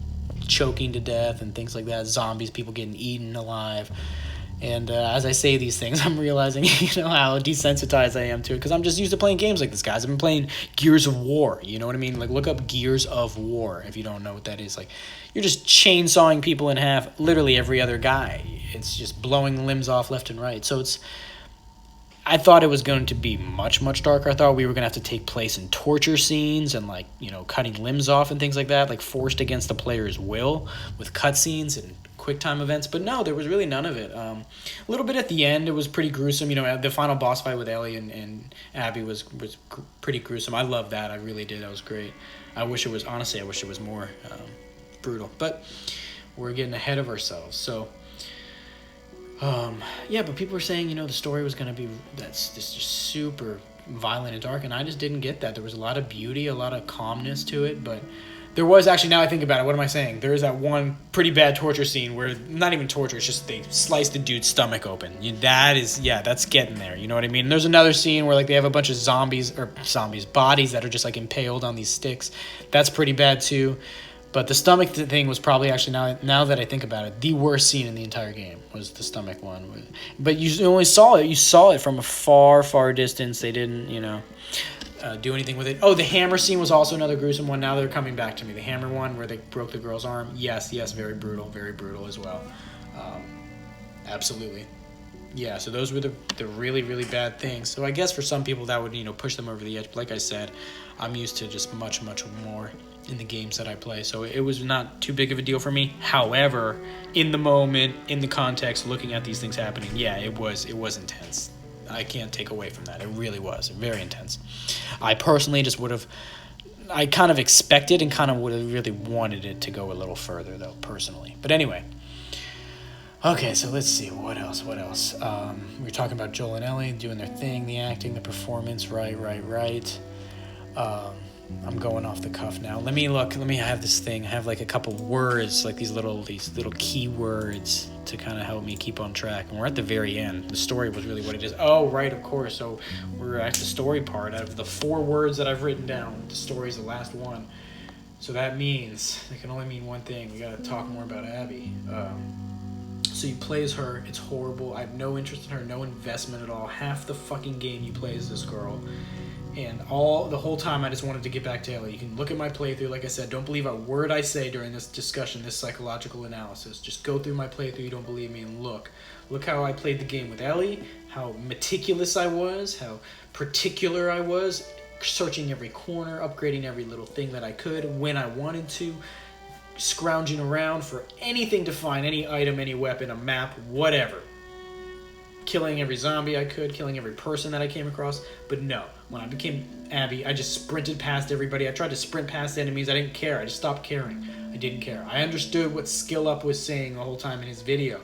choking to death and things like that, zombies, people getting eaten alive. And as I say these things, I'm realizing, you know, how desensitized I am to it, because I'm just used to playing games like this, guys. I've been playing Gears of War, you know what I mean? Like, look up Gears of War if you don't know what that is. Like, you're just chainsawing people in half, literally every other guy. It's just blowing limbs off left and right. So I thought it was going to be much, much darker. I thought we were going to have to take place in torture scenes and, like, you know, cutting limbs off and things like that, like forced against the player's will with cutscenes and quick time events. But no, there was really none of it. A little bit at the end, it was pretty gruesome. You know, the final boss fight with Ellie and Abby was pretty gruesome. I loved that. I really did. That was great. I wish it was more brutal. But we're getting ahead of ourselves. So... yeah, but people were saying, you know, the story was going to be that's just super violent and dark, and I just didn't get that. There was a lot of beauty, a lot of calmness to it, but there was actually, now I think about it, what am I saying? There is that one pretty bad torture scene where, not even torture, it's just they slice the dude's stomach open. That's getting there, you know what I mean? And there's another scene where, like, they have a bunch of bodies that are just, like, impaled on these sticks. That's pretty bad, too. But the stomach thing was probably actually, now that I think about it, the worst scene in the entire game was the stomach one. But you only saw it. You saw it from a far, far distance. They didn't, you know, do anything with it. Oh, the hammer scene was also another gruesome one. Now they're coming back to me. The hammer one where they broke the girl's arm. Yes, very brutal as well. Absolutely. Yeah, so those were the really, really bad things. So I guess for some people that would, you know, push them over the edge. But like I said, I'm used to just much, much more in the games that I play, so it was not too big of a deal for me. However, in the moment, in the context, looking at these things happening, yeah, it was intense. I can't take away from that. It really was very intense. I personally just I kind of expected and kind of would have really wanted it to go a little further, though, personally. But anyway, okay, so let's see, what else? We were talking about Joel and Ellie doing their thing, the acting, the performance, right. I'm going off the cuff now. Let me have this thing. I have like a couple words, like these little key words to kind of help me keep on track. And we're at the very end. The story was really what it is. Oh, right, of course. So we're at the story part. Out of the 4 words that I've written down, the story's the last one. So that means, it can only mean one thing. We got to talk more about Abby. So you play as her. It's horrible. I have no interest in her, no investment at all. Half the fucking game you play as this girl. And the whole time I just wanted to get back to Ellie. You can look at my playthrough. Like I said, don't believe a word I say during this discussion, this psychological analysis. Just go through my playthrough. You don't believe me, and look how I played the game with Ellie, how meticulous I was, how particular I was, searching every corner, upgrading every little thing that I could when I wanted to, scrounging around for anything to find, any item, any weapon, a map, whatever. Killing every zombie I could, killing every person that I came across. But no, when I became Abby, I just sprinted past everybody. I tried to sprint past enemies. I didn't care. I just stopped caring. I didn't care. I understood what Skill Up was saying the whole time in his video.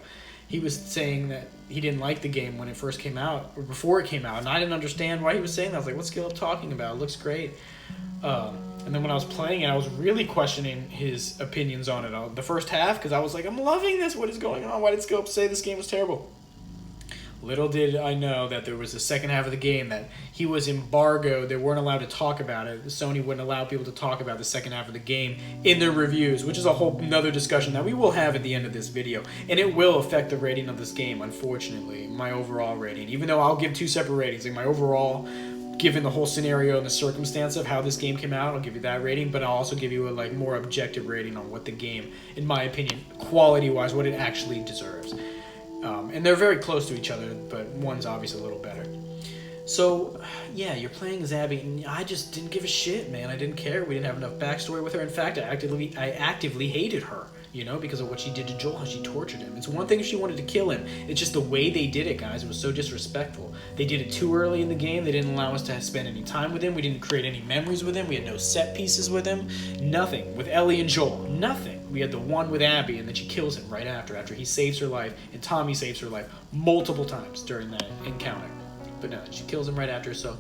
He was saying that he didn't like the game when it first came out, or before it came out, and I didn't understand why he was saying that. I was like, what's Skill Up talking about? It looks great. And then when I was playing it, I was really questioning his opinions on it. The first half, because I was like, I'm loving this. What is going on? Why did Skill Up say this game was terrible? Little did I know that there was a second half of the game that he was embargoed. They weren't allowed to talk about it. Sony wouldn't allow people to talk about the second half of the game in their reviews, which is a whole nother discussion that we will have at the end of this video. And it will affect the rating of this game, unfortunately, my overall rating. Even though I'll give 2 separate ratings. Like my overall, given the whole scenario and the circumstance of how this game came out, I'll give you that rating, but I'll also give you a more objective rating on what the game, in my opinion, quality-wise, what it actually deserves. And they're very close to each other, but one's obviously a little better. So, yeah, you're playing as Abby, and I just didn't give a shit, man. I didn't care. We didn't have enough backstory with her. In fact, I actively hated her, you know, because of what she did to Joel, how she tortured him. It's one thing if she wanted to kill him. It's just the way they did it, guys. It was so disrespectful. They did it too early in the game. They didn't allow us to spend any time with him. We didn't create any memories with him. We had no set pieces with him. Nothing. With Ellie and Joel. Nothing. We had the one with Abby, and then she kills him right after he saves her life, and Tommy saves her life multiple times during that encounter. But no, she kills him right after, so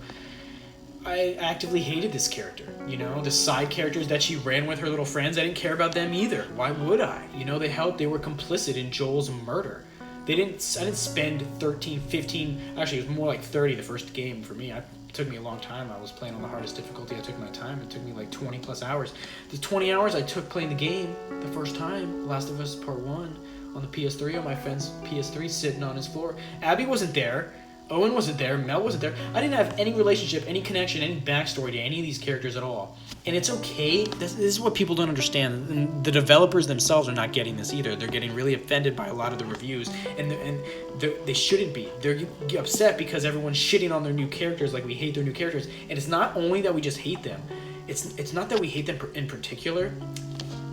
I actively hated this character. You know, the side characters that she ran with her little friends, I didn't care about them either. Why would I? You know, they were complicit in Joel's murder. I didn't spend 13, 15, actually it was more like 30 the first game for me. It took me a long time. I was playing on the hardest difficulty. I took my time. It took me like 20 plus hours. The 20 hours I took playing the game the first time, Last of Us Part 1, on the PS3, on my friend's PS3, sitting on his floor. Abby wasn't there. Owen wasn't there. Mel wasn't there. I didn't have any relationship, any connection, any backstory to any of these characters at all. And it's okay. This is what people don't understand. And the developers themselves are not getting this either. They're getting really offended by a lot of the reviews. And they shouldn't be. They're upset because everyone's shitting on their new characters like we hate their new characters. And it's not only that we just hate them. It's not that we hate them in particular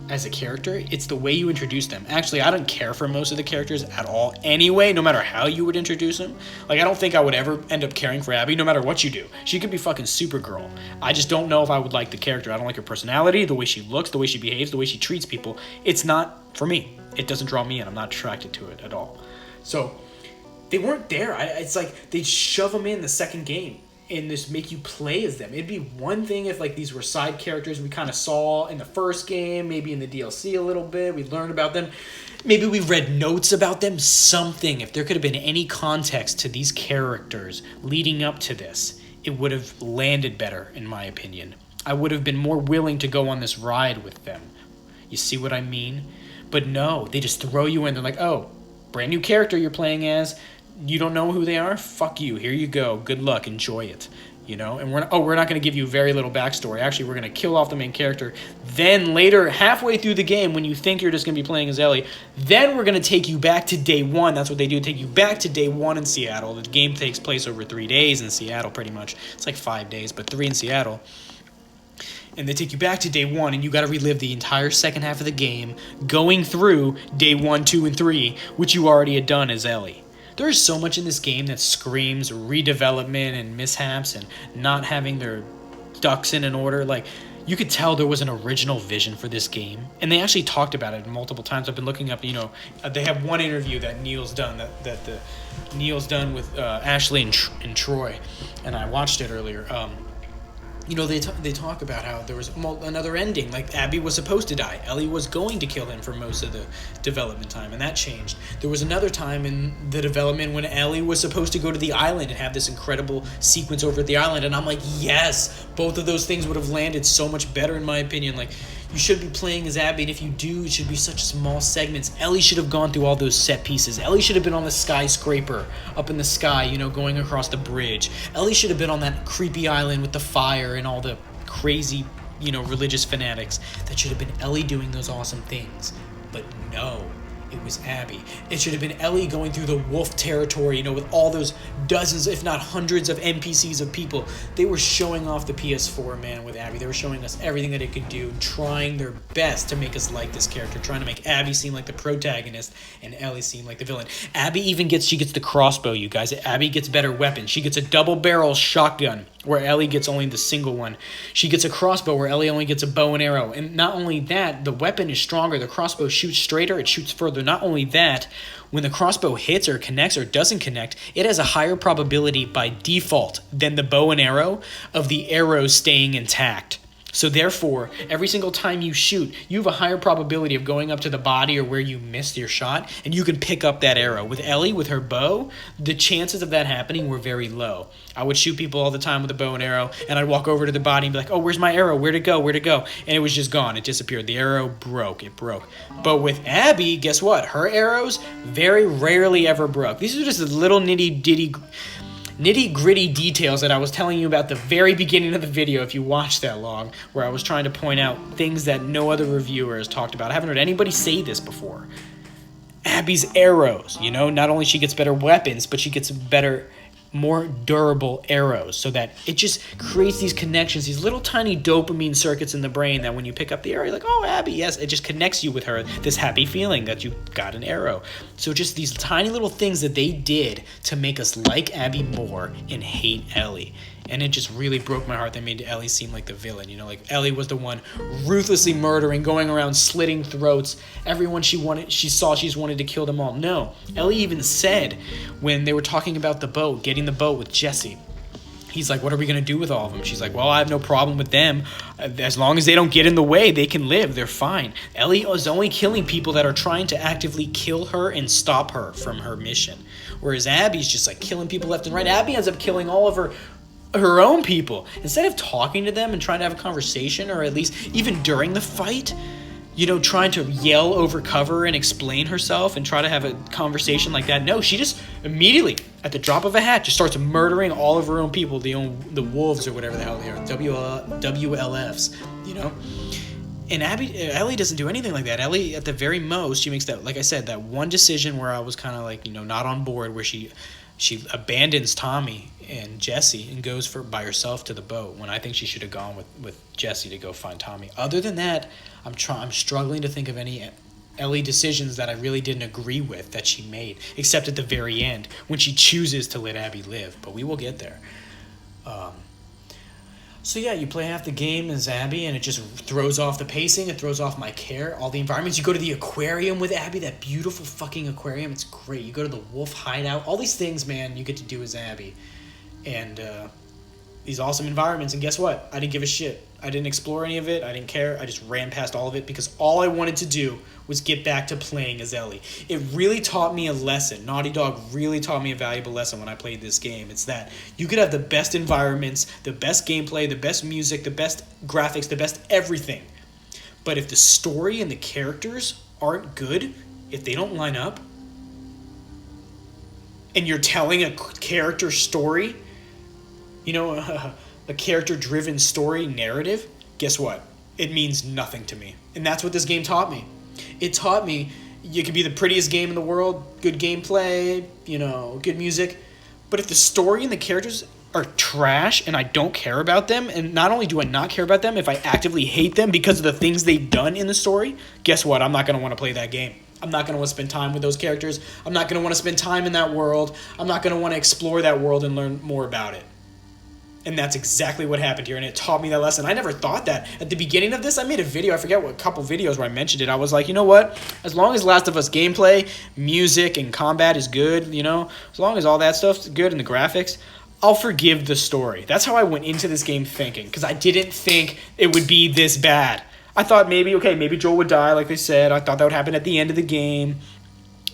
as a character, it's the way you introduce them. Actually, I don't care for most of the characters at all anyway, no matter how you would introduce them. Like, I don't think I would ever end up caring for Abby, no matter what you do. She could be fucking Supergirl. I just don't know if I would like the character. I don't like her personality, the way she looks, the way she behaves, the way she treats people. It's not for me. It doesn't draw me in. I'm not attracted to it at all. So, they weren't there. It's like they'd shove them in the second game and just make you play as them. It'd be one thing if like these were side characters we kind of saw in the first game, maybe in the DLC a little bit, we learned about them, maybe we read notes about them, something. If there could have been any context to these characters leading up to this, it would have landed better, in my opinion. I would have been more willing to go on this ride with them. You see what I mean? But no, they just throw you in. They're like, oh, brand new character you're playing as. You don't know who they are? Fuck you. Here you go. Good luck. Enjoy it. You know? And we're not going to give you very little backstory. Actually, we're going to kill off the main character. Then later, halfway through the game, when you think you're just going to be playing as Ellie, then we're going to take you back to day one. That's what they do. Take you back to day one in Seattle. The game takes place over 3 days in Seattle, pretty much. It's like 5 days, but 3 in Seattle. And they take you back to day one, and you got to relive the entire second half of the game, going through day 1, 2, and 3, which you already had done as Ellie. There is so much in this game that screams redevelopment and mishaps and not having their ducks in an order. Like, you could tell there was an original vision for this game, and they actually talked about it multiple times. I've been looking up, they have one interview that Neil's done, Neil's done with Ashley and Troy, and I watched it earlier. They talk about how there was another ending. Like, Abby was supposed to die. Ellie was going to kill him for most of the development time, and that changed. There was another time in the development when Ellie was supposed to go to the island and have this incredible sequence over at the island, and I'm like, yes, both of those things would have landed so much better, in my opinion. Like, you should be playing as Abby, and if you do, it should be such small segments. Ellie should have gone through all those set pieces. Ellie should have been on the skyscraper, up in the sky, going across the bridge. Ellie should have been on that creepy island with the fire and all the crazy, religious fanatics. That should have been Ellie doing those awesome things. But no, it was Abby. It should have been Ellie going through the wolf territory, with all those dozens, if not hundreds of NPCs of people. They were showing off the PS4, man, with Abby. They were showing us everything that it could do, trying their best to make us like this character, trying to make Abby seem like the protagonist and Ellie seem like the villain. Abby even gets the crossbow, you guys. Abby gets better weapons. She gets a double-barrel shotgun, where Ellie gets only the single one. She gets a crossbow where Ellie only gets a bow and arrow. And not only that, the weapon is stronger. The crossbow shoots straighter. It shoots further. Not only that, when the crossbow hits or connects or doesn't connect, it has a higher probability by default than the bow and arrow of the arrows staying intact. So therefore, every single time you shoot, you have a higher probability of going up to the body or where you missed your shot, and you can pick up that arrow. With Ellie, with her bow, the chances of that happening were very low. I would shoot people all the time with a bow and arrow, and I'd walk over to the body and be like, oh, where's my arrow? Where'd it go? And it was just gone. It disappeared. The arrow broke. It broke. But with Abby, guess what? Her arrows very rarely ever broke. These are just the little nitty-gritty details that I was telling you about the very beginning of the video, if you watched that long, where I was trying to point out things that no other reviewer has talked about. I haven't heard anybody say this before. Abby's arrows, not only she gets better weapons, but she gets better, more durable arrows, so that it just creates these connections, these little tiny dopamine circuits in the brain that when you pick up the arrow, you're like, oh, Abby, yes, it just connects you with her, this happy feeling that you got an arrow. So just these tiny little things that they did to make us like Abby more and hate Ellie. And it just really broke my heart. They made Ellie seem like the villain, like Ellie was the one ruthlessly murdering, going around slitting throats. Everyone she's wanted to kill them all. No, Ellie even said when they were talking about the boat, getting the boat with Jesse, he's like, what are we going to do with all of them? She's like, well, I have no problem with them. As long as they don't get in the way, they can live. They're fine. Ellie is only killing people that are trying to actively kill her and stop her from her mission. Whereas Abby's just like killing people left and right. Abby ends up killing all of her own people. Instead of talking to them and trying to have a conversation, or at least even during the fight, trying to yell over cover and explain herself and try to have a conversation like that. No, she just immediately, at the drop of a hat, just starts murdering all of her own people, the wolves or whatever the hell they are, WLFs, And Ellie doesn't do anything like that. Ellie, at the very most, she makes that, like I said, that one decision where I was kind of like, not on board, where she abandons Tommy and Jesse and goes by herself to the boat, when I think she should have gone with Jesse to go find Tommy. Other than that, I'm struggling to think of any Ellie decisions that I really didn't agree with that she made, except at the very end when she chooses to let Abby live. But we will get there. So yeah, you play half the game as Abby, and it just throws off the pacing. It throws off my care. All the environments. You go to the aquarium with Abby, that beautiful fucking aquarium. It's great. You go to the wolf hideout. All these things, man, you get to do as Abby. And these awesome environments. And guess what? I didn't give a shit. I didn't explore any of it. I didn't care. I just ran past all of it because all I wanted to do was get back to playing as Ellie. It really taught me a lesson. Naughty Dog really taught me a valuable lesson when I played this game. It's that you could have the best environments, the best gameplay, the best music, the best graphics, the best everything. But if the story and the characters aren't good, if they don't line up, and you're telling a character story, a character-driven story narrative, guess what? It means nothing to me. And that's what this game taught me. It taught me you could be the prettiest game in the world, good gameplay, good music, but if the story and the characters are trash and I don't care about them, and not only do I not care about them, if I actively hate them because of the things they've done in the story, guess what? I'm not going to want to play that game. I'm not going to want to spend time with those characters. I'm not going to want to spend time in that world. I'm not going to want to explore that world and learn more about it. And that's exactly what happened here, and it taught me that lesson. I never thought that. At the beginning of this, I made a video, I forget what couple videos where I mentioned it. I was like, you know what? As long as Last of Us gameplay, music, and combat is good, as long as all that stuff's good and the graphics, I'll forgive the story. That's how I went into this game thinking, because I didn't think it would be this bad. I thought maybe Joel would die, like they said. I thought that would happen at the end of the game.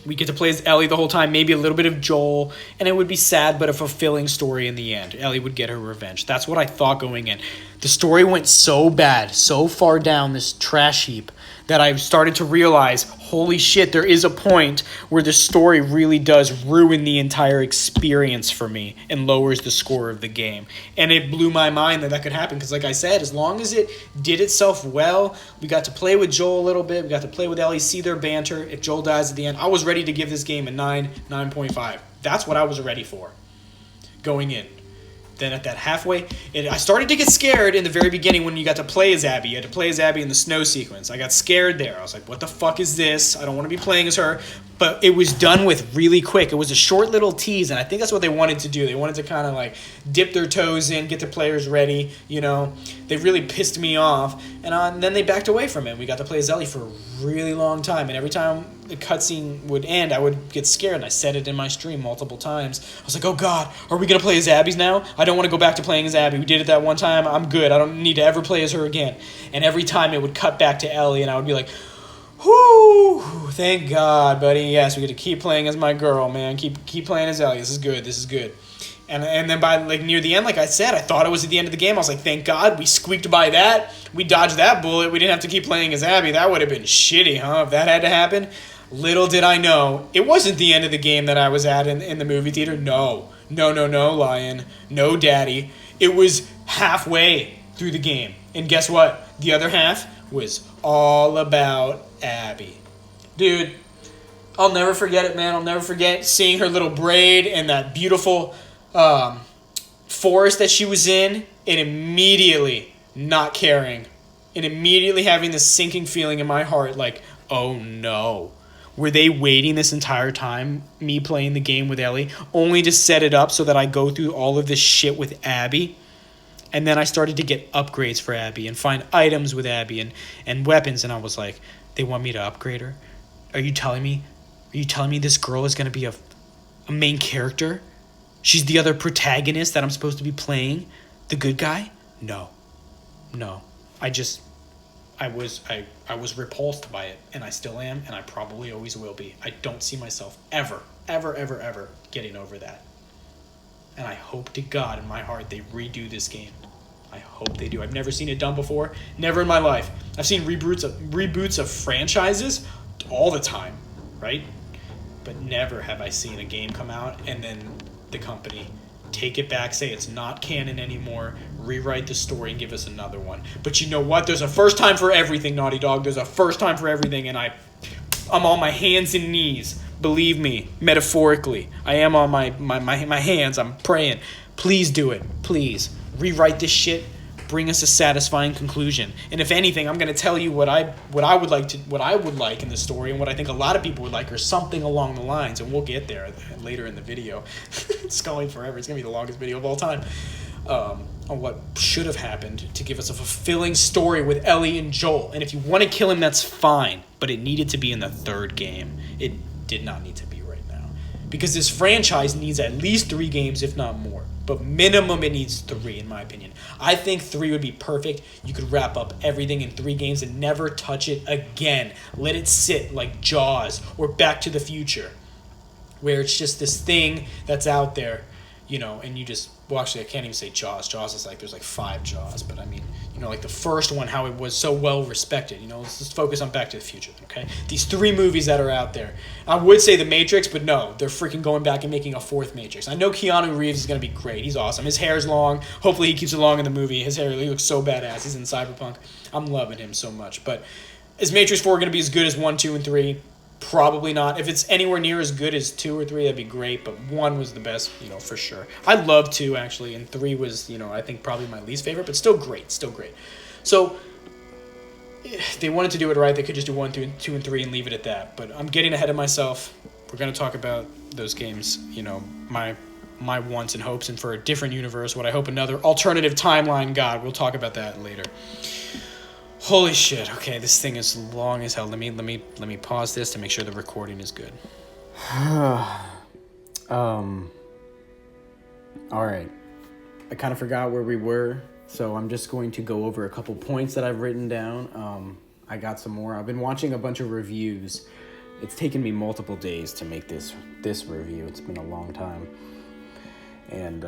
We get to play as Ellie the whole time, maybe a little bit of Joel, and it would be sad but a fulfilling story in the end. Ellie would get her revenge. That's what I thought going in. The story went so bad, so far down this trash heap, that I started to realize, holy shit, there is a point where the story really does ruin the entire experience for me and lowers the score of the game. And it blew my mind that could happen because, like I said, as long as it did itself well, we got to play with Joel a little bit, we got to play with Ellie, see their banter. If Joel dies at the end, I was ready to give this game a 9.5. That's what I was ready for going in. Then at that halfway, I started to get scared in the very beginning when you got to play as Abby. You had to play as Abby in the snow sequence. I got scared there. I was like, what the fuck is this? I don't want to be playing as her. But it was done with really quick. It was a short little tease, and I think that's what they wanted to do. They wanted to kind of like dip their toes in, get the players ready, They really pissed me off. And then they backed away from it. We got to play as Ellie for a really long time, and every time the cutscene would end, I would get scared, and I said it in my stream multiple times. I was like, oh God, are we going to play as Abby's now? I don't want to go back to playing as Abby. We did it that one time. I'm good. I don't need to ever play as her again. And every time it would cut back to Ellie, and I would be like, whoo, thank God, buddy. Yes, we get to keep playing as my girl, man. Keep playing as Ellie. This is good. And then by near the end, like I said, I thought it was at the end of the game. I was like, thank God we squeaked by that. We dodged that bullet. We didn't have to keep playing as Abby. That would have been shitty, huh? If that had to happen. Little did I know, it wasn't the end of the game that I was at in the movie theater. No, Lion. No, Daddy. It was halfway through the game. And guess what? The other half was all about Abby. Dude, I'll never forget it, man. I'll never forget seeing her little braid and that beautiful forest that she was in, and immediately not caring. And immediately having this sinking feeling in my heart like, oh no. Were they waiting this entire time, me playing the game with Ellie, only to set it up so that I go through all of this shit with Abby? And then I started to get upgrades for Abby and find items with Abby and weapons, and I was like, they want me to upgrade her? Are you telling me this girl is going to be a main character? She's the other protagonist that I'm supposed to be playing? The good guy? No. I was repulsed by it, and I still am, and I probably always will be. I don't see myself ever getting over that. And I hope to God in my heart they redo this game. I hope they do. I've never seen it done before. Never in my life. I've seen reboots of franchises all the time, right? But never have I seen a game come out and then the company take it back, say it's not canon anymore, rewrite the story, and give us another one. But you know what? There's a first time for everything, Naughty Dog. There's a first time for everything, and I'm on my hands and knees. Believe me, metaphorically. I am on my hands. I'm praying. Please do it. Please. Rewrite this shit. Bring us a satisfying conclusion. And if anything, I'm going to tell you what I would like in the story, and what I think a lot of people would like, or something along the lines, and we'll get there later in the video. It's going forever. It's going to be the longest video of all time. On what should have happened to give us a fulfilling story with Ellie and Joel. And if you want to kill him, that's fine. But it needed to be in the third game. It did not need to be right now. Because this franchise needs at least 3 games, if not more. But minimum it needs 3, in my opinion. I think 3 would be perfect. You could wrap up everything in 3 games and never touch it again. Let it sit like Jaws or Back to the Future, where it's just this thing that's out there, you know, and you just... Well, actually, I can't even say Jaws. Jaws is like, there's like 5 Jaws. But I mean, you know, like the first one, how it was so well respected. You know, let's just focus on Back to the Future, okay? These 3 movies that are out there. I would say The Matrix, but no. They're freaking going back and making a 4th Matrix. I know Keanu Reeves is going to be great. He's awesome. His hair's long. Hopefully he keeps it long in the movie. His hair, he looks so badass. He's in Cyberpunk. I'm loving him so much. But is Matrix 4 going to be as good as 1, 2, and 3? Probably not. If it's anywhere near as good as 2 or 3, that'd be great, but 1 was the best, you know, for sure. I love 2, actually, and 3 was, you know, I think probably my least favorite, but still great, So, if they wanted to do it right, they could just do 1, 2, and 3 and leave it at that, but I'm getting ahead of myself. We're going to talk about those games, you know, my wants and hopes, and for a different universe, what I hope another alternative timeline got. We'll talk about that later. Holy shit. Okay, this thing is long as hell. Let me pause this to make sure the recording is good. All right. I kind of forgot where we were, so I'm just going to go over a couple points that I've written down. I got some more. I've been watching a bunch of reviews. It's taken me multiple days to make this review. It's been a long time. And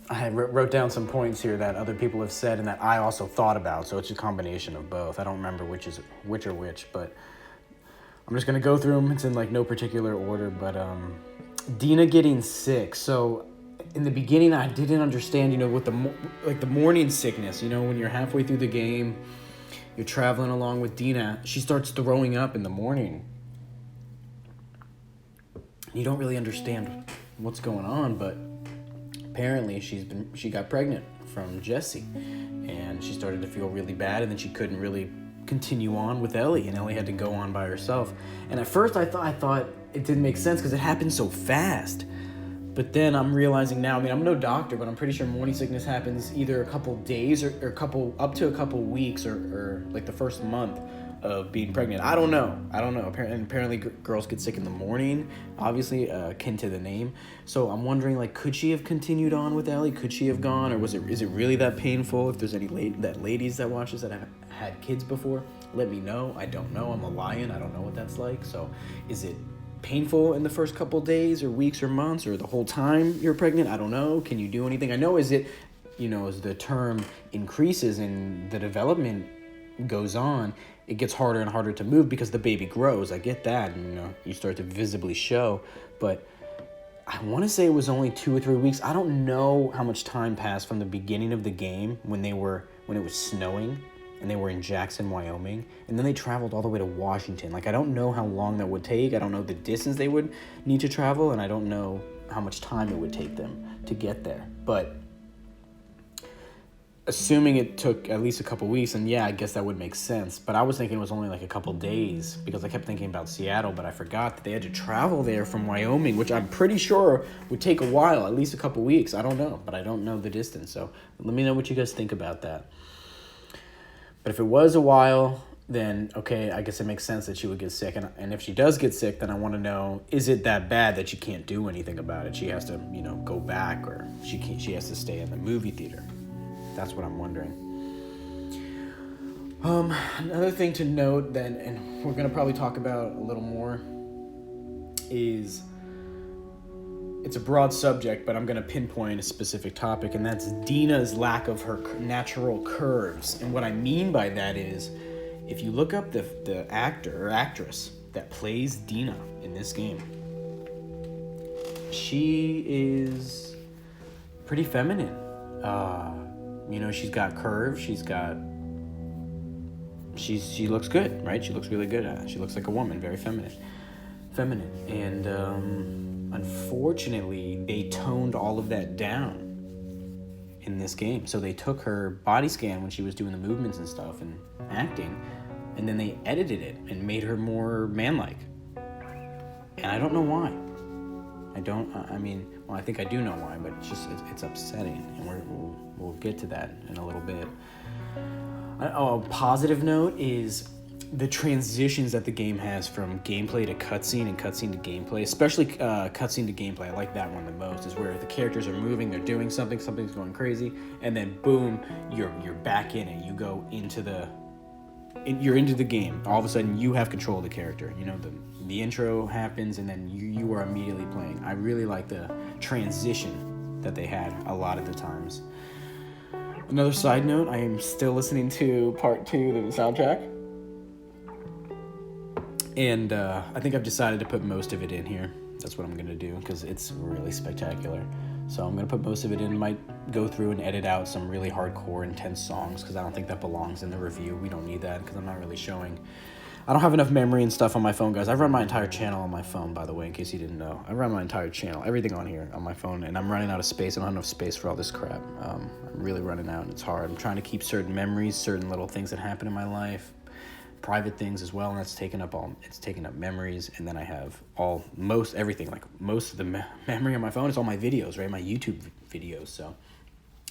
I wrote down some points here that other people have said and that I also thought about, so it's a combination of both. I don't remember which are which, but I'm just going to go through them. It's in, like, no particular order, but Dina getting sick. So in the beginning, I didn't understand, you know, with the morning sickness, you know, when you're halfway through the game, you're traveling along with Dina, she starts throwing up in the morning. You don't really understand what's going on, but apparently she got pregnant from Jesse, and she started to feel really bad, and then she couldn't really continue on with Ellie, and Ellie had to go on by herself. And at first I thought it didn't make sense because it happened so fast. But then I'm realizing now, I mean, I'm no doctor, but I'm pretty sure morning sickness happens either a couple days or up to a couple weeks or like the first month of being pregnant. I don't know. Apparently girls get sick in the morning, obviously, akin to the name. So I'm wondering, like, could she have continued on with Ellie? Could she have gone, or is it really that painful? If there's any ladies that watch this that have had kids before, let me know. I don't know. I'm a lion. I don't know what that's like. So is it painful in the first couple days or weeks or months or the whole time you're pregnant? I don't know. Can you do anything? I know as the term increases and the development goes on, it gets harder and harder to move because the baby grows. I get that, and, you know, you start to visibly show. But I want to say it was only 2 or 3 weeks. I don't know how much time passed from the beginning of the game when it was snowing and they were in Jackson, Wyoming, and then they traveled all the way to Washington. Like, I don't know how long that would take. I don't know the distance they would need to travel, and I don't know how much time it would take them to get there. But assuming it took at least a couple weeks, and yeah, I guess that would make sense. But I was thinking it was only like a couple days because I kept thinking about Seattle, but I forgot that they had to travel there from Wyoming, which I'm pretty sure would take a while, at least a couple weeks. I don't know, but I don't know the distance. So let me know what you guys think about that. But if it was a while, then okay, I guess it makes sense that she would get sick. And if she does get sick, then I want to know, is it that bad that she can't do anything about it? She has to, you know, go back, or she has to stay in the movie theater. That's what I'm wondering. Another thing to note then, and we're going to probably talk about a little more, is it's a broad subject, but I'm going to pinpoint a specific topic, and that's Dina's lack of her natural curves. And what I mean by that is, if you look up the actor or actress that plays Dina in this game, she is pretty feminine. She's got curves. She looks good, right? She looks really good at it. She looks like a woman, very feminine. And unfortunately, they toned all of that down in this game. So they took her body scan when she was doing the movements and stuff and acting, and then they edited it and made her more man-like. And I don't know why. I think I do know why, but it's upsetting, and we'll get to that in a little bit. A positive note is the transitions that the game has from gameplay to cutscene and cutscene to gameplay, especially cutscene to gameplay. I like that one the most, is where the characters are moving, they're doing something, something's going crazy, and then boom, you're back in it. You go into you're into the game. All of a sudden, you have control of the character. The intro happens, and then you are immediately playing. I really like the transition that they had a lot of the times. Another side note, I am still listening to part 2 of the soundtrack. And I think I've decided to put most of it in here. That's what I'm going to do, because it's really spectacular. So I'm going to put most of it in. Might go through and edit out some really hardcore, intense songs, because I don't think that belongs in the review. We don't need that, because I'm not really showing... I don't have enough memory and stuff on my phone, guys. I run my entire channel on my phone, by the way, in case you didn't know. I run my entire channel, everything on here on my phone, and I'm running out of space. I don't have enough space for all this crap. I'm really running out, and it's hard. I'm trying to keep certain memories, certain little things that happen in my life, private things as well, and it's taking up memories. And then I have most everything, like most of the memory on my phone is all my videos, right? My YouTube videos. So,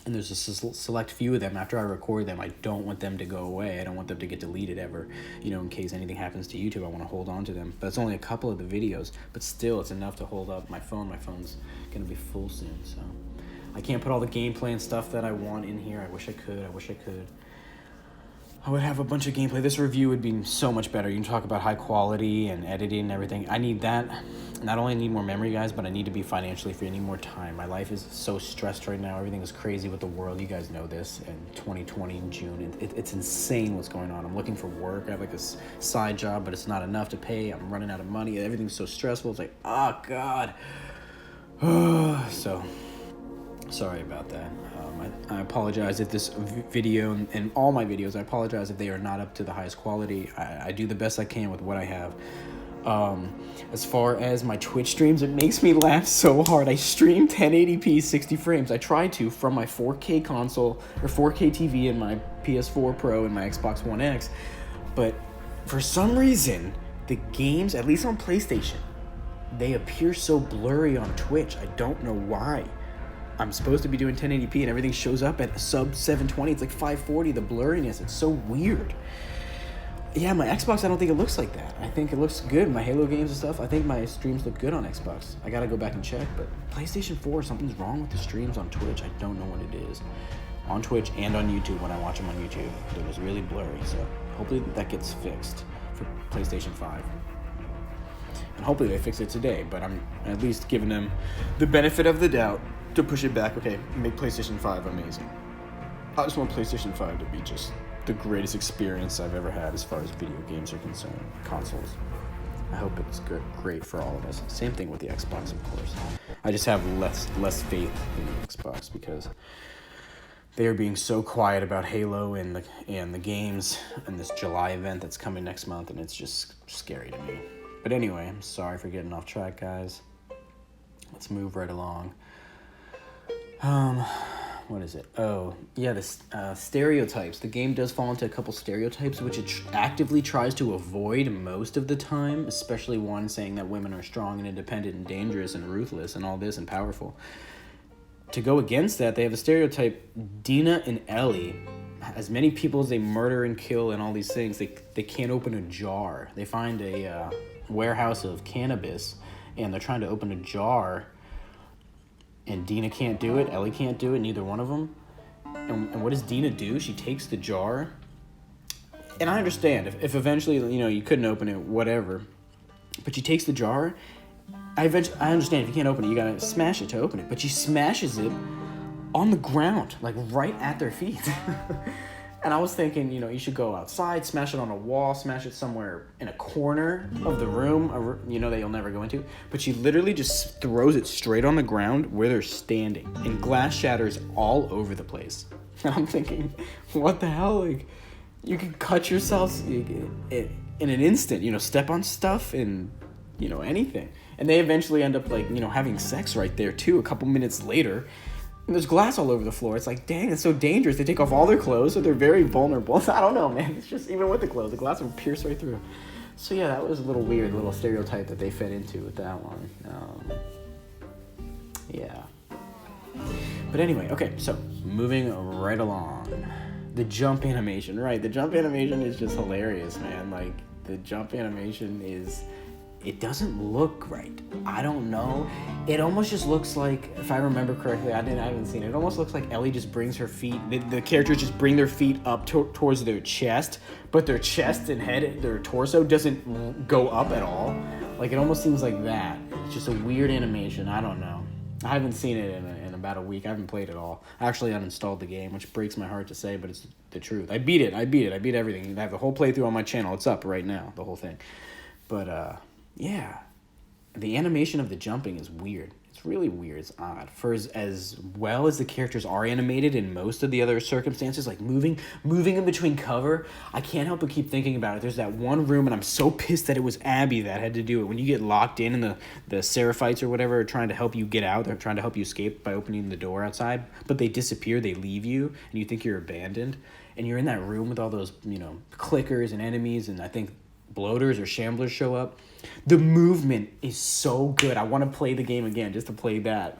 and there's a select few of them. After I record them, I don't want them to go away. I don't want them to get deleted ever, in case anything happens to YouTube. I want to hold on to them, but it's only a couple of the videos, but still it's enough to hold up my phone. My phone's gonna be full soon, so I can't put all the gameplay and stuff that I want in here. I wish I could. I would have a bunch of gameplay. This review would be so much better. You can talk about high quality and editing and everything. I need that. Not only need more memory, guys, but I need to be financially free. I need more time. My life is so stressed right now. Everything is crazy with the world. You guys know this. In 2020 in June, it's insane what's going on. I'm looking for work. I have like a side job, but it's not enough to pay. I'm running out of money. Everything's so stressful. It's like, oh, God. So, sorry about that. I apologize if this video and all my videos, I apologize if they are not up to the highest quality. I do the best I can with what I have. As far as my Twitch streams, it makes me laugh so hard. I stream 1080p 60 frames. I try to from my 4K console or 4K TV and my PS4 Pro and my Xbox One X, but for some reason, the games, at least on PlayStation, they appear so blurry on Twitch. I don't know why. I'm supposed to be doing 1080p and everything shows up at sub 720. It's like 540, the blurriness. It's so weird. Yeah, my Xbox, I don't think it looks like that. I think it looks good. My Halo games and stuff, I think my streams look good on Xbox. I gotta go back and check, but PlayStation 4, something's wrong with the streams on Twitch. I don't know what it is. On Twitch and on YouTube, when I watch them on YouTube, it was really blurry, so hopefully that gets fixed for PlayStation 5. And hopefully they fix it today, but I'm at least giving them the benefit of the doubt to push it back. Okay, make PlayStation 5 amazing. I just want PlayStation 5 to be just the greatest experience I've ever had as far as video games are concerned, consoles. I hope it's great for all of us. Same thing with the Xbox, of course. I just have less faith in the Xbox because they are being so quiet about Halo and the games and this July event that's coming next month, and it's just scary to me. But anyway, I'm sorry for getting off track, guys. Let's move right along. What is it? Oh, yeah, the stereotypes. The game does fall into a couple stereotypes, which it actively tries to avoid most of the time, especially one saying that women are strong and independent and dangerous and ruthless and all this and powerful. To go against that, they have the stereotype Dina and Ellie, as many people as they murder and kill and all these things, they can't open a jar. They find a warehouse of cannabis, and they're trying to open a jar, and Dina can't do it, Ellie can't do it, neither one of them. And what does Dina do? She takes the jar, and I understand, if eventually, you couldn't open it, whatever, but she takes the jar, I understand if you can't open it, you gotta smash it to open it. But she smashes it on the ground, like right at their feet. And I was thinking, you know, you should go outside, smash it on a wall, smash it somewhere in a corner of the room, you know, that you'll never go into. But she literally just throws it straight on the ground where they're standing, and glass shatters all over the place. And I'm thinking, what the hell? Like, you can cut yourself in an instant, you know, step on stuff and, you know, anything. And they eventually end up, like, you know, having sex right there too a couple minutes later. And there's glass all over the floor. It's like, dang, it's so dangerous. They take off all their clothes, so they're very vulnerable. I don't know, man. It's just, even with the clothes, the glass would pierce right through. So yeah, that was a little weird, little stereotype that they fed into with that one. Yeah. But anyway, okay, so moving right along. The jump animation, right? The jump animation is just hilarious, man. Like, the jump animation is... It doesn't look right. I don't know. It almost just looks like, if I remember correctly, I haven't seen it. It almost looks like Ellie just brings her feet. The characters just bring their feet up towards their chest, but their chest and head, their torso doesn't go up at all. Like, it almost seems like that. It's just a weird animation. I don't know. I haven't seen it in about a week. I haven't played it all. I actually uninstalled the game, which breaks my heart to say, but it's the truth. I beat it. I beat everything. I have the whole playthrough on my channel. It's up right now, the whole thing. But, yeah, the animation of the jumping is weird. It's really weird. It's odd. For as well as the characters are animated in most of the other circumstances, like moving in between cover, I can't help but keep thinking about it. There's that one room, and I'm so pissed that it was Abby that had to do it. When you get locked in and the Seraphites or whatever are trying to help you get out, they're trying to help you escape by opening the door outside, but they disappear, they leave you, and you think you're abandoned, and you're in that room with all those, you know, clickers and enemies, and I think bloaters or shamblers show up. The movement is so good. I want to play the game again just to play that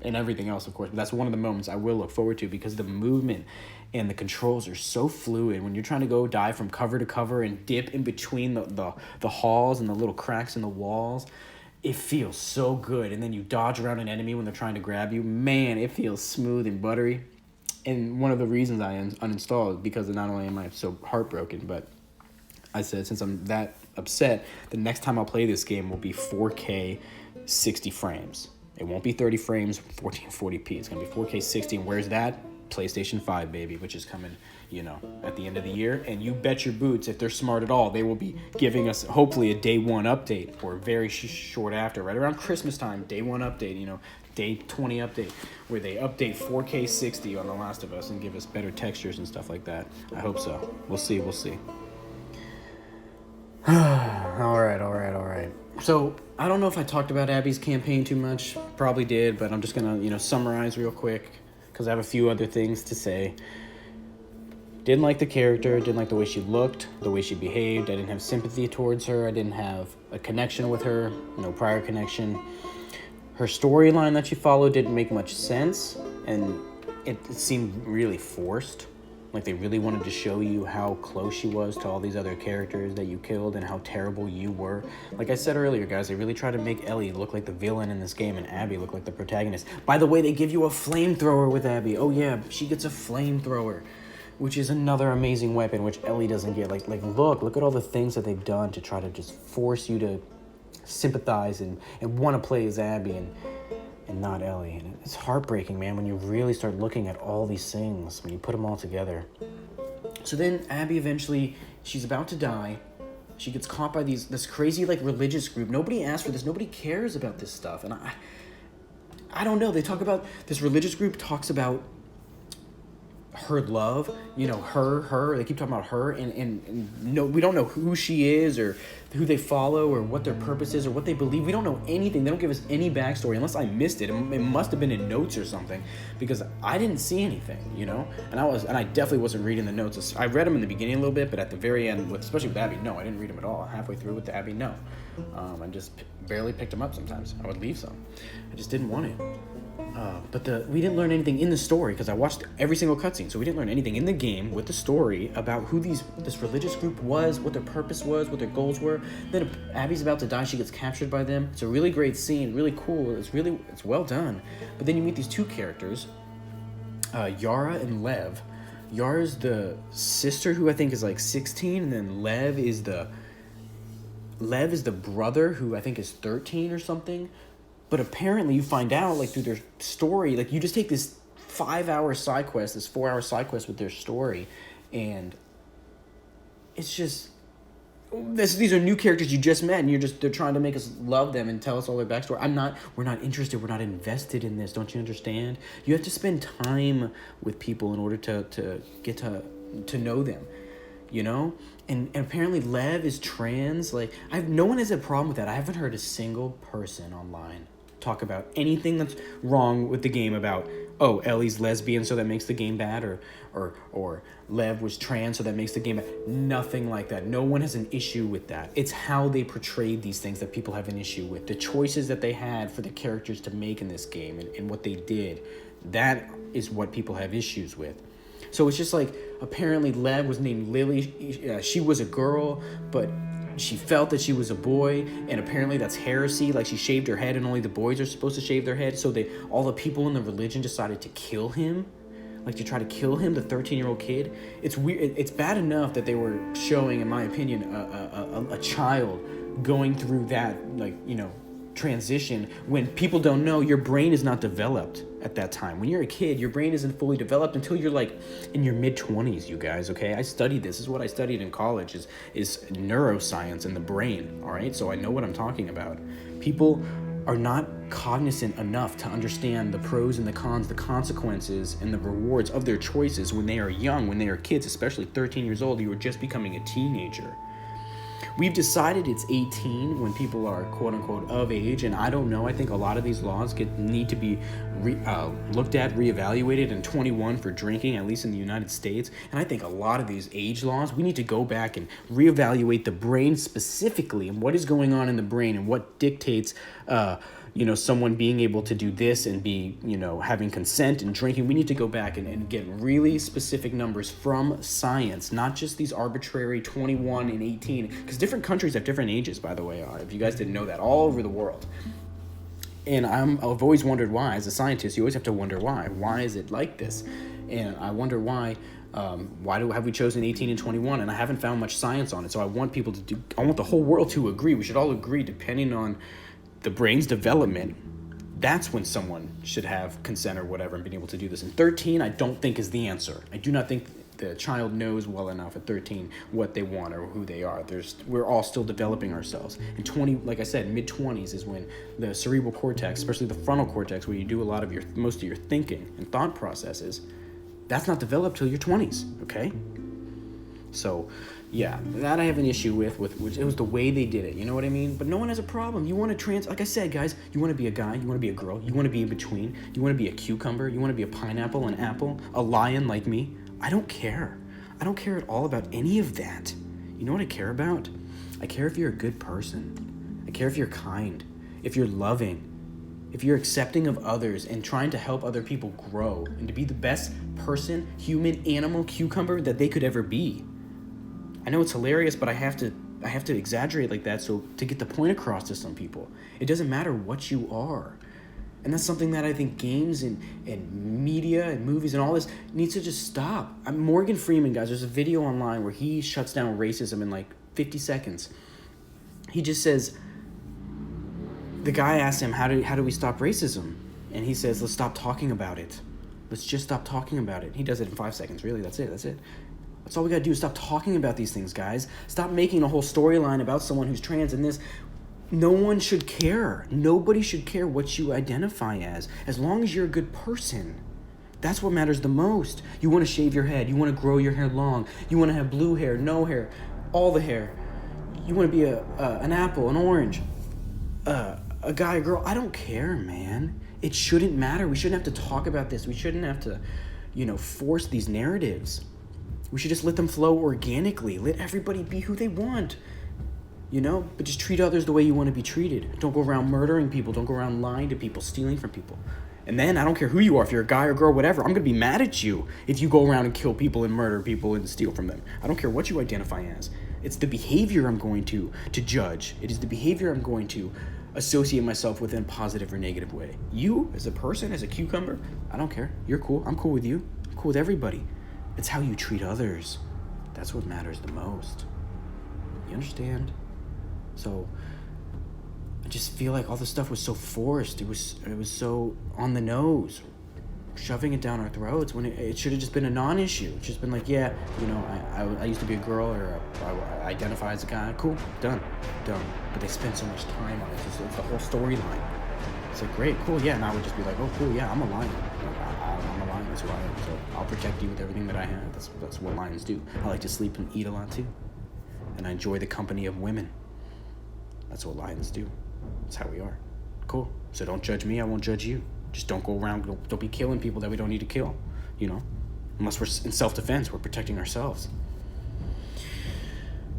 and everything else, of course. But that's one of the moments I will look forward to, because the movement and the controls are so fluid. When you're trying to go dive from cover to cover and dip in between the halls and the little cracks in the walls, it feels so good. And then you dodge around an enemy when they're trying to grab you. Man, it feels smooth and buttery. And one of the reasons I uninstalled is because not only am I so heartbroken, but I said, since I'm that upset, the next time I'll play this game will be 4K 60 frames. It won't be 30 frames, 1440p. It's going to be 4K 60. And where's that? PlayStation 5, baby, which is coming, you know, at the end of the year. And you bet your boots, if they're smart at all, they will be giving us, hopefully, a day one update, or very short after, right around Christmas time, day one update, you know, day 20 update, where they update 4K 60 on The Last of Us and give us better textures and stuff like that. I hope so. We'll see. All right. So, I don't know if I talked about Abby's campaign too much. Probably did, but I'm just going to, you know, summarize real quick, because I have a few other things to say. Didn't like the character, didn't like the way she looked, the way she behaved. I didn't have sympathy towards her. I didn't have a connection with her, no prior connection. Her storyline that she followed didn't make much sense, and it seemed really forced. Like, they really wanted to show you how close she was to all these other characters that you killed and how terrible you were. Like I said earlier, guys, they really try to make Ellie look like the villain in this game and Abby look like the protagonist. By the way, they give you a flamethrower with Abby. Oh yeah, she gets a flamethrower, which is another amazing weapon, which Ellie doesn't get. Like look at all the things that they've done to try to just force you to sympathize and want to play as Abby and not Ellie. And it's heartbreaking, man, when you really start looking at all these things, when you put them all together. So then Abby eventually, she's about to die. She gets caught by this crazy, like, religious group. Nobody asked for this. Nobody cares about this stuff. And I don't know. They talk about, this religious group talks about her love, you know, her. They keep talking about her, and no, we don't know who she is or who they follow or what their purpose is or what they believe. We don't know anything. They don't give us any backstory unless I missed it. It must have been in notes or something, because I didn't see anything, you know. And I definitely wasn't reading the notes. I read them in the beginning a little bit, but at the very end, especially with Abby, no, I didn't read them at all. Halfway through with Abby, no. I just barely picked them up sometimes. I would leave some. I just didn't want it. But we didn't learn anything in the story, because I watched every single cutscene, so we didn't learn anything in the game with the story about who this religious group was, what their purpose was, what their goals were. Then Abby's about to die, she gets captured by them. It's a really great scene, really cool, it's well done. But then you meet these two characters, Yara and Lev. Yara's the sister, who I think is like 16, and then Lev is Lev is the brother who I think is 13 or something. But apparently you find out, like, through their story, like, you just take this 5-hour side quest, this 4-hour side quest with their story, and it's just... These are new characters you just met, and they're trying to make us love them and tell us all their backstory. We're not interested, we're not invested in this, don't you understand? You have to spend time with people in order to get to know them, you know? And apparently Lev is trans. Like, no one has a problem with that. I haven't heard a single person online talk about anything that's wrong with the game about, oh, Ellie's lesbian, so that makes the game bad, or Lev was trans, so that makes the game bad. Nothing like that. No one has an issue with that. It's how they portrayed these things that people have an issue with. The choices that they had for the characters to make in this game and what they did, that is what people have issues with. So it's just like, apparently Lev was named Lily. She was a girl, but she felt that she was a boy, and apparently that's heresy. Like, she shaved her head, and only the boys are supposed to shave their head. So all the people in the religion decided to kill him, like, to try to kill him, the 13-year-old kid. It's weird. It's bad enough that they were showing, in my opinion, a child going through that, like, you know, transition, when people don't know your brain is not developed at that time. When you're a kid, your brain isn't fully developed until you're like in your mid-20s, you guys, okay? I studied this. This is what I studied in college, is neuroscience and the brain, all right? So I know what I'm talking about. People are not cognizant enough to understand the pros and the cons, the consequences and the rewards of their choices when they are young, when they are kids, especially 13 years old. You are just becoming a teenager. We've decided it's 18 when people are quote-unquote of age, and I don't know. I think a lot of these laws need to be looked at, reevaluated, and 21 for drinking, at least in the United States. And I think a lot of these age laws, we need to go back and reevaluate the brain specifically, and what is going on in the brain, and what dictates someone being able to do this and be, having consent and drinking. We need to go back and get really specific numbers from science, not just these arbitrary 21 and 18, because different countries have different ages, by the way, if you guys didn't know that, all over the world. And I've always wondered why. As a scientist, you always have to wonder why. Why is it like this? And I wonder why. Have we chosen 18 and 21? And I haven't found much science on it. So I want the whole world to agree. We should all agree, depending on the brain's development, that's when someone should have consent or whatever and being able to do this. And 13, I don't think is the answer. I do not think the child knows well enough at 13 what they want or who they are. We're all still developing ourselves. And 20, like I said, mid-20s is when the cerebral cortex, especially the frontal cortex, where you do most of your thinking and thought processes, that's not developed till your 20s, okay? So, yeah, that I have an issue with which it was the way they did it, you know what I mean? But no one has a problem. You want to like I said, guys, you want to be a guy, you want to be a girl, you want to be in between, you want to be a cucumber, you want to be a pineapple, an apple, a lion like me. I don't care. I don't care at all about any of that. You know what I care about? I care if you're a good person. I care if you're kind, if you're loving, if you're accepting of others and trying to help other people grow and to be the best person, human, animal, cucumber that they could ever be. I know it's hilarious, but I have to exaggerate like that so to get the point across to some people. It doesn't matter what you are. And that's something that I think games and media and movies and all this needs to just stop. Morgan Freeman, guys, there's a video online where he shuts down racism in like 50 seconds. He just says, the guy asks him, how do we stop racism? And he says, let's stop talking about it. Let's just stop talking about it. He does it in 5 seconds, really, that's it. That's all we gotta do is stop talking about these things, guys. Stop making a whole storyline about someone who's trans and this. No one should care. Nobody should care what you identify as long as you're a good person. That's what matters the most. You want to shave your head. You want to grow your hair long. You want to have blue hair, no hair, all the hair. You want to be an apple, an orange, a guy, a girl. I don't care, man. It shouldn't matter. We shouldn't have to talk about this. We shouldn't have to, force these narratives. We should just let them flow organically. Let everybody be who they want. But just treat others the way you want to be treated. Don't go around murdering people. Don't go around lying to people, stealing from people. And then, I don't care who you are, if you're a guy or girl, whatever, I'm going to be mad at you if you go around and kill people and murder people and steal from them. I don't care what you identify as. It's the behavior I'm going to judge. It is the behavior I'm going to associate myself with in a positive or negative way. You, as a person, as a cucumber, I don't care. You're cool. I'm cool with you. I'm cool with everybody. It's how you treat others. That's what matters the most. You understand? So I just feel like all this stuff was so forced. It was so on the nose, shoving it down our throats when it should have just been a non-issue. It's just been like, yeah, you know, I used to be a girl, or I identify as a guy. Cool, done. But they spend so much time on it. It's the whole storyline. It's like, great, cool, yeah. And I would just be like, oh, cool, yeah, I'm a lion. I'm a lion. That's who I am. So I'll protect you with everything that I have. That's what lions do. I like to sleep and eat a lot too, and I enjoy the company of women. That's what lions do. That's how we are. Cool. So don't judge me. I won't judge you. Just don't go around. Don't be killing people that we don't need to kill. You know, unless we're in self-defense, we're protecting ourselves.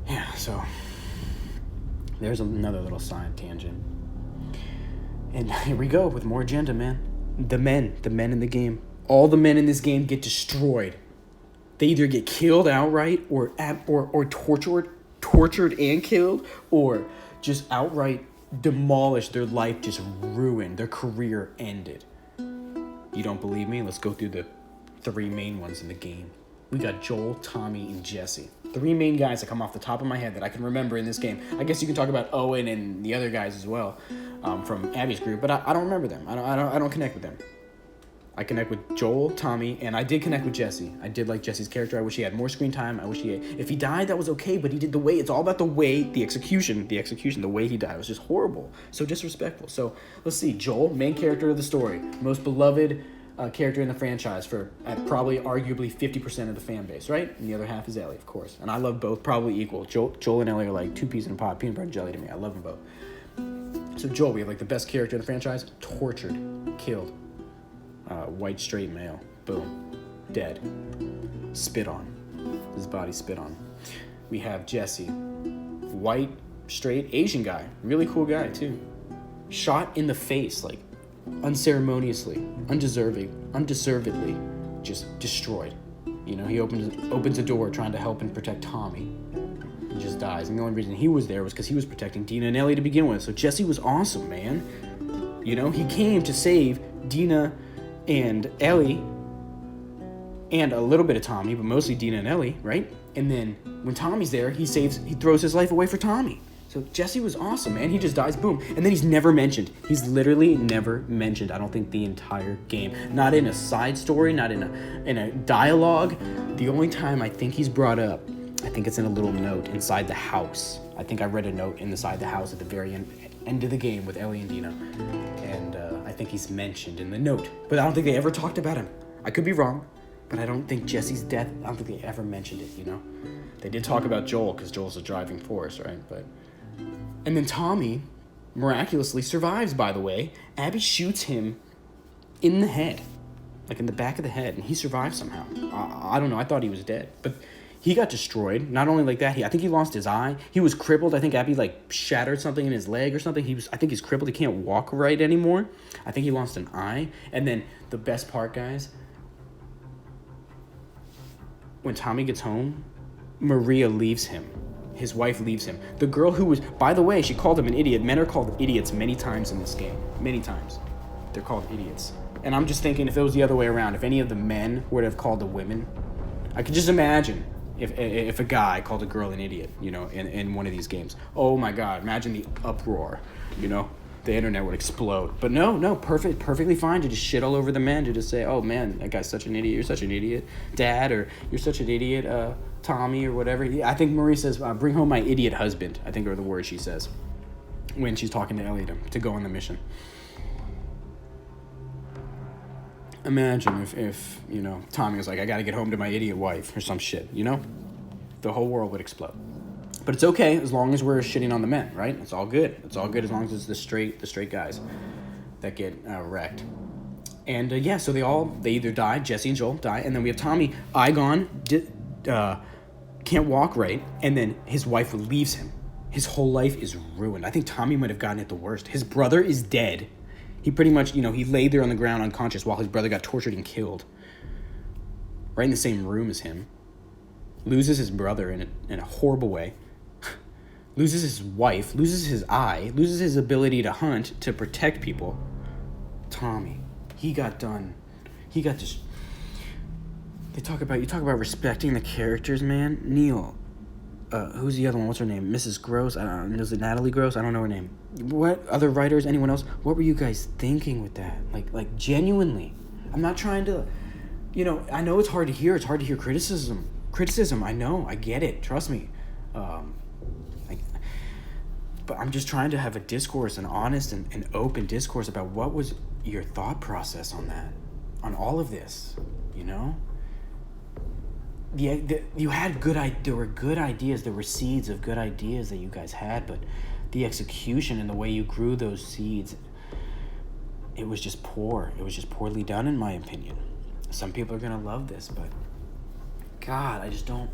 Yeah. So there's another little side tangent. And here we go with more agenda, man. The men in the game. All the men in this game get destroyed. They either get killed outright, or tortured and killed, or just outright demolished. Their life just ruined. Their career ended. You don't believe me? Let's go through the 3 main ones in the game. We got Joel, Tommy, and Jesse. 3 main guys that come off the top of my head that I can remember in this game. I guess you can talk about Owen and the other guys as well, from Abby's group, but I don't remember them. I don't connect with them. I connect with Joel, Tommy, and I did connect with Jesse. I did like Jesse's character. I wish he had more screen time. I wish if he died, that was okay, but he did the way. It's all about the way, the execution, the way he died was just horrible. So disrespectful. So let's see. Joel, main character of the story, most beloved character in the franchise at probably arguably 50% of the fan base, right? And the other half is Ellie, of course. And I love both probably equal. Joel and Ellie are like 2 peas in a pod, peanut butter and jelly to me. I love them both. So Joel, we have like the best character in the franchise, tortured, killed. White straight male, boom, dead, spit on, his body spit on. We have Jesse, white straight Asian guy, really cool guy too, shot in the face, like unceremoniously, undeservedly, just destroyed. You know, he opens a door trying to help and protect Tommy, and just dies. And the only reason he was there was because he was protecting Dina and Ellie to begin with. So Jesse was awesome, man. You know, he came to save Dina and Ellie, and a little bit of Tommy, but mostly Dina and Ellie, right? And then when Tommy's there, he throws his life away for Tommy. So Jesse was awesome, man. He just dies, boom. And then he's never mentioned. He's literally never mentioned, I don't think, the entire game. Not in a side story, not in a dialogue. The only time I think he's brought up, I think it's in a little note inside the house. I think I read a note inside the house at the very end of the game with Ellie and Dina. And I think he's mentioned in the note. But I don't think they ever talked about him. I could be wrong, but I don't think Jesse's death, I don't think they ever mentioned it, you know? They did talk about Joel, because Joel's a driving force, right? And then Tommy miraculously survives, by the way. Abby shoots him in the head, like in the back of the head, and he survives somehow. I don't know, I thought he was dead. But he got destroyed. Not only like that, I think he lost his eye. He was crippled. I think Abby like shattered something in his leg or something. I think he's crippled. He can't walk right anymore. I think he lost an eye. And then the best part, guys, when Tommy gets home, Maria leaves him. His wife leaves him. The girl who was, by the way, she called him an idiot. Men are called idiots many times in this game. Many times. They're called idiots. And I'm just thinking, if it was the other way around, if any of the men would have called the women, I could just imagine if a guy called a girl an idiot, you know, in one of these games. Oh my God, imagine the uproar, you know? The internet would explode. But no, perfectly fine to just shit all over the men, to just say, oh man, that guy's such an idiot, you're such an idiot, Dad, or you're such an idiot, Tommy, or whatever. I think Marie says, bring home my idiot husband, I think are the words she says when she's talking to Ellie to go on the mission. Imagine if you know, Tommy was like, I gotta get home to my idiot wife or some shit, you know? The whole world would explode. But it's okay as long as we're shitting on the men, right? It's all good. It's all good as long as it's the straight guys that get wrecked. And yeah, so they either die, Jesse and Joel die, and then we have Tommy, eye gone, can't walk right, and then his wife leaves him. His whole life is ruined. I think Tommy might have gotten it the worst. His brother is dead. He pretty much, you know, he laid there on the ground unconscious while his brother got tortured and killed. Right in the same room as him. Loses his brother in a horrible way. Loses his wife, loses his eye, loses his ability to hunt, to protect people. Tommy, he got done. He got just... You talk about respecting the characters, man. Neil, who's the other one? What's her name? Mrs. Gross. I don't know. Is it Natalie Gross? I don't know her name. What other writers? Anyone else? What were you guys thinking with that? Like genuinely. I'm not trying to, I know it's hard to hear. It's hard to hear criticism. I know. I get it. Trust me. But I'm just trying to have a discourse, an honest and open discourse about what was your thought process on that, on all of this, you had there were good ideas, there were seeds of good ideas that you guys had, but the execution and the way you grew those seeds, it was just poor. It was just poorly done, in my opinion. Some people are gonna love this, but God, I just don't.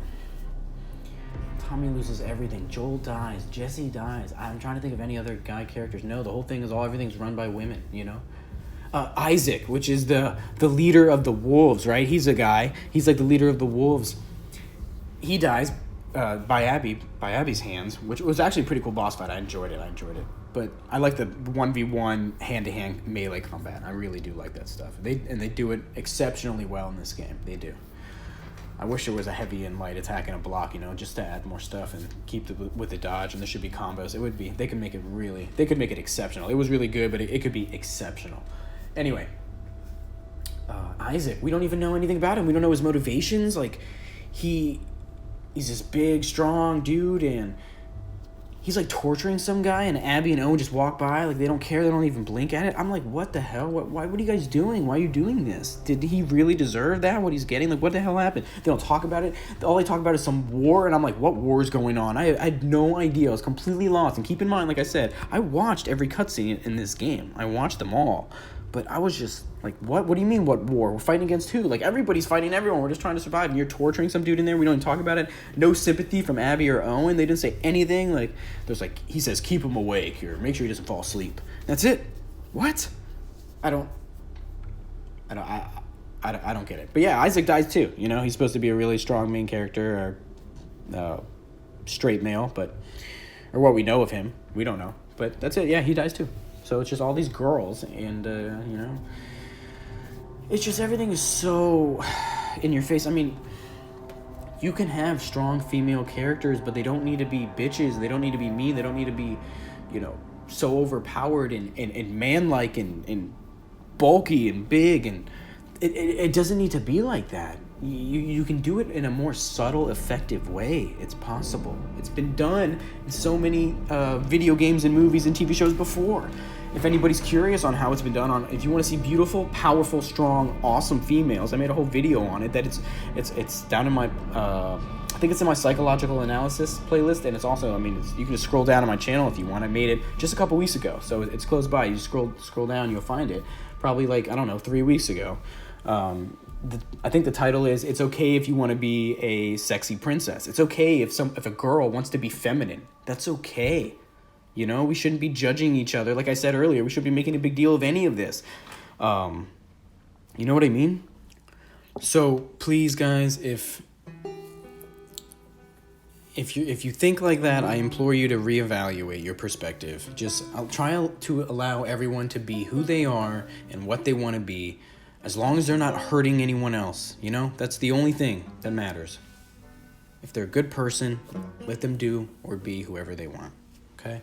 Tommy loses everything. Joel dies. Jesse dies. I'm trying to think of any other guy characters. No, the whole thing is everything's run by women, Isaac, which is the leader of the wolves, right? He's a guy. He's like the leader of the wolves. He dies by Abby's hands, which was actually a pretty cool boss fight. I enjoyed it. But I like the 1v1 hand-to-hand melee combat. I really do like that stuff. They do it exceptionally well in this game. They do. I wish there was a heavy and light attack and a block, just to add more stuff and keep with the dodge, and there should be combos. They could make it exceptional. It was really good, but it could be exceptional. Anyway, Isaac, we don't even know anything about him. We don't know his motivations. Like, he's this big, strong dude, and he's like torturing some guy, and Abby and Owen just walk by, like they don't care, they don't even blink at it. I'm like, what the hell? What are you guys doing? Why are you doing this? Did he really deserve that? What he's getting? Like, what the hell happened? They don't talk about it. All they talk about is some war, and I'm like, what war is going on? I had no idea. I was completely lost. And keep in mind, like I said, I watched every cutscene in this game. I watched them all. But I was just like, what? What do you mean, what war? We're fighting against who? Like, everybody's fighting everyone. We're just trying to survive. And you're torturing some dude in there. We don't even talk about it. No sympathy from Abby or Owen. They didn't say anything. Like, he says, keep him awake or make sure he doesn't fall asleep. That's it. What? I don't get it. But yeah, Isaac dies too. He's supposed to be a really strong main character, or straight male, or what we know of him. We don't know. But that's it. Yeah, he dies too. So it's just all these girls, and, it's just everything is so in your face. I mean, you can have strong female characters, but they don't need to be bitches. They don't need to be mean. They don't need to be, so overpowered and manlike and bulky and big. And it doesn't need to be like that. You can do it in a more subtle, effective way. It's possible. It's been done in so many video games and movies and TV shows before. If anybody's curious on how it's been done, if you want to see beautiful, powerful, strong, awesome females, I made a whole video on it. That it's down in my I think it's in my psychological analysis playlist, and it's also, you can just scroll down on my channel if you want. I made it just a couple weeks ago, so it's close by. You scroll down, you'll find it. Probably 3 weeks ago. I think the title is, it's okay if you want to be a sexy princess. It's okay if a girl wants to be feminine. That's okay. We shouldn't be judging each other. Like I said earlier, we shouldn't be making a big deal of any of this. You know what I mean? So please, guys, if you think like that, I implore you to reevaluate your perspective. I'll try to allow everyone to be who they are and what they want to be, as long as they're not hurting anyone else. That's the only thing that matters. If they're a good person, let them do or be whoever they want. Okay?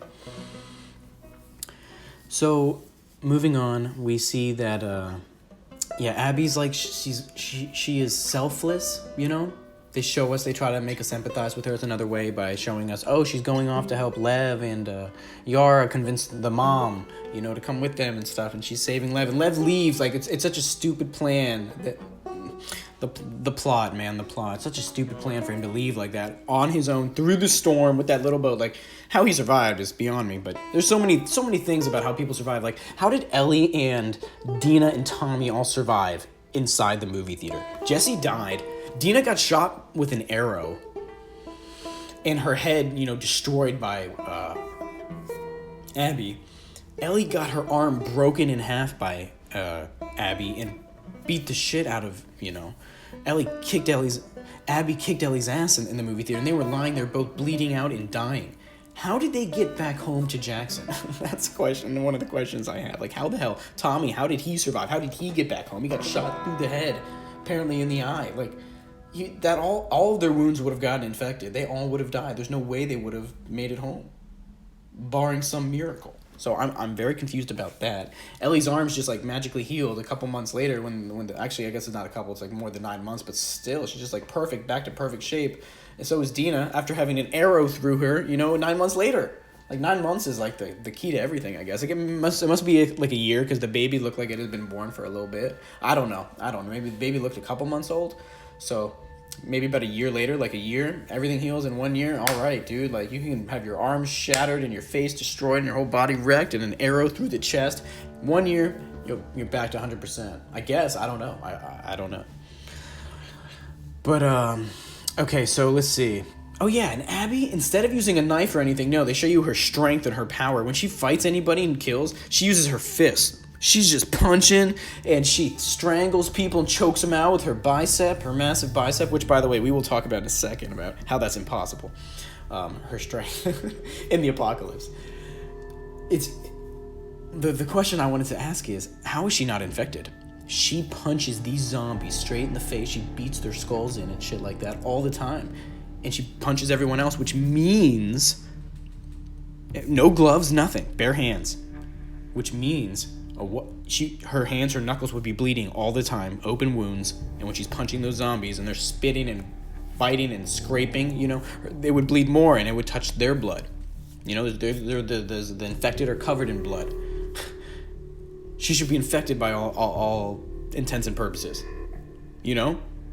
So, moving on, we see that, Abby's like, she is selfless, They show us, they try to make us empathize with her. It's another way by showing us, she's going off to help Lev, and Yara convinced the mom, to come with them and stuff, and she's saving Lev, and Lev leaves. Like, it's such a stupid plan. The plot, man, the plot. It's such a stupid plan for him to leave like that on his own through the storm with that little boat. Like, how he survived is beyond me. But there's so many things about how people survive. Like, how did Ellie and Dina and Tommy all survive inside the movie theater? Jesse died. Dina got shot with an arrow, and her head, destroyed by Abby. Ellie got her arm broken in half by Abby and beat the shit out of, Abby kicked Ellie's ass in the movie theater, and they were lying there both bleeding out and dying. How did they get back home to Jackson? That's one of the questions I have. Like, how the hell, Tommy, how did he survive? How did he get back home? He got shot through the head, apparently in the eye. Like, that all of their wounds would have gotten infected. They all would have died. There's no way they would have made it home, barring some miracle. So I'm very confused about that. Ellie's arms just like magically healed a couple months later actually I guess it's not a couple, it's like more than 9 months, but still she's just like perfect, back to perfect shape. And so is Dina after having an arrow through her, 9 months later. Like 9 months is like the key to everything, I guess. Like it must be like a year because the baby looked like it had been born for a little bit. I don't know. Maybe the baby looked a couple months old. So maybe about a year later, like a year, everything heals in 1 year. All right, dude. Like you can have your arms shattered and your face destroyed and your whole body wrecked and an arrow through the chest. 1 year, you're back to 100%. I guess. I don't know. I don't know. But okay. So let's see. Oh yeah, and Abby, instead of using a knife or anything, no, they show you her strength and her power. When she fights anybody and kills, she uses her fists. She's just punching, and she strangles people and chokes them out with her bicep, her massive bicep, which, by the way, we will talk about in a second about how that's impossible. Her strength in the apocalypse. It's the question I wanted to ask is, how is she not infected? She punches these zombies straight in the face. She beats their skulls in and shit like that all the time. And she punches everyone else, which means no gloves, nothing, bare hands, which means her hands, her knuckles would be bleeding all the time, open wounds. And when she's punching those zombies and they're spitting and biting and scraping, they would bleed more and it would touch their blood. The infected are covered in blood. She should be infected by all intents and purposes.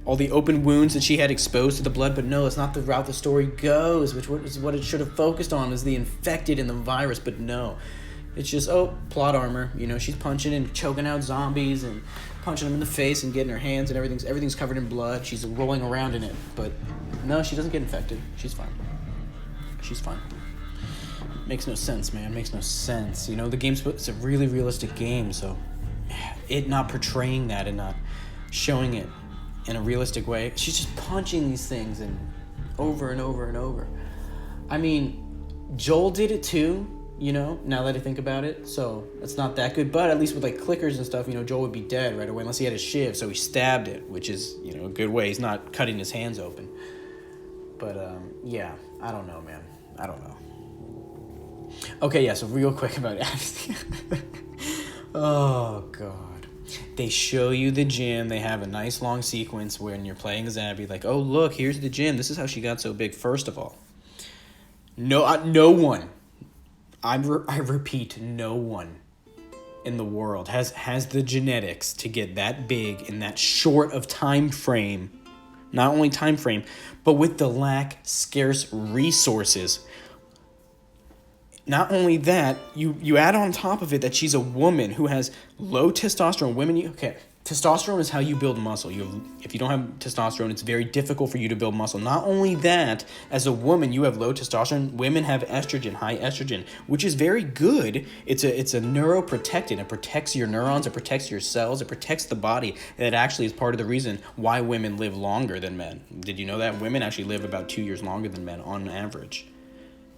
All the open wounds that she had exposed to the blood, but no, it's not the route the story goes, which is what it should have focused on, is the infected and the virus, but no. It's just, plot armor, she's punching and choking out zombies and punching them in the face and getting her hands and everything's covered in blood. She's rolling around in it, but no, she doesn't get infected. She's fine. Makes no sense, man. Makes no sense. It's a really realistic game, so it not portraying that and not showing it in a realistic way. She's just punching these things and over and over and over. I mean, Joel did it too, now that I think about it. So it's not that good. But at least with like clickers and stuff, Joel would be dead right away unless he had a shiv. So he stabbed it, which is, a good way. He's not cutting his hands open. But yeah, I don't know, man. I don't know. Okay, yeah, so real quick about Abby. Oh, God. They show you the gym. They have a nice long sequence when you're playing as Abby. Like, oh, look, here's the gym. This is how she got so big. First of all, no one, I repeat, no one in the world has the genetics to get that big in that short of time frame. Not only time frame, but with the scarce resources. Not only that, you add on top of it that she's a woman who has low testosterone. Testosterone is how you build muscle. If you don't have testosterone, it's very difficult for you to build muscle. Not only that, as a woman, you have low testosterone. Women have estrogen, high estrogen, which is very good. It's a neuroprotectant. It protects your neurons. It protects your cells. It protects the body. And it actually is part of the reason why women live longer than men. Did you know that? Women actually live about 2 years longer than men on average.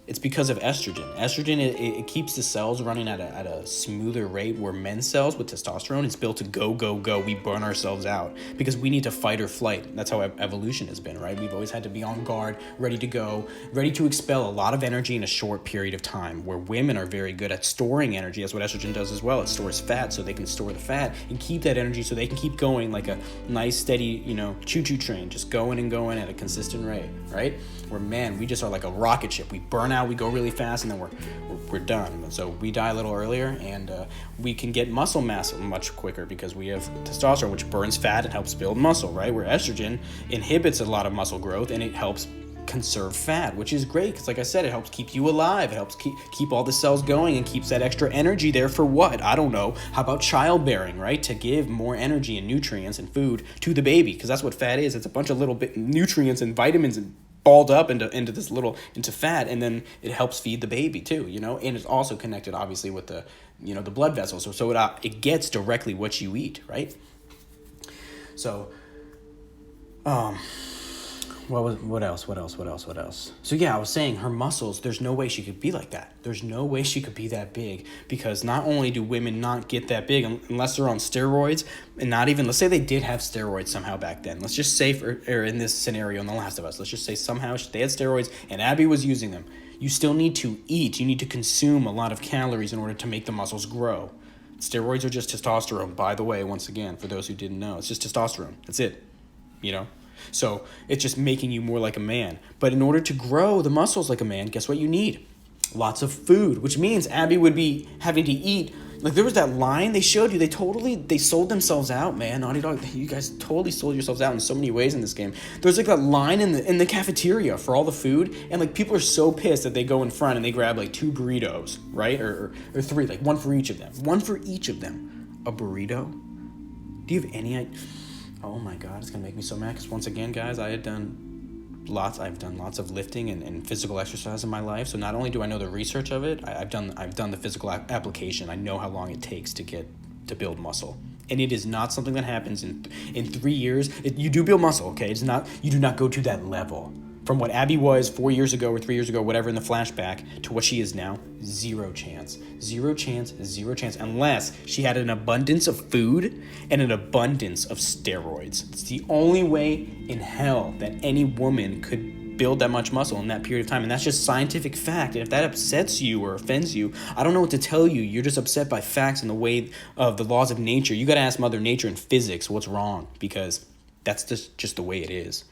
It's because of estrogen. Estrogen, it keeps the cells running at a smoother rate, where men's cells with testosterone, it's built to go, go, go. We burn ourselves out because we need to fight or flight. That's how evolution has been, right? We've always had to be on guard, ready to go, ready to expel a lot of energy in a short period of time, where women are very good at storing energy. That's what estrogen does as well. It stores fat, so they can store the fat and keep that energy so they can keep going like a nice, steady, choo-choo train, just going and going at a consistent rate, right? Where men, we just are like a rocket ship. We burn out, we go really fast, and then we're done. So we die a little earlier, and we can get muscle mass much quicker because we have testosterone, which burns fat and helps build muscle, right? Where estrogen inhibits a lot of muscle growth, and it helps conserve fat, which is great because, like I said, it helps keep you alive. It helps keep all the cells going and keeps that extra energy there for what? I don't know. How about childbearing, right? To give more energy and nutrients and food to the baby, because that's what fat is. It's a bunch of little bit nutrients and vitamins and balled up into fat, and then it helps feed the baby too, and it's also connected obviously with the the blood vessels, so it gets directly what you eat, right? So What else? So yeah, I was saying her muscles, there's no way she could be like that. There's no way she could be that big, because not only do women not get that big unless they're on steroids, and not even, let's say they did have steroids somehow back then. Let's just say, or in this scenario in The Last of Us, let's just say somehow they had steroids and Abby was using them. You still need to eat. You need to consume a lot of calories in order to make the muscles grow. Steroids are just testosterone, by the way, once again, for those who didn't know. It's just testosterone. That's it, you know? So it's just making you more like a man. But in order to grow the muscles like a man, guess what you need? Lots of food, which means Abby would be having to eat. Like, there was that line they showed you. They sold themselves out, man. Naughty Dog, you guys totally sold yourselves out in so many ways in this game. There's like that line in the cafeteria for all the food, and like people are so pissed that they go in front and they grab like 2 burritos, right? Or 3, like one for each of them. One for each of them. A burrito? Do you have any idea? Oh my God, it's gonna make me so mad, because once again, guys, I've done lots of lifting and physical exercise in my life. So not only do I know the research of it, I've done the physical application. I know how long it takes to build muscle. And it is not something that happens in 3 years. You do build muscle, okay? You do not go to that level. From what Abby was 4 years ago or 3 years ago, whatever, in the flashback, to what she is now, zero chance, unless she had an abundance of food and an abundance of steroids. It's the only way in hell that any woman could build that much muscle in that period of time, and that's just scientific fact. And if that upsets you or offends you, I don't know what to tell you. You're just upset by facts and the way of the laws of nature. You got to ask Mother Nature and physics what's wrong, because that's just the way it is.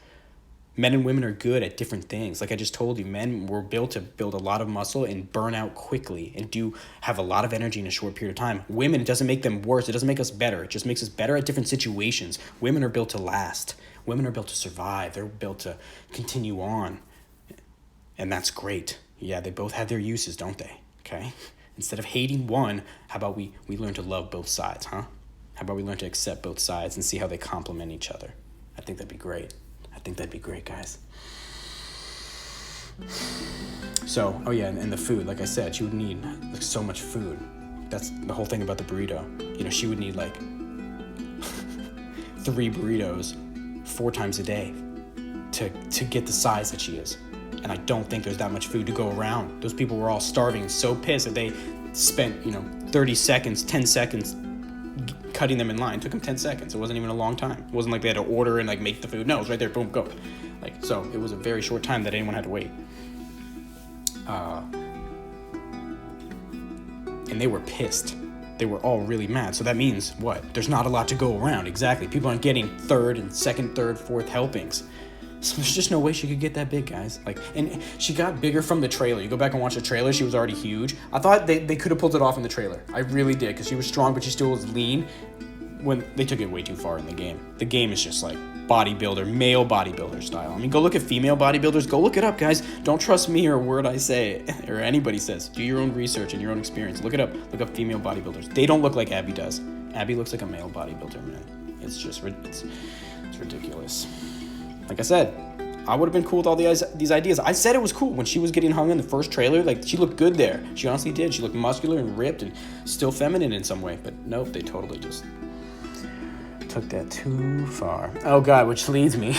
Men and women are good at different things. Like I just told you, men were built to build a lot of muscle and burn out quickly and do have a lot of energy in a short period of time. Women, it doesn't make them worse. It doesn't make us better. It just makes us better at different situations. Women are built to last. Women are built to survive. They're built to continue on. And that's great. Yeah, they both have their uses, don't they? Okay? Instead of hating one, how about we learn to love both sides, huh? How about we learn to accept both sides and see how they complement each other? I think that'd be great. I think that'd be great, guys. So, oh yeah, and the food, like I said, she would need like so much food. That's the whole thing about the burrito. You know, she would need like 3 burritos 4 times a day to get the size that she is. And I don't think there's that much food to go around. Those people were all starving and so pissed that they spent, 30 seconds, 10 seconds cutting them in line. It took them 10 seconds. It wasn't even a long time. It wasn't like they had to order and like make the food. No, it was right there, boom, go. Like, so it was a very short time that anyone had to wait. And they were pissed. They were all really mad. So that means what? There's not a lot to go around. Exactly. People aren't getting second, third, fourth helpings. So there's just no way she could get that big, guys. Like, and she got bigger from the trailer. You go back and watch the trailer, she was already huge. I thought they could have pulled it off in the trailer. I really did, because she was strong, but she still was lean. When they took it way too far in the game. The game is just like bodybuilder, male bodybuilder style. I mean, go look at female bodybuilders. Go look it up, guys. Don't trust me or a word I say or anybody says. Do your own research and your own experience. Look it up. Look up female bodybuilders. They don't look like Abby does. Abby looks like a male bodybuilder, man. It's just it's ridiculous. Like I said, I would have been cool with all these ideas. I said it was cool when she was getting hung in the first trailer. Like, she looked good there. She honestly did. She looked muscular and ripped and still feminine in some way. But nope, they totally just took that too far. Oh God, which leads me.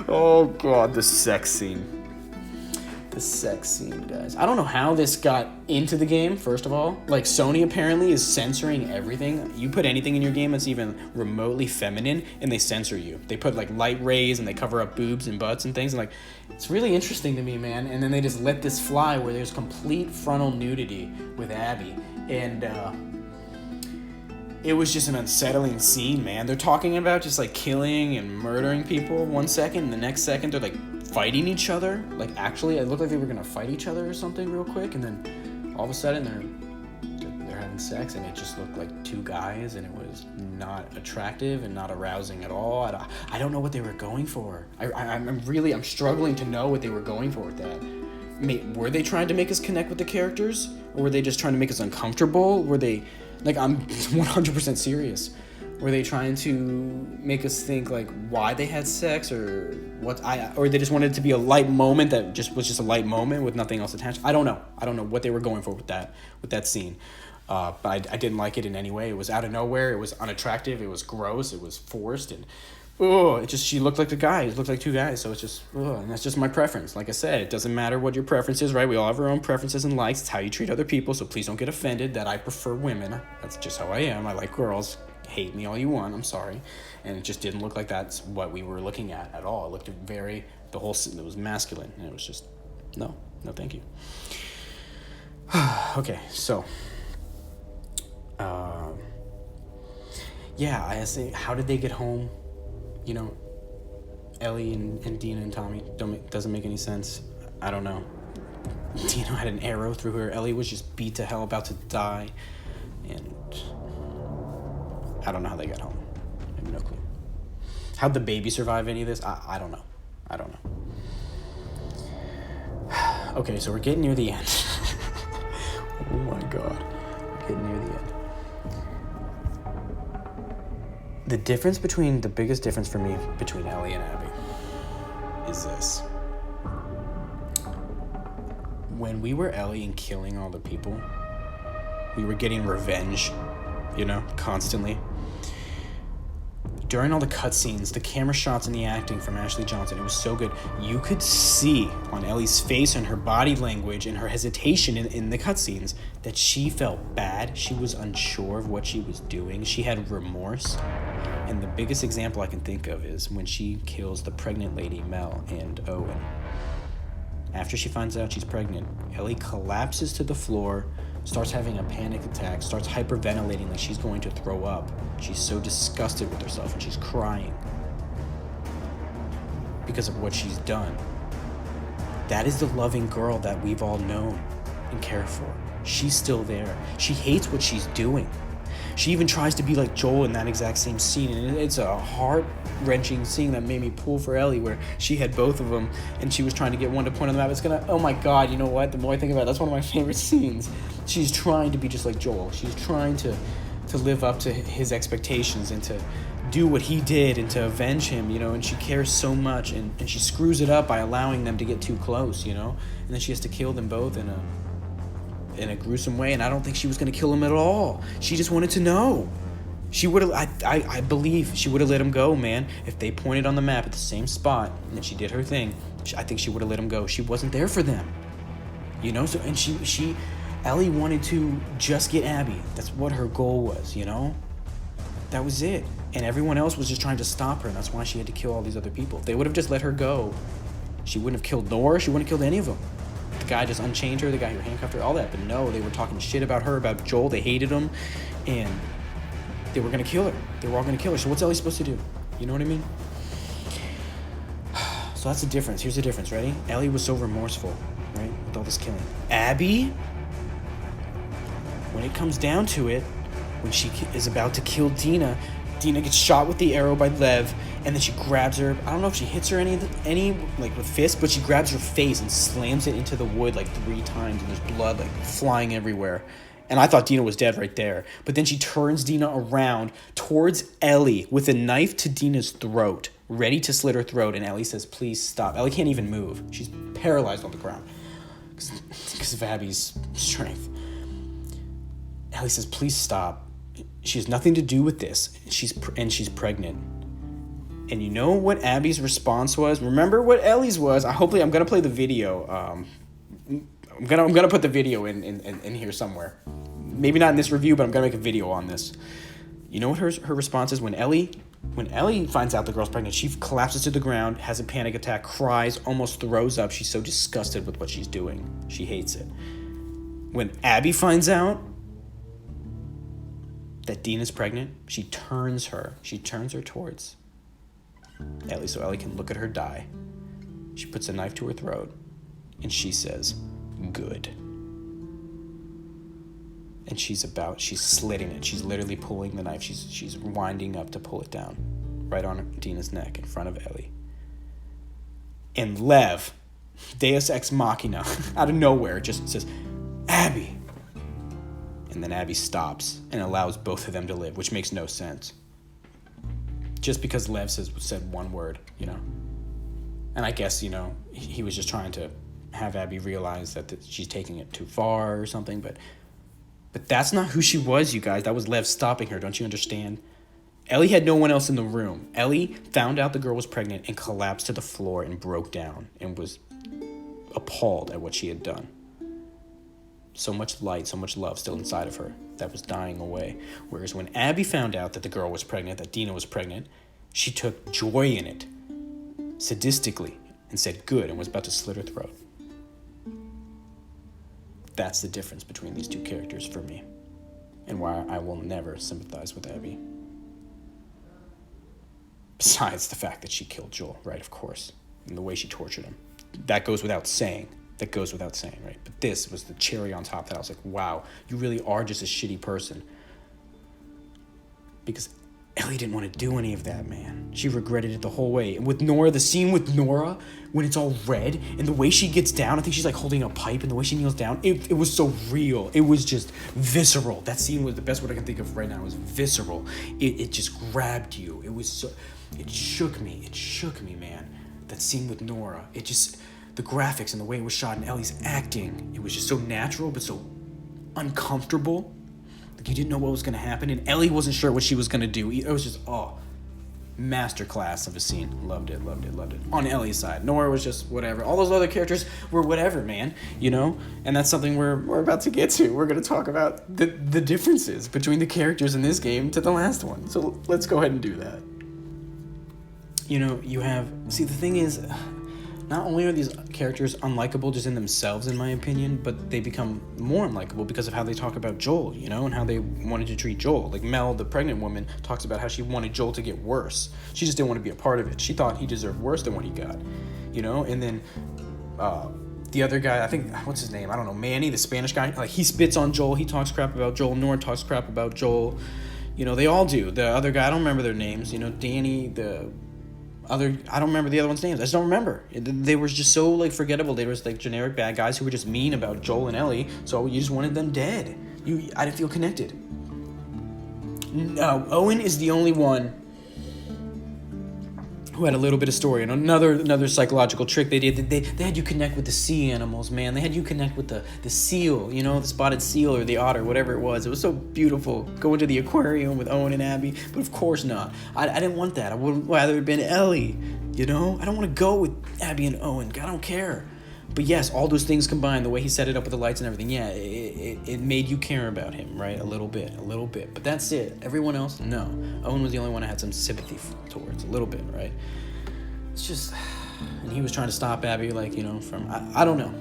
Oh God, the sex scene. The sex scene, guys. I don't know how this got into the game, first of all. Like, Sony apparently is censoring everything. You put anything in your game that's even remotely feminine, and they censor you. They put, like, light rays, and they cover up boobs and butts and things. And, like, it's really interesting to me, man. And then they just let this fly where there's complete frontal nudity with Abby. And, it was just an unsettling scene, man. They're talking about just, like, killing and murdering people one second, and the next second they're, like, fighting each other. Like, actually, it looked like they were gonna fight each other or something real quick, and then all of a sudden they're having sex, and it just looked like 2 guys, and it was not attractive and not arousing at all. I don't know what they were going for. I'm struggling to know what they were going for with that. Were they trying to make us connect with the characters, or were they just trying to make us uncomfortable? Were they, like, I'm 100% serious. Were they trying to make us think, like, why they had sex, or or they just wanted it to be a light moment that was just a light moment with nothing else attached? I don't know what they were going for with that scene. But I didn't like it in any way. It was out of nowhere. It was unattractive. It was gross. It was forced. And oh, it just, she looked like the guy. It looked like two guys. So it's just, oh, and that's just my preference. Like I said, it doesn't matter what your preference is, right? We all have our own preferences and likes. It's how you treat other people. So please don't get offended that I prefer women. That's just how I am. I like girls. Hate me all you want. I'm sorry. And it just didn't look like that's what we were looking at all. It looked very, it was masculine. And it was just, no, thank you. Okay, so, yeah, I say, how did they get home? You know, Ellie and Dina and Tommy doesn't make any sense. I don't know. Dina had an arrow through her. Ellie was just beat to hell, about to die, and I don't know how they got home. I have no clue. How'd the baby survive any of this? I don't know. I don't know. Okay, so we're getting near the end. Oh my god. We're getting near the end. The biggest difference for me between Ellie and Abby is this. When we were Ellie and killing all the people, we were getting revenge, you know, constantly. During all the cutscenes, the camera shots and the acting from Ashley Johnson, it was so good. You could see on Ellie's face and her body language and her hesitation in the cutscenes that she felt bad. She was unsure of what she was doing. She had remorse. And the biggest example I can think of is when she kills the pregnant lady, Mel, and Owen. After she finds out she's pregnant, Ellie collapses to the floor, starts having a panic attack, starts hyperventilating like she's going to throw up. She's so disgusted with herself and she's crying because of what she's done. That is the loving girl that we've all known and cared for. She's still there. She hates what she's doing. She even tries to be like Joel in that exact same scene, and it's a heart-wrenching scene that made me pull for Ellie, where she had both of them, and she was trying to get one to point on the map. It's gonna, oh my god, you know what? The more I think about it, that's one of my favorite scenes. She's trying to be just like Joel. She's trying to live up to his expectations and to do what he did and to avenge him, you know, and she cares so much, and she screws it up by allowing them to get too close, you know, and then she has to kill them both in a gruesome way, and I don't think she was going to kill him at all. She just wanted to know. She would have, I believe she would have let him go, man. If they pointed on the map at the same spot and then she did her thing, I think she would have let him go. She wasn't there for them, you know. So, and Ellie wanted to just get Abby. That's what her goal was, you know. That was it. And everyone else was just trying to stop her, and that's why she had to kill all these other people. If they would have just let her go, she wouldn't have killed Nora. She wouldn't have killed any of them. The guy just unchained her, the guy who handcuffed her, all that. But no, they were talking shit about her, about Joel. They hated him, and they were gonna kill her. They were all gonna kill her. So what's Ellie supposed to do? You know what I mean? So that's the difference. Here's the difference. Ready? Ellie was so remorseful, right, with all this killing. Abby, when it comes down to it, when she is about to kill Dina gets shot with the arrow by Lev, and then she grabs her. I don't know if she hits her any like with fists, but she grabs her face and slams it into the wood like 3 times, and there's blood like flying everywhere. And I thought Dina was dead right there. But then she turns Dina around towards Ellie with a knife to Dina's throat, ready to slit her throat, and Ellie says, "Please stop." Ellie can't even move. She's paralyzed on the ground because of Abby's strength. Ellie says, "Please stop. She has nothing to do with this. She's pregnant." And you know what Abby's response was? Remember what Ellie's was? I'm gonna play the video. I'm gonna put the video in here somewhere. Maybe not in this review, but I'm gonna make a video on this. You know what her response is when Ellie finds out the girl's pregnant? She collapses to the ground, has a panic attack, cries, almost throws up. She's so disgusted with what she's doing. She hates it. When Abby finds out that Dina's pregnant, she turns her towards Ellie so Ellie can look at her die. She puts a knife to her throat and she says, "Good." And she's slitting it. She's literally pulling the knife. She's winding up to pull it down right on Dina's neck in front of Ellie. And Lev, Deus Ex Machina, out of nowhere, just says, "Abby." And then Abby stops and allows both of them to live, which makes no sense. Just because Lev said one word, you know? And I guess, you know, he was just trying to have Abby realize that she's taking it too far or something, but that's not who she was, you guys. That was Lev stopping her, don't you understand? Ellie had no one else in the room. Ellie found out the girl was pregnant and collapsed to the floor and broke down and was appalled at what she had done. So much light, so much love still inside of her that was dying away. Whereas when Abby found out that the girl was pregnant, that Dina was pregnant, she took joy in it, sadistically, and said good and was about to slit her throat. That's the difference between these two characters for me, and why I will never sympathize with Abby. Besides the fact that she killed Joel, right, of course, and the way she tortured him. That goes without saying. Right? But this was the cherry on top that I was like, wow, you really are just a shitty person. Because Ellie didn't want to do any of that, man. She regretted it the whole way. And with Nora, the scene with Nora, when it's all red, and the way she gets down, I think she's like holding a pipe, and the way she kneels down, it was so real. It was just visceral. That scene was the best word I can think of right now. It was visceral. It just grabbed you. It shook me, man. That scene with Nora, the graphics and the way it was shot and Ellie's acting, it was just so natural but so uncomfortable. Like you didn't know what was going to happen, and Ellie wasn't sure what she was going to do. It was just, masterclass of a scene. Loved it. On Ellie's side. Nora was just whatever. All those other characters were whatever, man, you know? And that's something we're about to get to. We're going to talk about the differences between the characters in this game to the last one. So let's go ahead and do that. You know, the thing is, not only are these characters unlikable just in themselves, in my opinion, but they become more unlikable because of how they talk about Joel, you know, and how they wanted to treat Joel. Like Mel, the pregnant woman, talks about how she wanted Joel to get worse. She just didn't want to be a part of it. She thought he deserved worse than what he got, you know? And then the other guy, I think, what's his name? I don't know, Manny, the Spanish guy, like he spits on Joel. He talks crap about Joel. Nora talks crap about Joel. You know, they all do. The other guy, I don't remember their names. You know, Danny, I don't remember the other one's names. I just don't remember. They were just so, like, forgettable. They were just, like, generic bad guys who were just mean about Joel and Ellie, so you just wanted them dead. I didn't feel connected. Owen is the only one who had a little bit of story. And another psychological trick they did, they had you connect with the sea animals, man. They had you connect with the seal, you know, the spotted seal or the otter, whatever it was. It was so beautiful. Going to the aquarium with Owen and Abby, but of course not. I didn't want that. I would rather have been Ellie, you know? I don't want to go with Abby and Owen. I don't care. But yes, all those things combined, the way he set it up with the lights and everything, yeah, it made you care about him, right? A little bit. But that's it. Everyone else, no. Owen was the only one I had some sympathy towards, a little bit, right? It's just, and he was trying to stop Abby, like, you know, from, I don't know.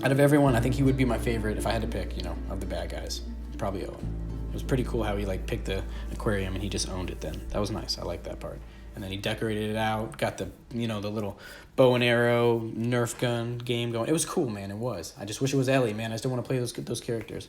Out of everyone, I think he would be my favorite if I had to pick, you know, of the bad guys. Probably Owen. It was pretty cool how he, like, picked the aquarium and he just owned it then. That was nice. I liked that part. And then he decorated it out, got the, you know, the little bow and arrow, Nerf gun game going. It was cool, man, it was. I just wish it was Ellie, man. I still want to play those characters.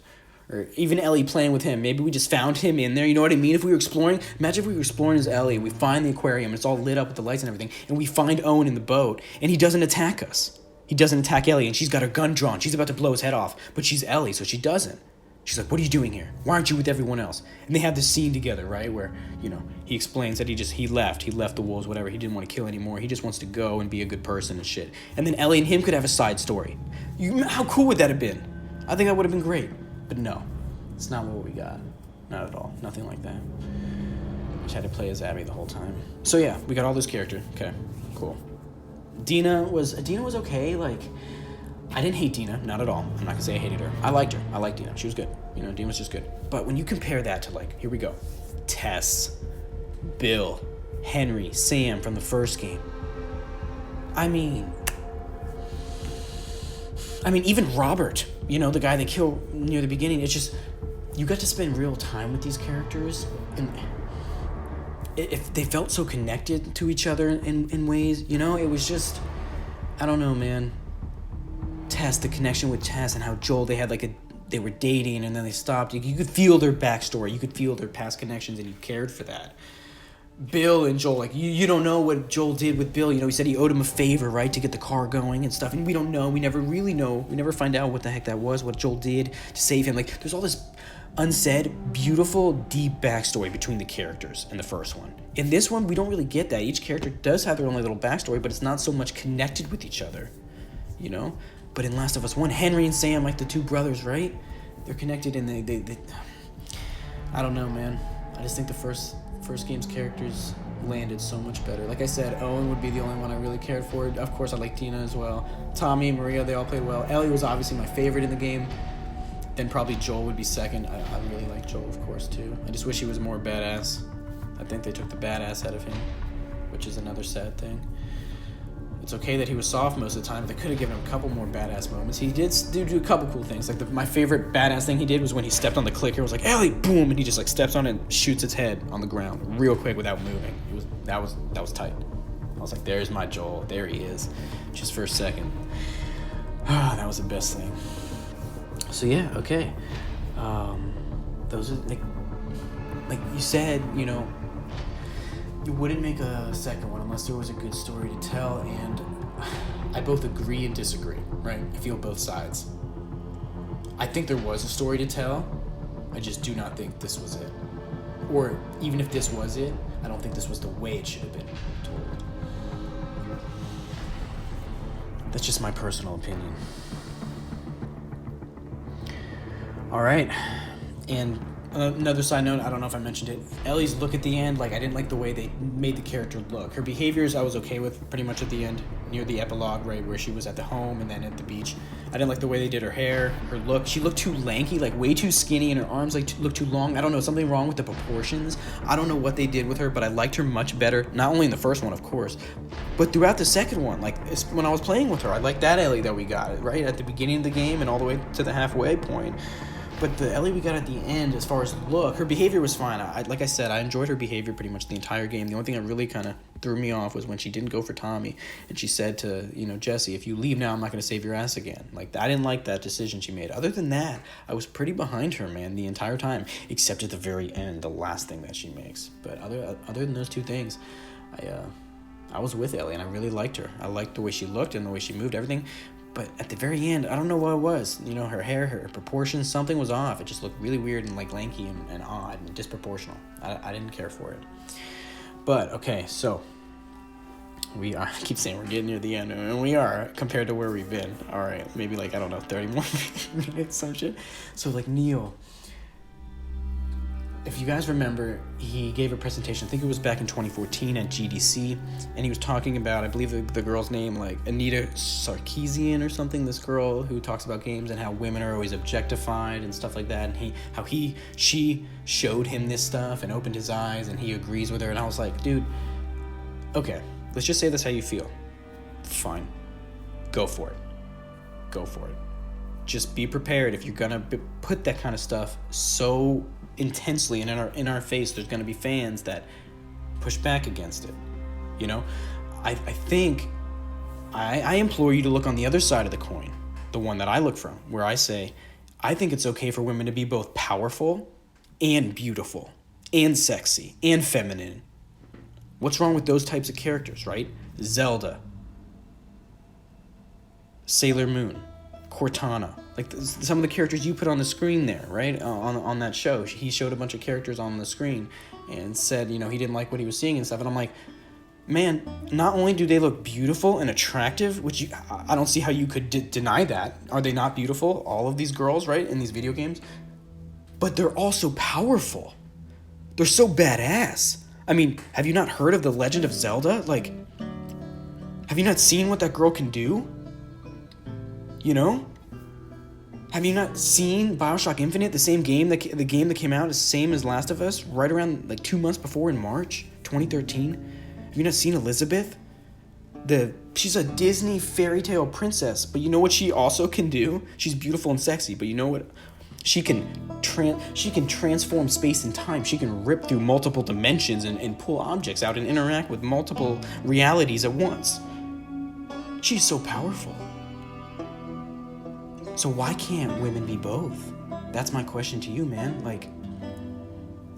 Or even Ellie playing with him. Maybe we just found him in there, you know what I mean? If we were exploring, imagine if we were exploring as Ellie, we find the aquarium, it's all lit up with the lights and everything, and we find Owen in the boat, and he doesn't attack us. He doesn't attack Ellie, and she's got her gun drawn. She's about to blow his head off, but she's Ellie, so she doesn't. She's like, what are you doing here? Why aren't you with everyone else? And they have this scene together, right? Where, you know, he explains that he left the wolves, whatever. He didn't want to kill anymore. He just wants to go and be a good person and shit. And then Ellie and him could have a side story. How cool would that have been? I think that would have been great. But no, it's not what we got. Not at all. Nothing like that. I just had to play as Abby the whole time. So yeah, we got all those characters. Okay, cool. Dina was okay, like, I didn't hate Dina, not at all. I'm not gonna say I hated her. I liked her. I liked Dina. She was good. You know, Dina was just good. But when you compare that to, like, here we go, Tess, Bill, Henry, Sam from the first game. I mean, even Robert, you know, the guy they kill near the beginning. It's just, you got to spend real time with these characters, and if they felt so connected to each other in ways, you know, it was just, I don't know, man. Tess, the connection with Tess and how Joel, they were dating and then they stopped. You could feel their backstory. You could feel their past connections and you cared for that. Bill and Joel, like, you don't know what Joel did with Bill. You know, he said he owed him a favor, right, to get the car going and stuff. And we don't know. We never really know. We never find out what the heck that was, what Joel did to save him. Like, there's all this unsaid, beautiful, deep backstory between the characters in the first one. In this one, we don't really get that. Each character does have their own little backstory, but it's not so much connected with each other, you know? But in Last of Us 1, Henry and Sam, like the two brothers, right? They're connected and they I don't know, man. I just think the first game's characters landed so much better. Like I said, Owen would be the only one I really cared for. Of course, I like Tina as well. Tommy, Maria, they all played well. Ellie was obviously my favorite in the game. Then probably Joel would be second. I really like Joel, of course, too. I just wish he was more badass. I think they took the badass out of him, which is another sad thing. It's okay that he was soft most of the time, but they could have given him a couple more badass moments. He did do a couple cool things. Like my favorite badass thing he did was when he stepped on the clicker. It was like, Ellie, boom, and he just like steps on it and shoots its head on the ground real quick without moving. That was tight. I was like, there's my Joel. There he is, just for a second. That was the best thing. So yeah, okay. Those are like you said, you know, you wouldn't make a second one unless there was a good story to tell, and I both agree and disagree, right? I feel both sides. I think there was a story to tell. I just do not think this was it. Or even if this was it, I don't think this was the way it should have been told. That's just my personal opinion. All right, and another side note, I don't know if I mentioned it, Ellie's look at the end, like I didn't like the way they made the character look. Her behaviors I was okay with pretty much at the end, near the epilogue, right, where she was at the home and then at the beach. I didn't like the way they did her hair, her look. She looked too lanky, like way too skinny, and her arms like looked too long. I don't know, something wrong with the proportions. I don't know what they did with her, but I liked her much better, not only in the first one, of course, but throughout the second one. Like when I was playing with her, I liked that Ellie that we got, right, at the beginning of the game and all the way to the halfway point. But the Ellie we got at the end, as far as look, her behavior was fine. Like I said, I enjoyed her behavior pretty much the entire game. The only thing that really kind of threw me off was when she didn't go for Tommy, and she said to, you know, Jesse, if you leave now, I'm not going to save your ass again. Like, I didn't like that decision she made. Other than that, I was pretty behind her, man, the entire time, except at the very end, the last thing that she makes. But other than those two things, I was with Ellie, and I really liked her. I liked the way she looked and the way she moved, everything. But at the very end, I don't know what it was. You know, her hair, her proportions, something was off. It just looked really weird and like lanky and odd and disproportional. I didn't care for it. But, okay, so I keep saying we're getting near the end, and we are compared to where we've been. All right, maybe like, I don't know, 30 more minutes, some shit. So like Neil, if you guys remember, he gave a presentation, I think it was back in 2014 at GDC, and he was talking about, I believe the girl's name, like Anita Sarkeesian or something, this girl who talks about games and how women are always objectified and stuff like that, and she showed him this stuff and opened his eyes, and he agrees with her, and I was like, dude, okay, let's just say that's how you feel. Fine. Go for it. Go for it. Just be prepared. If you're gonna put that kind of stuff so intensely and in our face, there's gonna be fans that push back against it. You know, I think I implore you to look on the other side of the coin, the one that I look from, where I say, I think it's okay for women to be both powerful and beautiful and sexy and feminine. What's wrong with those types of characters, right? Zelda, Sailor Moon, Cortana, like some of the characters you put on the screen there, right? On that show, he showed a bunch of characters on the screen and said, you know, he didn't like what he was seeing and stuff. And I'm like, man, not only do they look beautiful and attractive, which I don't see how you could deny that. Are they not beautiful? All of these girls, right, in these video games, but they're also powerful. They're so badass. I mean, have you not heard of The Legend of Zelda? Like, have you not seen what that girl can do? You know? Have you not seen BioShock Infinite, the game that came out is the same as Last of Us, right around like 2 months before in March 2013? Have you not seen Elizabeth? She's a Disney fairy tale princess, but you know what she also can do? She's beautiful and sexy, but you know what? She can transform space and time. She can rip through multiple dimensions and pull objects out and interact with multiple realities at once. She's so powerful. So why can't women be both? That's my question to you, man. Like,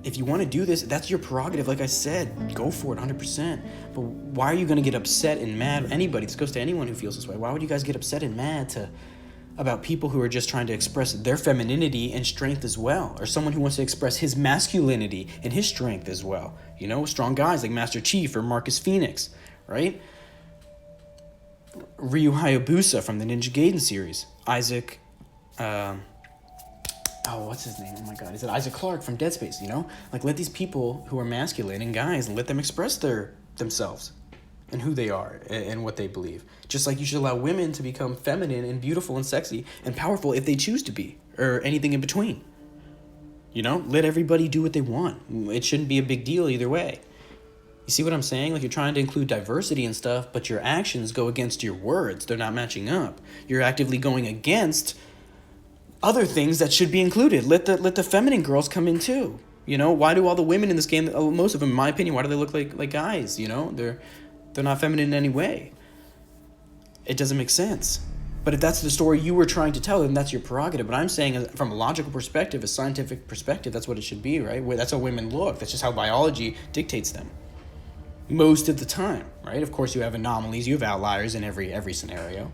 if you want to do this, that's your prerogative. Like I said, go for it 100%. But why are you going to get upset and mad? Anybody, this goes to anyone who feels this way. Why would you guys get upset and mad about people who are just trying to express their femininity and strength as well? Or someone who wants to express his masculinity and his strength as well. You know, strong guys like Master Chief or Marcus Phoenix, right? Ryu Hayabusa from the Ninja Gaiden series. Isaac, oh, what's his name? Oh my God, is it Isaac Clarke from Dead Space? You know, like let these people who are masculine and guys and let them express themselves and who they are and what they believe. Just like you should allow women to become feminine and beautiful and sexy and powerful if they choose to be, or anything in between. You know, let everybody do what they want. It shouldn't be a big deal either way. You see what I'm saying? Like, you're trying to include diversity and stuff, but your actions go against your words. They're not matching up. You're actively going against other things that should be included. Let the feminine girls come in too. You know, why do all the women in this game, most of them, in my opinion, why do they look like guys? You know, they're not feminine in any way. It doesn't make sense. But if that's the story you were trying to tell, then that's your prerogative. But I'm saying, from a logical perspective, a scientific perspective, that's what it should be, right? That's how women look. That's just how biology dictates them. Most of the time, right? Of course, you have anomalies, you have outliers in every scenario.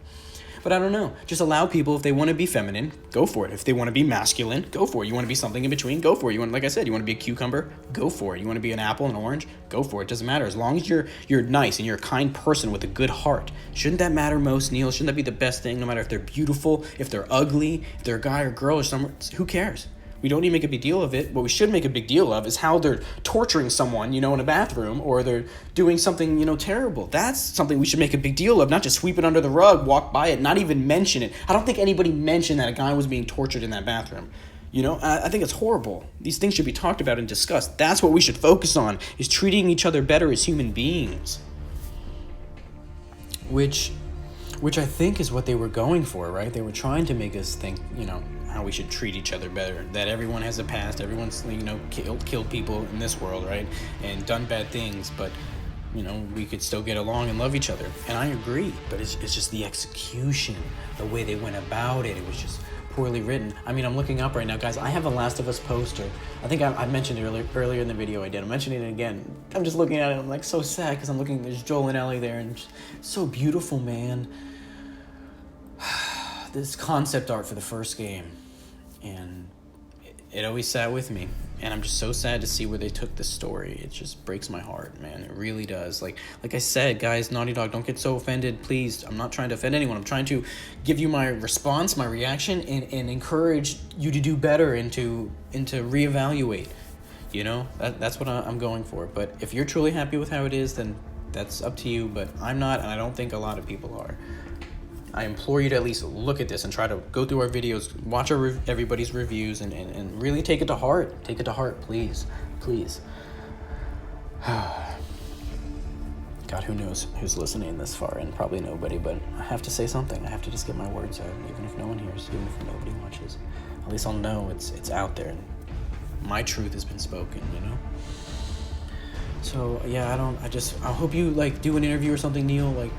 But I don't know. Just allow people, if they want to be feminine, go for it. If they want to be masculine, go for it. You want to be something in between, go for it. You want, like I said, you want to be a cucumber, go for it. You want to be an apple, an orange, go for it. Doesn't matter. As long as you're nice and you're a kind person with a good heart. Shouldn't that matter most, Neil? Shouldn't that be the best thing? No matter if they're beautiful, if they're ugly, if they're a guy or girl or someone, who cares? We don't need to make a big deal of it. What we should make a big deal of is how they're torturing someone, you know, in a bathroom, or they're doing something, you know, terrible. That's something we should make a big deal of, not just sweep it under the rug, walk by it, not even mention it. I don't think anybody mentioned that a guy was being tortured in that bathroom. You know, I think it's horrible. These things should be talked about and discussed. That's what we should focus on, is treating each other better as human beings. Which I think is what they were going for, right? They were trying to make us think, you know, how we should treat each other better, that everyone has a past, everyone's, you know, killed people in this world, right, and done bad things, but, you know, we could still get along and love each other. And I agree, but it's just the execution, the way they went about it, it was just poorly written. I mean, I'm looking up right now, guys, I have a Last of Us poster. I think I mentioned it earlier in the video I did. I'm mentioning it again. I'm just looking at it, I'm like so sad, because I'm looking, there's Joel and Ellie there, and so beautiful, man. This concept art for the first game, and it always sat with me, and I'm just so sad to see where they took this story. It just breaks my heart, man. It really does. Like I said, guys, Naughty Dog, don't get so offended, please. I'm not trying to offend anyone. I'm trying to give you my response, my reaction, and encourage you to do better and to reevaluate. You know, that's what I'm going for. But if you're truly happy with how it is, then that's up to you, but I'm not, and I don't think a lot of people are. I implore you to at least look at this and try to go through our videos, watch everybody's reviews, and really take it to heart. Take it to heart, please. Please. God, who knows who's listening this far, and probably nobody, but I have to say something. I have to just get my words out, even if no one hears, even if nobody watches. At least I'll know it's out there, and my truth has been spoken, you know? So, yeah, I hope you, like, do an interview or something, Neil, like,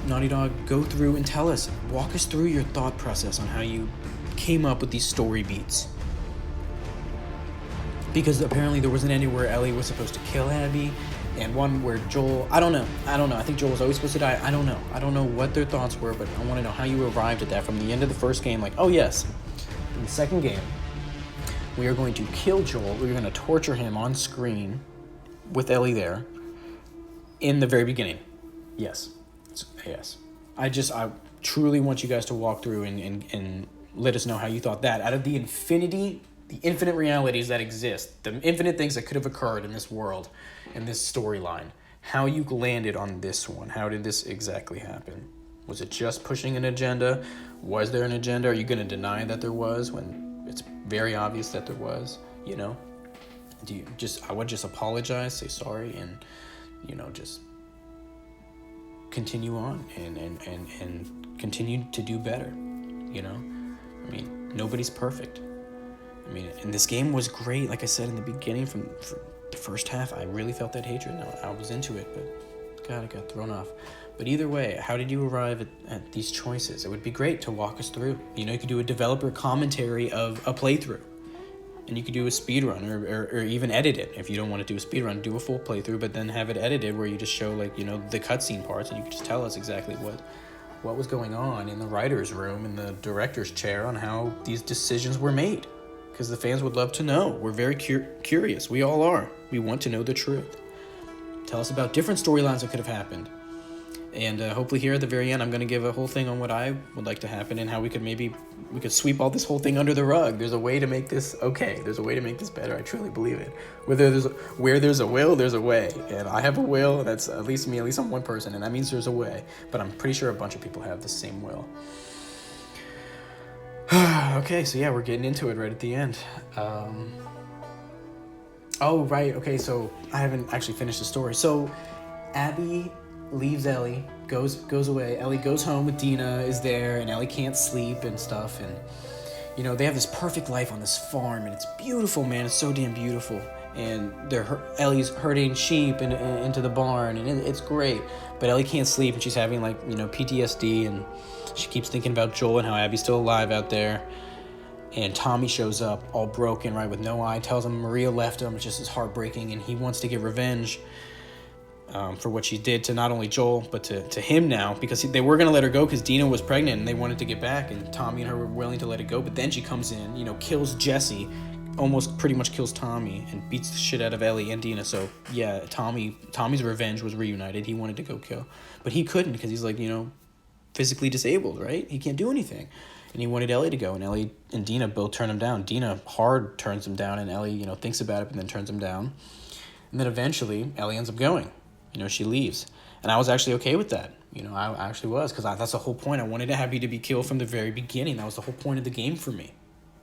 Naughty Dog, go through and tell us, walk us through your thought process on how you came up with these story beats. Because apparently there was an ending where Ellie was supposed to kill Abby, and one where Joel, I don't know, I think Joel was always supposed to die. I don't know what their thoughts were, but I want to know how you arrived at that from the end of the first game, like, oh yes, in the second game, we are going to kill Joel, we're going to torture him on screen with Ellie there in the very beginning. Yes. I truly want you guys to walk through and let us know how you thought that. Out of the infinite realities that exist, the infinite things that could have occurred in this world, in this storyline, how you landed on this one. How did this exactly happen? Was it just pushing an agenda? Was there an agenda? Are you going to deny that there was when it's very obvious that there was? You know? I would just apologize, say sorry, and, you know, just continue on and continue to do better, you know? I mean, nobody's perfect. I mean, and this game was great. Like I said in the beginning, from the first half, I really felt that hatred. I was into it, but God, it got thrown off. But either way, how did you arrive at these choices? It would be great to walk us through. You know, you could do a developer commentary of a playthrough. And you could do a speed run or even edit it. If you don't want to do a speed run, do a full playthrough, but then have it edited where you just show, like, you know, the cutscene parts, and you could just tell us exactly what was going on in the writer's room, in the director's chair, on how these decisions were made. Because the fans would love to know. We're very curious. We all are. We want to know the truth. Tell us about different storylines that could have happened. And hopefully here at the very end, I'm going to give a whole thing on what I would like to happen and how we could maybe sweep all this whole thing under the rug. There's a way to make this okay. There's a way to make this better. I truly believe it. Where there's a will, there's a way. And I have a will. That's at least me. At least I'm one person, and that means there's a way. But I'm pretty sure a bunch of people have the same will. Okay, so yeah, we're getting into it right at the end. Oh, right. Okay, so I haven't actually finished the story. So Abby leaves Ellie, goes away. Ellie goes home with Dina, is there, and Ellie can't sleep and stuff. And, you know, they have this perfect life on this farm, and it's beautiful, man. It's so damn beautiful. And Ellie's herding sheep into the barn, and it's great. But Ellie can't sleep, and she's having, like, you know, PTSD, and she keeps thinking about Joel and how Abby's still alive out there. And Tommy shows up all broken, right, with no eye, tells him Maria left him. It's just as heartbreaking, and he wants to get revenge for what she did to not only Joel, but to him now, because they were going to let her go because Dina was pregnant, and they wanted to get back, and Tommy and her were willing to let it go. But then she comes in, you know, kills Jesse, almost pretty much kills Tommy, and beats the shit out of Ellie and Dina. So, yeah, Tommy's revenge was reunited. He wanted to go kill. But he couldn't because he's, like, you know, physically disabled, right? He can't do anything. And he wanted Ellie to go, and Ellie and Dina both turn him down. Dina hard turns him down, and Ellie, you know, thinks about it and then turns him down. And then eventually, Ellie ends up going. You know, she leaves. And I was actually okay with that. You know, I actually was, because that's the whole point. I wanted Abby to be killed from the very beginning. That was the whole point of the game for me,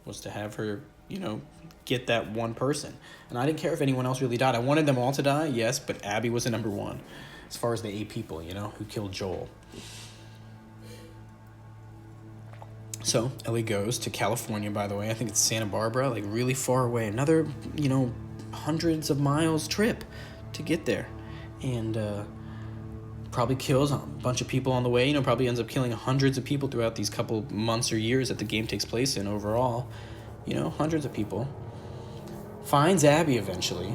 was to have her, you know, get that one person. And I didn't care if anyone else really died. I wanted them all to die, yes, but Abby was the number one, as far as the 8 people, you know, who killed Joel. So Ellie goes to California, by the way. I think it's Santa Barbara, like really far away. Another, you know, hundreds of miles trip to get there. And probably kills a bunch of people on the way. You know, probably ends up killing hundreds of people throughout these couple months or years that the game takes place in overall. You know, hundreds of people. Finds Abby eventually.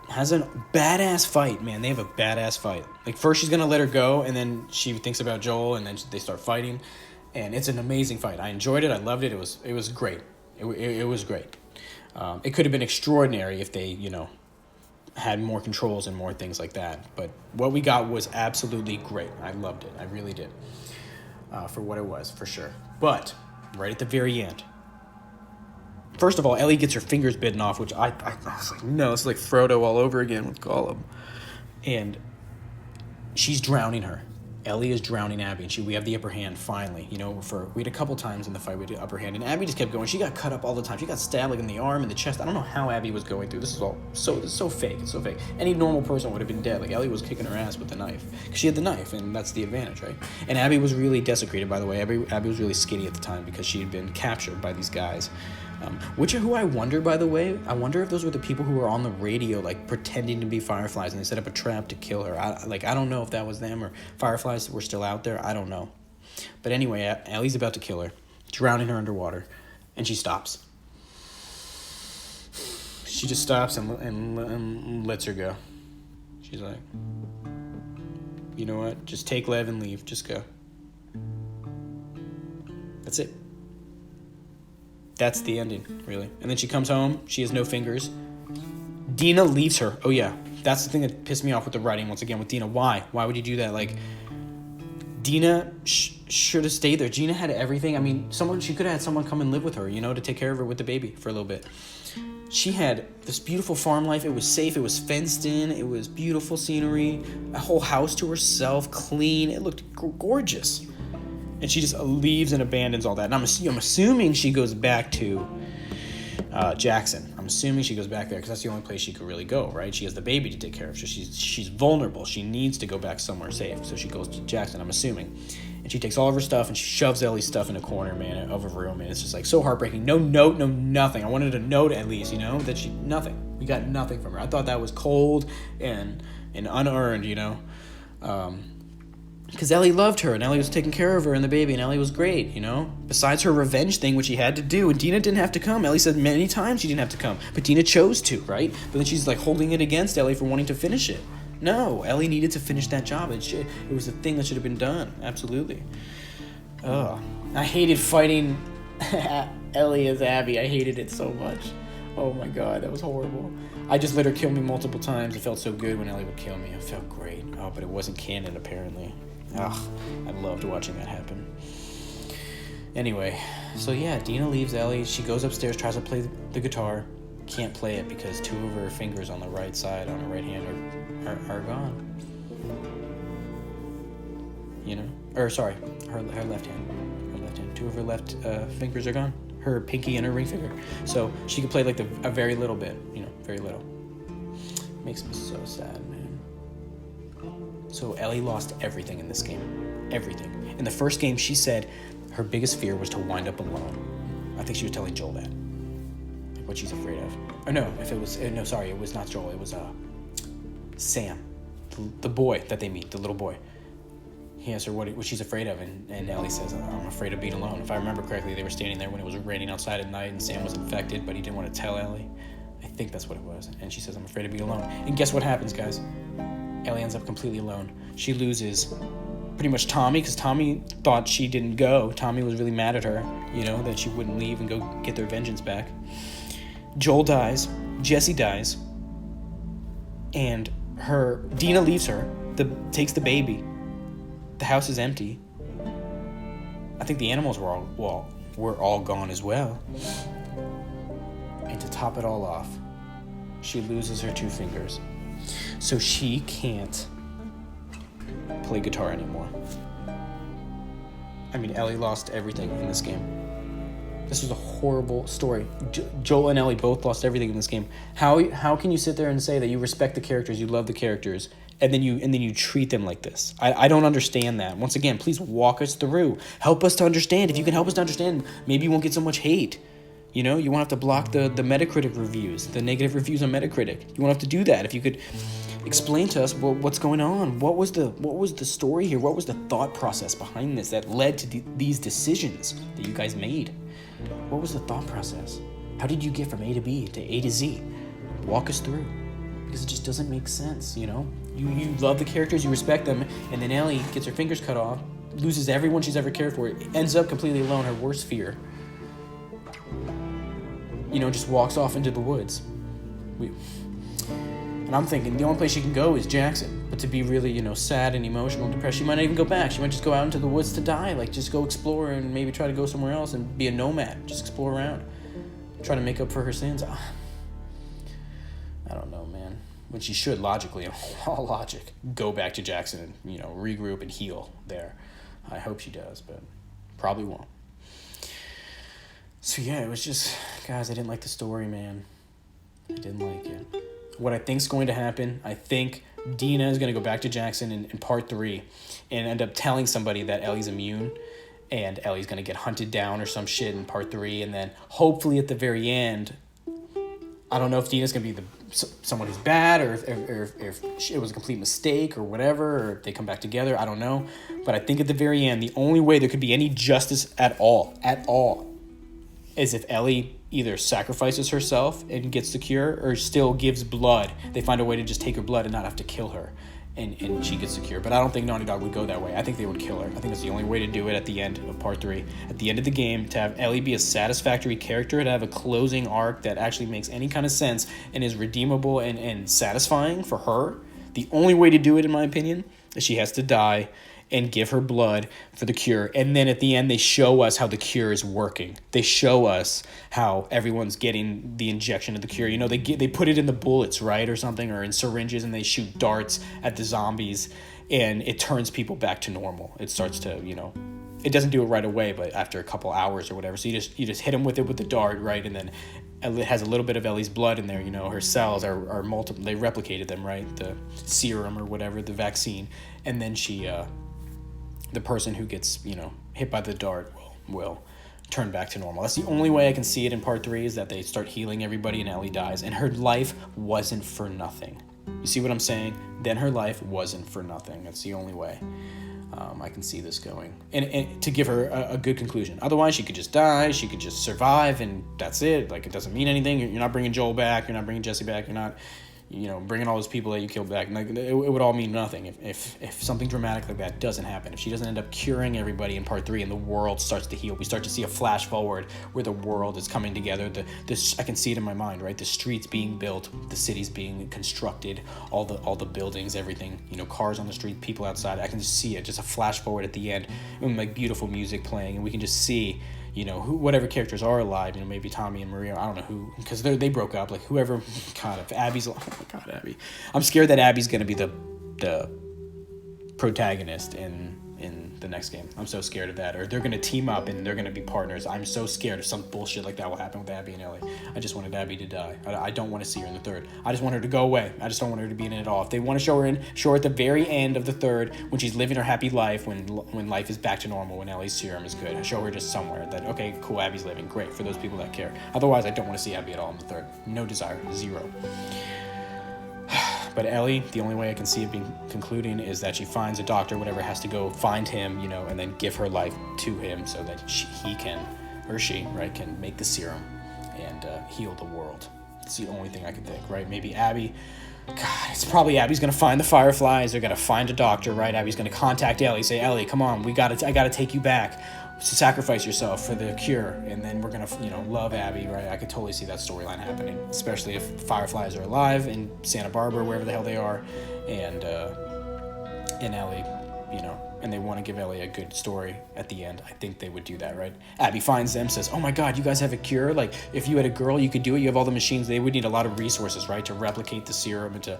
Has a badass fight, man. They have a badass fight. Like, first she's gonna let her go, and then she thinks about Joel, and then they start fighting, and it's an amazing fight. I enjoyed it. I loved it. It was great. It was great. It could have been extraordinary if they, you know, had more controls and more things like that. But what we got was absolutely great. I loved it. I really did. For what it was, for sure. But right at the very end, first of all, Ellie gets her fingers bitten off, which I was like, no, it's like Frodo all over again with Gollum. And she's drowning her. Ellie is drowning Abby, and we have the upper hand finally. You know, we had a couple times in the fight we had the upper hand, and Abby just kept going. She got cut up all the time. She got stabbed like in the arm and the chest. I don't know how Abby was going through. This is so fake. It's so fake. Any normal person would have been dead. Like, Ellie was kicking her ass with the knife because she had the knife, and that's the advantage, right? And Abby was really desecrated, by the way. Abby was really skinny at the time because she had been captured by these guys. Who I wonder, by the way, I wonder if those were the people who were on the radio, like, pretending to be Fireflies, and they set up a trap to kill her. I don't know if that was them or Fireflies were still out there. I don't know. But anyway, Ellie's about to kill her, drowning her underwater, and she stops. She just stops and lets her go. She's like, you know what? Just take Lev and leave. Just go. That's it. That's the ending, really. And then she comes home. She has no fingers. Dina leaves her. Oh, yeah. That's the thing that pissed me off with the writing, once again, with Dina. Why? Why would you do that? Like, Dina should have stayed there. Gina had everything. I mean, she could have had someone come and live with her, you know, to take care of her with the baby for a little bit. She had this beautiful farm life. It was safe. It was fenced in. It was beautiful scenery. A whole house to herself, clean. It looked gorgeous. And she just leaves and abandons all that. And I'm assuming she goes back to Jackson. I'm assuming she goes back there because that's the only place she could really go, right? She has the baby to take care of, so she's vulnerable. She needs to go back somewhere safe, so she goes to Jackson, I'm assuming. And she takes all of her stuff and she shoves Ellie's stuff in a corner, man, of a room, and it's just like so heartbreaking. No note, no nothing. I wanted a note at least, you know, that nothing. We got nothing from her. I thought that was cold and unearned, you know. Because Ellie loved her, and Ellie was taking care of her and the baby, and Ellie was great, you know? Besides her revenge thing, which she had to do, and Dina didn't have to come. Ellie said many times she didn't have to come, but Dina chose to, right? But then she's, like, holding it against Ellie for wanting to finish it. No, Ellie needed to finish that job. It was a thing that should have been done, absolutely. Ugh. I hated fighting Ellie as Abby. I hated it so much. Oh, my God, that was horrible. I just let her kill me multiple times. It felt so good when Ellie would kill me. It felt great. Oh, but it wasn't canon, apparently. Ugh, I loved watching that happen. Anyway, so yeah, Dina leaves Ellie. She goes upstairs, tries to play the guitar. Can't play it because 2 of her fingers on the right side, on her right hand, are gone. You know? Or sorry, her left hand. Her left hand. 2 of her left fingers are gone. Her pinky and her ring finger. So she could play like a very little bit. You know, very little. Makes me so sad, man. So Ellie lost everything in this game. Everything. In the first game, she said her biggest fear was to wind up alone. I think she was telling Joel that. Like what she's afraid of. Or no, it was not Joel. It was Sam. The boy that they meet, the little boy. He asks her what she's afraid of, and Ellie says, I'm afraid of being alone. If I remember correctly, they were standing there when it was raining outside at night, and Sam was infected, but he didn't want to tell Ellie. I think that's what it was. And she says, I'm afraid of being alone. And guess what happens, guys? Ellie ends up completely alone. She loses pretty much Tommy, because Tommy thought she didn't go. Tommy was really mad at her, you know, that she wouldn't leave and go get their vengeance back. Joel dies. Jesse dies. And Dina leaves her, takes the baby. The house is empty. I think the animals were all gone as well. And to top it all off, she loses her 2 fingers. So she can't play guitar anymore. I mean, Ellie lost everything in this game. This was a horrible story. Joel and Ellie both lost everything in this game. How can you sit there and say that you respect the characters, you love the characters, and then you treat them like this? I don't understand that. Once again, please walk us through. Help us to understand. If you can help us to understand, maybe you won't get so much hate. You know, you won't have to block the Metacritic reviews, the negative reviews on Metacritic. You won't have to do that. If you could explain to us what's going on. What was the story here? What was the thought process behind this that led to these decisions that you guys made? What was the thought process? How did you get from A to B to A to Z? Walk us through. Because it just doesn't make sense, you know? You love the characters, you respect them, and then Ellie gets her fingers cut off, loses everyone she's ever cared for, ends up completely alone, her worst fear. You know, just walks off into the woods. And I'm thinking the only place she can go is Jackson. But to be really, you know, sad and emotional and depressed, she might not even go back. She might just go out into the woods to die. Like, just go explore and maybe try to go somewhere else and be a nomad. Just explore around. Try to make up for her sins. I don't know, man. When she should, logically, in all logic, go back to Jackson and, you know, regroup and heal there. I hope she does, but probably won't. So, yeah, it was just, guys, I didn't like the story, man. I didn't like it. What I think's going to happen, I think Dina is going to go back to Jackson in part 3 and end up telling somebody that Ellie's immune and Ellie's going to get hunted down or some shit in part 3, and then hopefully at the very end, I don't know if Dina's going to be someone who's bad or if it was a complete mistake or whatever, or if they come back together, I don't know. But I think at the very end, the only way there could be any justice at all, is if Ellie either sacrifices herself and gets the cure or still gives blood. They find a way to just take her blood and not have to kill her, and she gets the cure. But I don't think Naughty Dog would go that way. I think they would kill her. I think that's the only way to do it at the end of part 3. At the end of the game, to have Ellie be a satisfactory character, to have a closing arc that actually makes any kind of sense and is redeemable and satisfying for her, the only way to do it, in my opinion, is she has to die and give her blood for the cure. And then at the end, they show us how the cure is working. They show us how everyone's getting the injection of the cure. You know, they put it in the bullets, right, or something, or in syringes, and they shoot darts at the zombies, and it turns people back to normal. It starts to, you know, it doesn't do it right away, but after a couple hours or whatever. So you just hit them with it with the dart, right, and then it has a little bit of Ellie's blood in there. You know, her cells are multiple. They replicated them, right, the serum or whatever, the vaccine, and then she. The person who gets, you know, hit by the dart will turn back to normal. That's the only way I can see it in part 3, is that they start healing everybody and Ellie dies. And her life wasn't for nothing. You see what I'm saying? Then her life wasn't for nothing. That's the only way I can see this going. And to give her a good conclusion. Otherwise, she could just die. She could just survive, and that's it. Like, it doesn't mean anything. You're not bringing Joel back. You're not bringing Jesse back. You're not bringing all those people that you killed back, like it would all mean nothing if something dramatic like that doesn't happen. If she doesn't end up curing everybody in part 3 and the world starts to heal, we start to see a flash forward where the world is coming together. I can see it in my mind, right? The streets being built, the cities being constructed, all the buildings, everything, cars on the street, people outside. I can just see it, just a flash forward at the end, and like beautiful music playing, and we can just see whatever characters are alive, maybe Tommy and Maria, I don't know who, because they broke up, like whoever. God, if Abby's, oh my God, Abby, I'm scared that Abby's gonna be the protagonist in the next game. I'm so scared of that. Or they're gonna team up and they're gonna be partners. I'm so scared of some bullshit like that will happen with Abby and Ellie. I just wanted Abby to die. I don't want to see her in the third. I just want her to go away. I just don't want her to be in it at all. If they want to show her at the very end of the third, when she's living her happy life, when life is back to normal, when Ellie's serum is good, show her just somewhere that, okay, cool, Abby's living, great, for those people that care. Otherwise, I don't want to see Abby at all in the third. No desire, zero. But Ellie, the only way I can see it being concluding is that she finds a doctor, whatever, has to go find him, and then give her life to him so that she can make the serum and heal the world. It's the only thing I can think, right? Maybe Abby, God, it's probably Abby's gonna find the Fireflies. They're gonna find a doctor, right? Abby's gonna contact Ellie, say, Ellie, come on, I gotta take you back. Sacrifice yourself for the cure, and then we're gonna love Abby, right? I could totally see that storyline happening, especially if Fireflies are alive in Santa Barbara, wherever the hell they are, and Ellie, and they want to give Ellie a good story at the end. I think they would do that, right? Abby finds them, says, oh my God, you guys have a cure? Like, if you had a girl, you could do it. You have all the machines. They would need a lot of resources, right, to replicate the serum and to,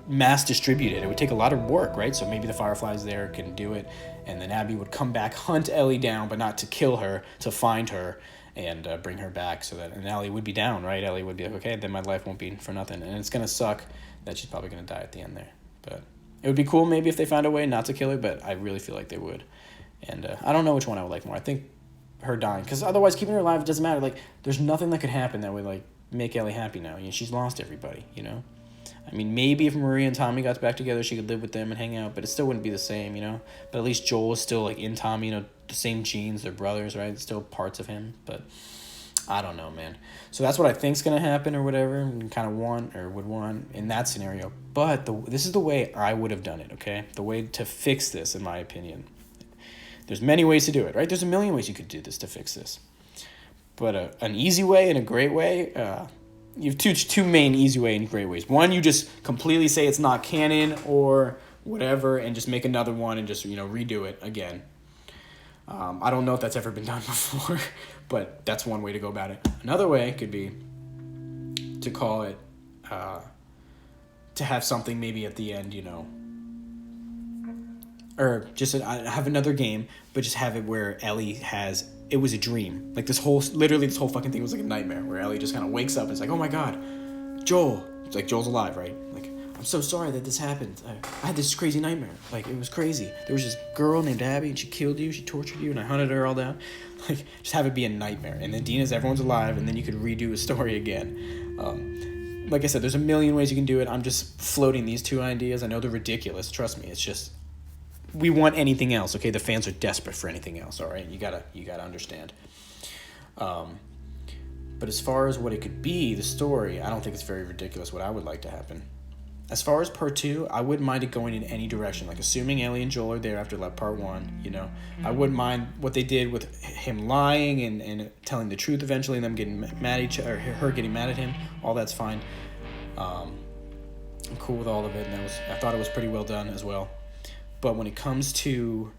mass distribute it. It would take a lot of work, right? So maybe the Fireflies there can do it. And then Abby would come back, hunt Ellie down, but not to kill her, to find her and bring her back and Ellie would be down, right? Ellie would be like, okay, then my life won't be for nothing. And it's going to suck that she's probably going to die at the end there. But it would be cool maybe if they found a way not to kill her, but I really feel like they would. And I don't know which one I would like more. I think her dying, because otherwise keeping her alive, it doesn't matter. Like, there's nothing that could happen that would, like, make Ellie happy now. She's lost everybody, I mean, maybe if Maria and Tommy got back together, she could live with them and hang out, but it still wouldn't be the same, But at least Joel is still, like, in Tommy, the same genes, they're brothers, right? It's still parts of him, but I don't know, man. So that's what I think's going to happen or whatever, and kind of would want in that scenario. But this is the way I would have done it, okay? The way to fix this, in my opinion. There's many ways to do it, right? There's a million ways you could do this to fix this. But an easy way and a great way, you have two main easy way and great ways. One, you just completely say it's not canon or whatever and just make another one and just, redo it again. I don't know if that's ever been done before, but that's one way to go about it. Another way could be to call it, to have something maybe at the end, or just have another game, but just have it where Ellie it was a dream. Like this whole fucking thing was like a nightmare where Ellie just kind of wakes up and it's like, oh my God, Joel. It's like Joel's alive, right? Like, I'm so sorry that this happened. I had this crazy nightmare. Like, it was crazy. There was this girl named Abby and she killed you, she tortured you, and I hunted her all down. Like, just have it be a nightmare. And then everyone's alive, and then you could redo a story again. Like I said, there's a million ways you can do it. I'm just floating these two ideas. I know they're ridiculous. Trust me. It's just, we want anything else, okay? The fans are desperate for anything else, all right? You gotta understand. But as far as what it could be, the story, I don't think it's very ridiculous what I would like to happen. As far as part 2, I wouldn't mind it going in any direction. Like, assuming Ellie and Joel are there after part 1, I wouldn't mind what they did with him lying and telling the truth eventually, and them getting mad at each other, or her getting mad at him. All that's fine. I'm cool with all of it, and I thought it was pretty well done as well. But when it comes to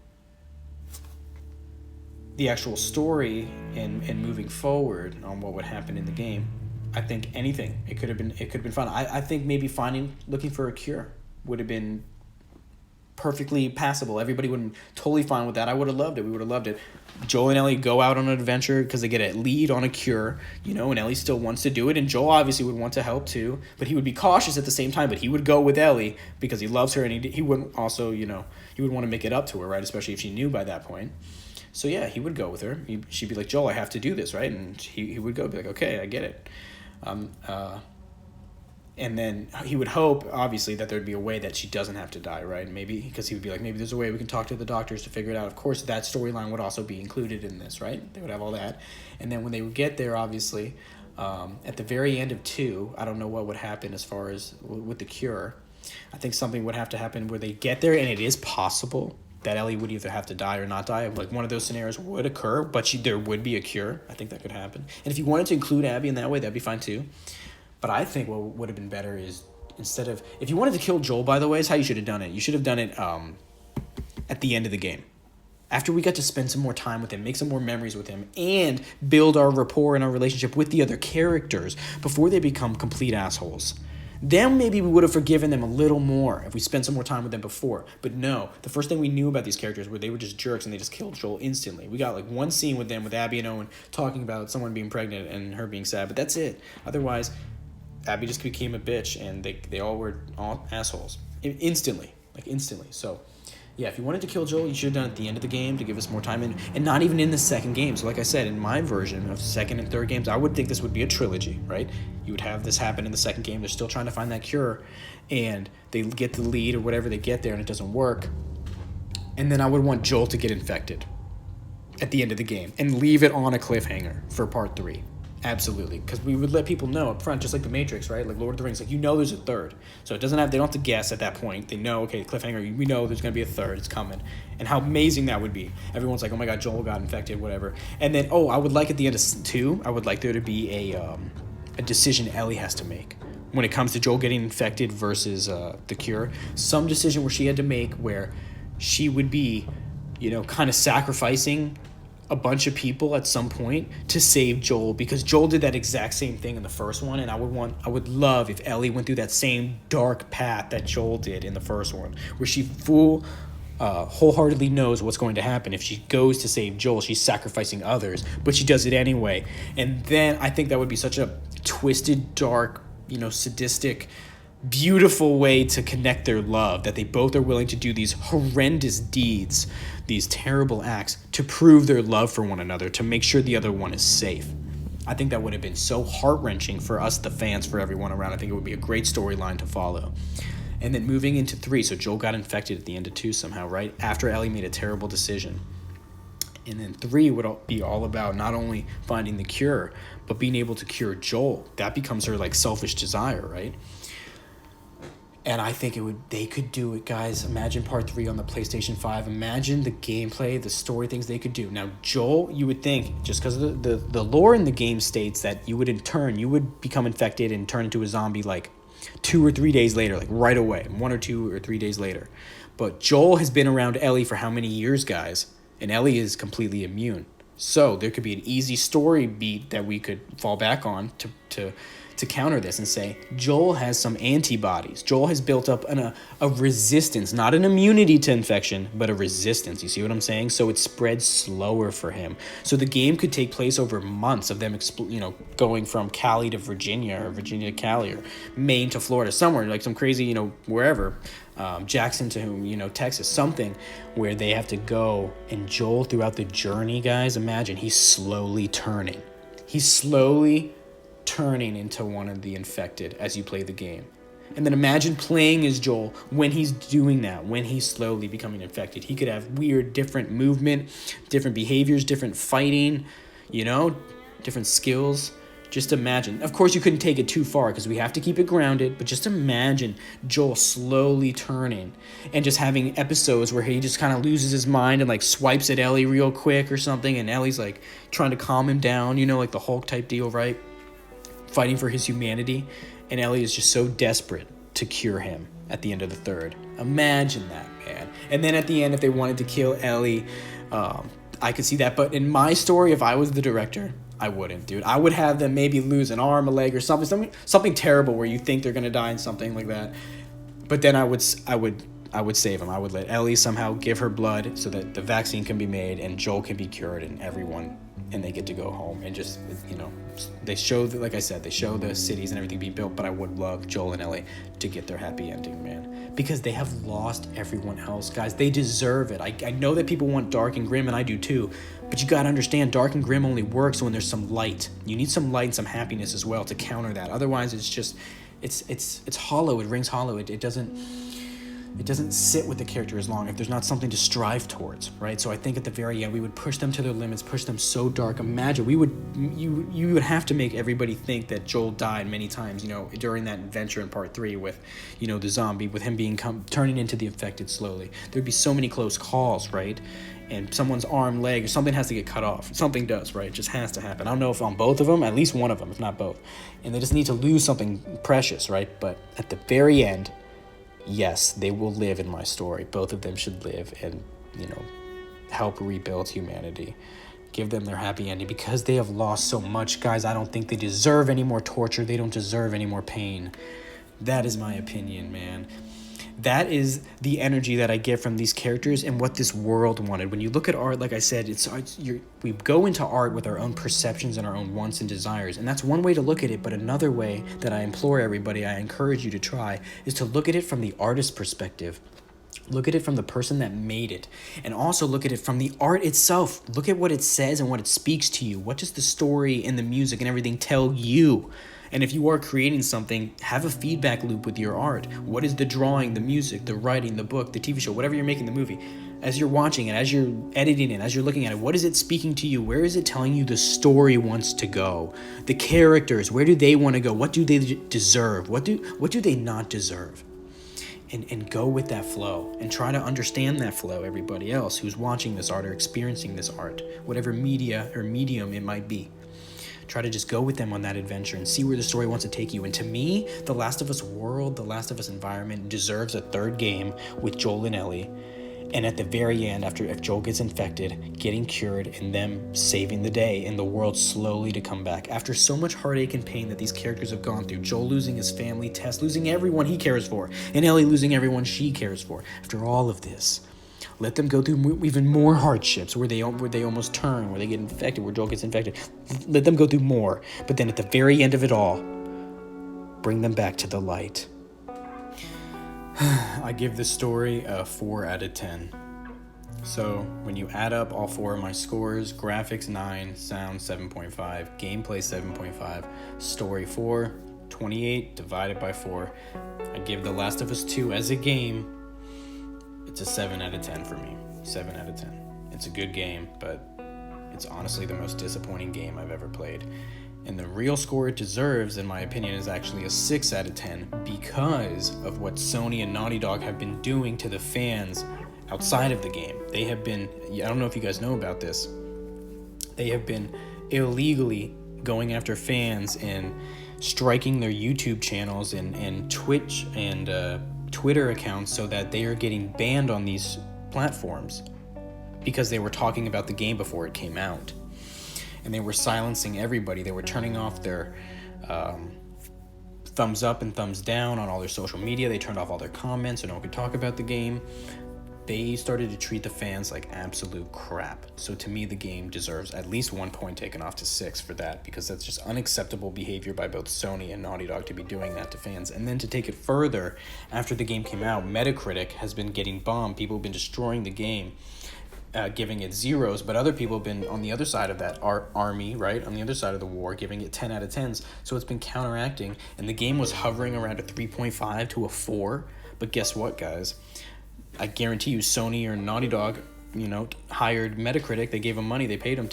the actual story and moving forward on what would happen in the game, I think anything. It could have been fun. I think maybe looking for a cure would have been perfectly passable. Everybody would have been totally fine with that. I would have loved it. We would have loved it. Joel and Ellie go out on an adventure because they get a lead on a cure, and Ellie still wants to do it, and Joel obviously would want to help too, but he would be cautious at the same time, but he would go with Ellie because he loves her, and he wouldn't also, he would want to make it up to her, right? Especially if she knew by that point. So yeah, he would go with her. She'd be like, Joel, I have to do this, right? And he would go, be like, okay, I get it. And then he would hope, obviously, that there'd be a way that she doesn't have to die, right? Maybe, because he would be like, maybe there's a way we can talk to the doctors to figure it out. Of course, that storyline would also be included in this, right? They would have all that. And then when they would get there, obviously, At the very end of 2, I don't know what would happen as far as with the cure. I think something would have to happen where they get there, and it is possible that Ellie would either have to die or not die. Like, one of those scenarios would occur, but there would be a cure. I think that could happen. And if you wanted to include Abby in that way, that'd be fine too. But I think what would have been better is, instead of... If you wanted to kill Joel, by the way, is how you should have done it. You should have done it at the end of the game. After we got to spend some more time with him, make some more memories with him, and build our rapport and our relationship with the other characters before they become complete assholes. Then maybe we would have forgiven them a little more if we spent some more time with them before. But no, the first thing we knew about these characters were they were just jerks and they just killed Joel instantly. We got like one scene with them with Abby and Owen talking about someone being pregnant and her being sad, but that's it. Otherwise, Abby just became a bitch and they all were all assholes. Instantly. So, yeah, if you wanted to kill Joel, you should have done it at the end of the game to give us more time, and not even in the second game. So like I said, in my version of second and third games, I would think this would be a trilogy, right? You would have this happen in the second game. They're still trying to find that cure, and they get the lead or whatever, they get there, and it doesn't work. And then I would want Joel to get infected at the end of the game and leave it on a cliffhanger for part 3. Absolutely, because we would let people know up front, just like the Matrix, right? Like Lord of the Rings, like, you know there's a third. So they don't have to guess at that point. They know, okay, cliffhanger, we know there's going to be a third, it's coming. And how amazing that would be. Everyone's like, oh my god, Joel got infected, whatever. And then, I would like at the end of 2, I would like there to be a decision Ellie has to make. When it comes to Joel getting infected versus the cure, some decision where she had to make where she would be, kind of sacrificing a bunch of people at some point to save Joel, because Joel did that exact same thing in the first one, and I would love if Ellie went through that same dark path that Joel did in the first one, where she wholeheartedly knows what's going to happen. If she goes to save Joel, she's sacrificing others, but she does it anyway. And then I think that would be such a twisted, dark, sadistic, beautiful way to connect their love, that they both are willing to do these horrendous deeds, these terrible acts, to prove their love for one another, to make sure the other one is safe. I think that would have been so heart-wrenching for us, the fans, for everyone around. I think it would be a great storyline to follow. And then moving into 3, so Joel got infected at the end of 2 somehow, right? After Ellie made a terrible decision. And then 3 would be all about not only finding the cure, but being able to cure Joel. That becomes her, selfish desire, right? And I think they could do it, guys. Imagine part 3 on the PlayStation 5. Imagine the gameplay, the story things they could do. Now, Joel, you would think, just because the lore in the game states that you would become infected and turn into a zombie 2 or 3 days later, right away, 1 or 2 or 3 days later. But Joel has been around Ellie for how many years, guys? And Ellie is completely immune. So there could be an easy story beat that we could fall back on to counter this and say, Joel has some antibodies. Joel has built up a resistance, not an immunity to infection, but a resistance. You see what I'm saying? So it spreads slower for him. So the game could take place over months of them, going from Cali to Virginia, or Virginia to Cali, or Maine to Florida, somewhere, some crazy, wherever, Jackson to, Texas, something where they have to go. And Joel, throughout the journey, guys, imagine he's slowly turning. Turning into one of the infected as you play the game. And then imagine playing as Joel when he's doing that, when he's slowly becoming infected. He could have weird, different movement, different behaviors, different fighting, different skills. Just imagine. Of course, you couldn't take it too far because we have to keep it grounded, but just imagine Joel slowly turning and just having episodes where he just kind of loses his mind and swipes at Ellie real quick or something, and Ellie's trying to calm him down, the Hulk type deal, right? Fighting for his humanity, and Ellie is just so desperate to cure him at the end of the 3rd. Imagine that, man. And then at the end, if they wanted to kill Ellie, I could see that. But in my story, if I was the director, I wouldn't, dude. I would have them maybe lose an arm, a leg, or something terrible where you think they're gonna die and something like that. But then I would save him. I would let Ellie somehow give her blood so that the vaccine can be made and Joel can be cured, and they get to go home. And just, they show, like I said, they show the cities and everything being built, but I would love Joel and Ellie to get their happy ending, man. Because they have lost everyone else, guys. They deserve it. I know that people want dark and grim, and I do too, but you gotta understand, dark and grim only works when there's some light. You need some light and some happiness as well to counter that. Otherwise, it's just, it's hollow. It rings hollow. It doesn't... it doesn't sit with the character as long if there's not something to strive towards, right? So I think at the very end we would push them to their limits, push them so dark. Imagine you would have to make everybody think that Joel died many times, during that adventure in part 3 with, the zombie, with him turning into the infected slowly. There'd be so many close calls, right? And someone's arm, leg, or something has to get cut off. Something does, right? It just has to happen. I don't know if on both of them, at least one of them, if not both. And they just need to lose something precious, right? But at the very end, yes, they will live in my story. Both of them should live and, help rebuild humanity. Give them their happy ending because they have lost so much. Guys, I don't think they deserve any more torture. They don't deserve any more pain. That is my opinion, man. That is the energy that I get from these characters and what this world wanted. When you look at art, like I said, we go into art with our own perceptions and our own wants and desires. And that's one way to look at it. But another way that I implore everybody, I encourage you to try, is to look at it from the artist's perspective. Look at it from the person that made it. And also look at it from the art itself. Look at what it says and what it speaks to you. What does the story and the music and everything tell you? And if you are creating something, have a feedback loop with your art. What is the drawing, the music, the writing, the book, the TV show, whatever you're making the movie? As you're watching it, as you're editing it, as you're looking at it, what is it speaking to you? Where is it telling you the story wants to go? The characters, where do they want to go? What do they deserve? What do they not deserve? And go with that flow and try to understand that flow, everybody else who's watching this art or experiencing this art, whatever media or medium it might be. Try to just go with them on that adventure and see where the story wants to take you. And to me, The Last of Us world, The Last of Us environment deserves a third game with Joel and Ellie. And at the very end, if Joel gets infected, getting cured and them saving the day and the world slowly to come back. After so much heartache and pain that these characters have gone through, Joel losing his family, Tess losing everyone he cares for, and Ellie losing everyone she cares for. After all of this, let them go through even more hardships where they almost turn, where they get infected, where Joel gets infected. Let them go through more. But then at the very end of it all, bring them back to the light. I give this story a 4 out of 10. So when you add up all 4 of my scores, graphics 9, sound 7.5, gameplay 7.5, story 4, 28 divided by 4. I give The Last of Us 2 as a game, it's a 7 out of 10 for me. 7 out of 10. It's a good game, but it's honestly the most disappointing game I've ever played. And the real score it deserves, in my opinion, is actually a 6 out of 10 because of what Sony and Naughty Dog have been doing to the fans outside of the game. They have been, I don't know if you guys know about this, they have been illegally going after fans and striking their YouTube channels and Twitch and Twitter accounts so that they are getting banned on these platforms because they were talking about the game before it came out. And they were silencing everybody. They were turning off their thumbs up and thumbs down on all their social media. They turned off all their comments so no one could talk about the game. They started to treat the fans like absolute crap. So to me, the game deserves at least 1 point taken off to 6 for that, because that's just unacceptable behavior by both Sony and Naughty Dog to be doing that to fans. And then to take it further, after the game came out, Metacritic has been getting bombed. People have been destroying the game, giving it 0s, but other people have been on the other side of that army, right? On the other side of the war, giving it 10 out of 10s. So it's been counteracting, and the game was hovering around a 3.5 to a 4. But guess what, guys? I guarantee you Sony or Naughty Dog, hired Metacritic. They gave them money. They paid them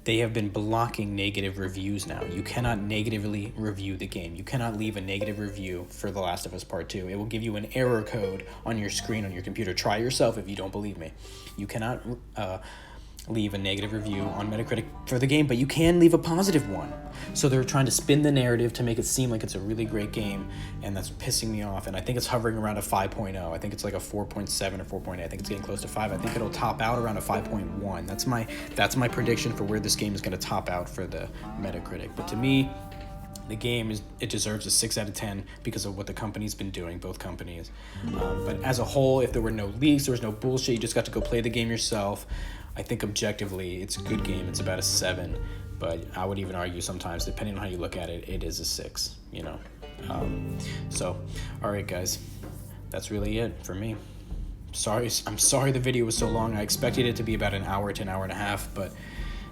they have been blocking negative reviews now. You cannot negatively review the game. You cannot leave a negative review for The Last of Us Part 2. It will give you an error code on your screen on your computer. Try yourself if you don't believe me. You cannot leave a negative review on Metacritic for the game, but you can leave a positive one. So they're trying to spin the narrative to make it seem like it's a really great game, and that's pissing me off. And I think it's hovering around a 5.0. I think it's like a 4.7 or 4.8. I think it's getting close to 5. I think it'll top out around a 5.1. That's my prediction for where this game is going to top out for the Metacritic. But to me, the game it deserves a 6 out of 10 because of what the company's been doing, both companies. But as a whole, if there were no leaks, there was no bullshit, you just got to go play the game yourself, I think objectively it's a good game. It's about a 7, but I would even argue sometimes, depending on how you look at it, it is a 6, So, all right, guys, that's really it for me. I'm sorry the video was so long. I expected it to be about an hour to an hour and a half, but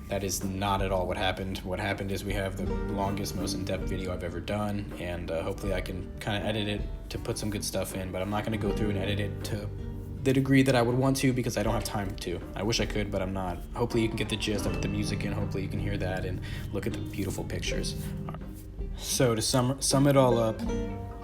That is not at all what happened. What happened is we have the longest, most in-depth video I've ever done, and hopefully I can kind of edit it to put some good stuff in, but I'm not going to go through and edit it to the degree that I would want to because I don't have time to. I wish I could, but I'm not. Hopefully you can get the gist. I put the music in. Hopefully you can hear that and look at the beautiful pictures. So to sum it all up,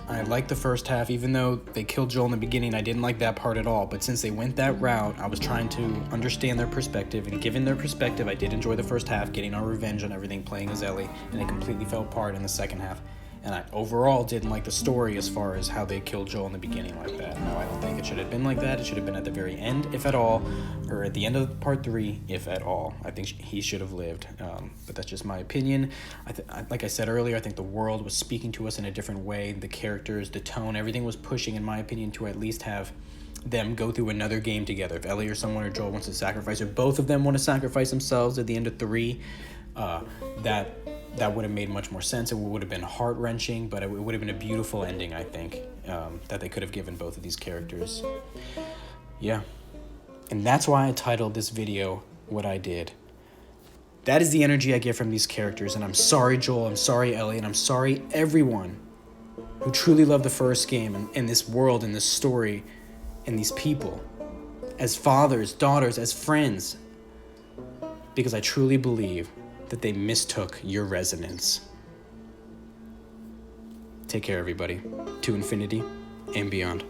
I liked the first half, even though they killed Joel in the beginning. I didn't like that part at all, but since they went that route, I was trying to understand their perspective, and given their perspective, I did enjoy the first half, getting our revenge on everything, playing as Ellie, and it completely fell apart in the second half. And I overall didn't like the story as far as how they killed Joel in the beginning like that. No, I don't think it should have been like that. It should have been at the very end, if at all, or at the end of part 3, if at all. I think he should have lived, but that's just my opinion. Like I said earlier, I think the world was speaking to us in a different way. The characters, the tone, everything was pushing, in my opinion, to at least have them go through another game together. If Ellie or someone or Joel wants to sacrifice, or both of them want to sacrifice themselves at the end of 3, that would have made much more sense. It would have been heart-wrenching, but it would have been a beautiful ending, I think, that they could have given both of these characters. Yeah. And that's why I titled this video what I did. That is the energy I get from these characters, and I'm sorry, Joel, I'm sorry, Ellie, and I'm sorry, everyone who truly loved the first game and this world and this story and these people, as fathers, daughters, as friends, because I truly believe that they mistook your resonance. Take care, everybody. To infinity and beyond.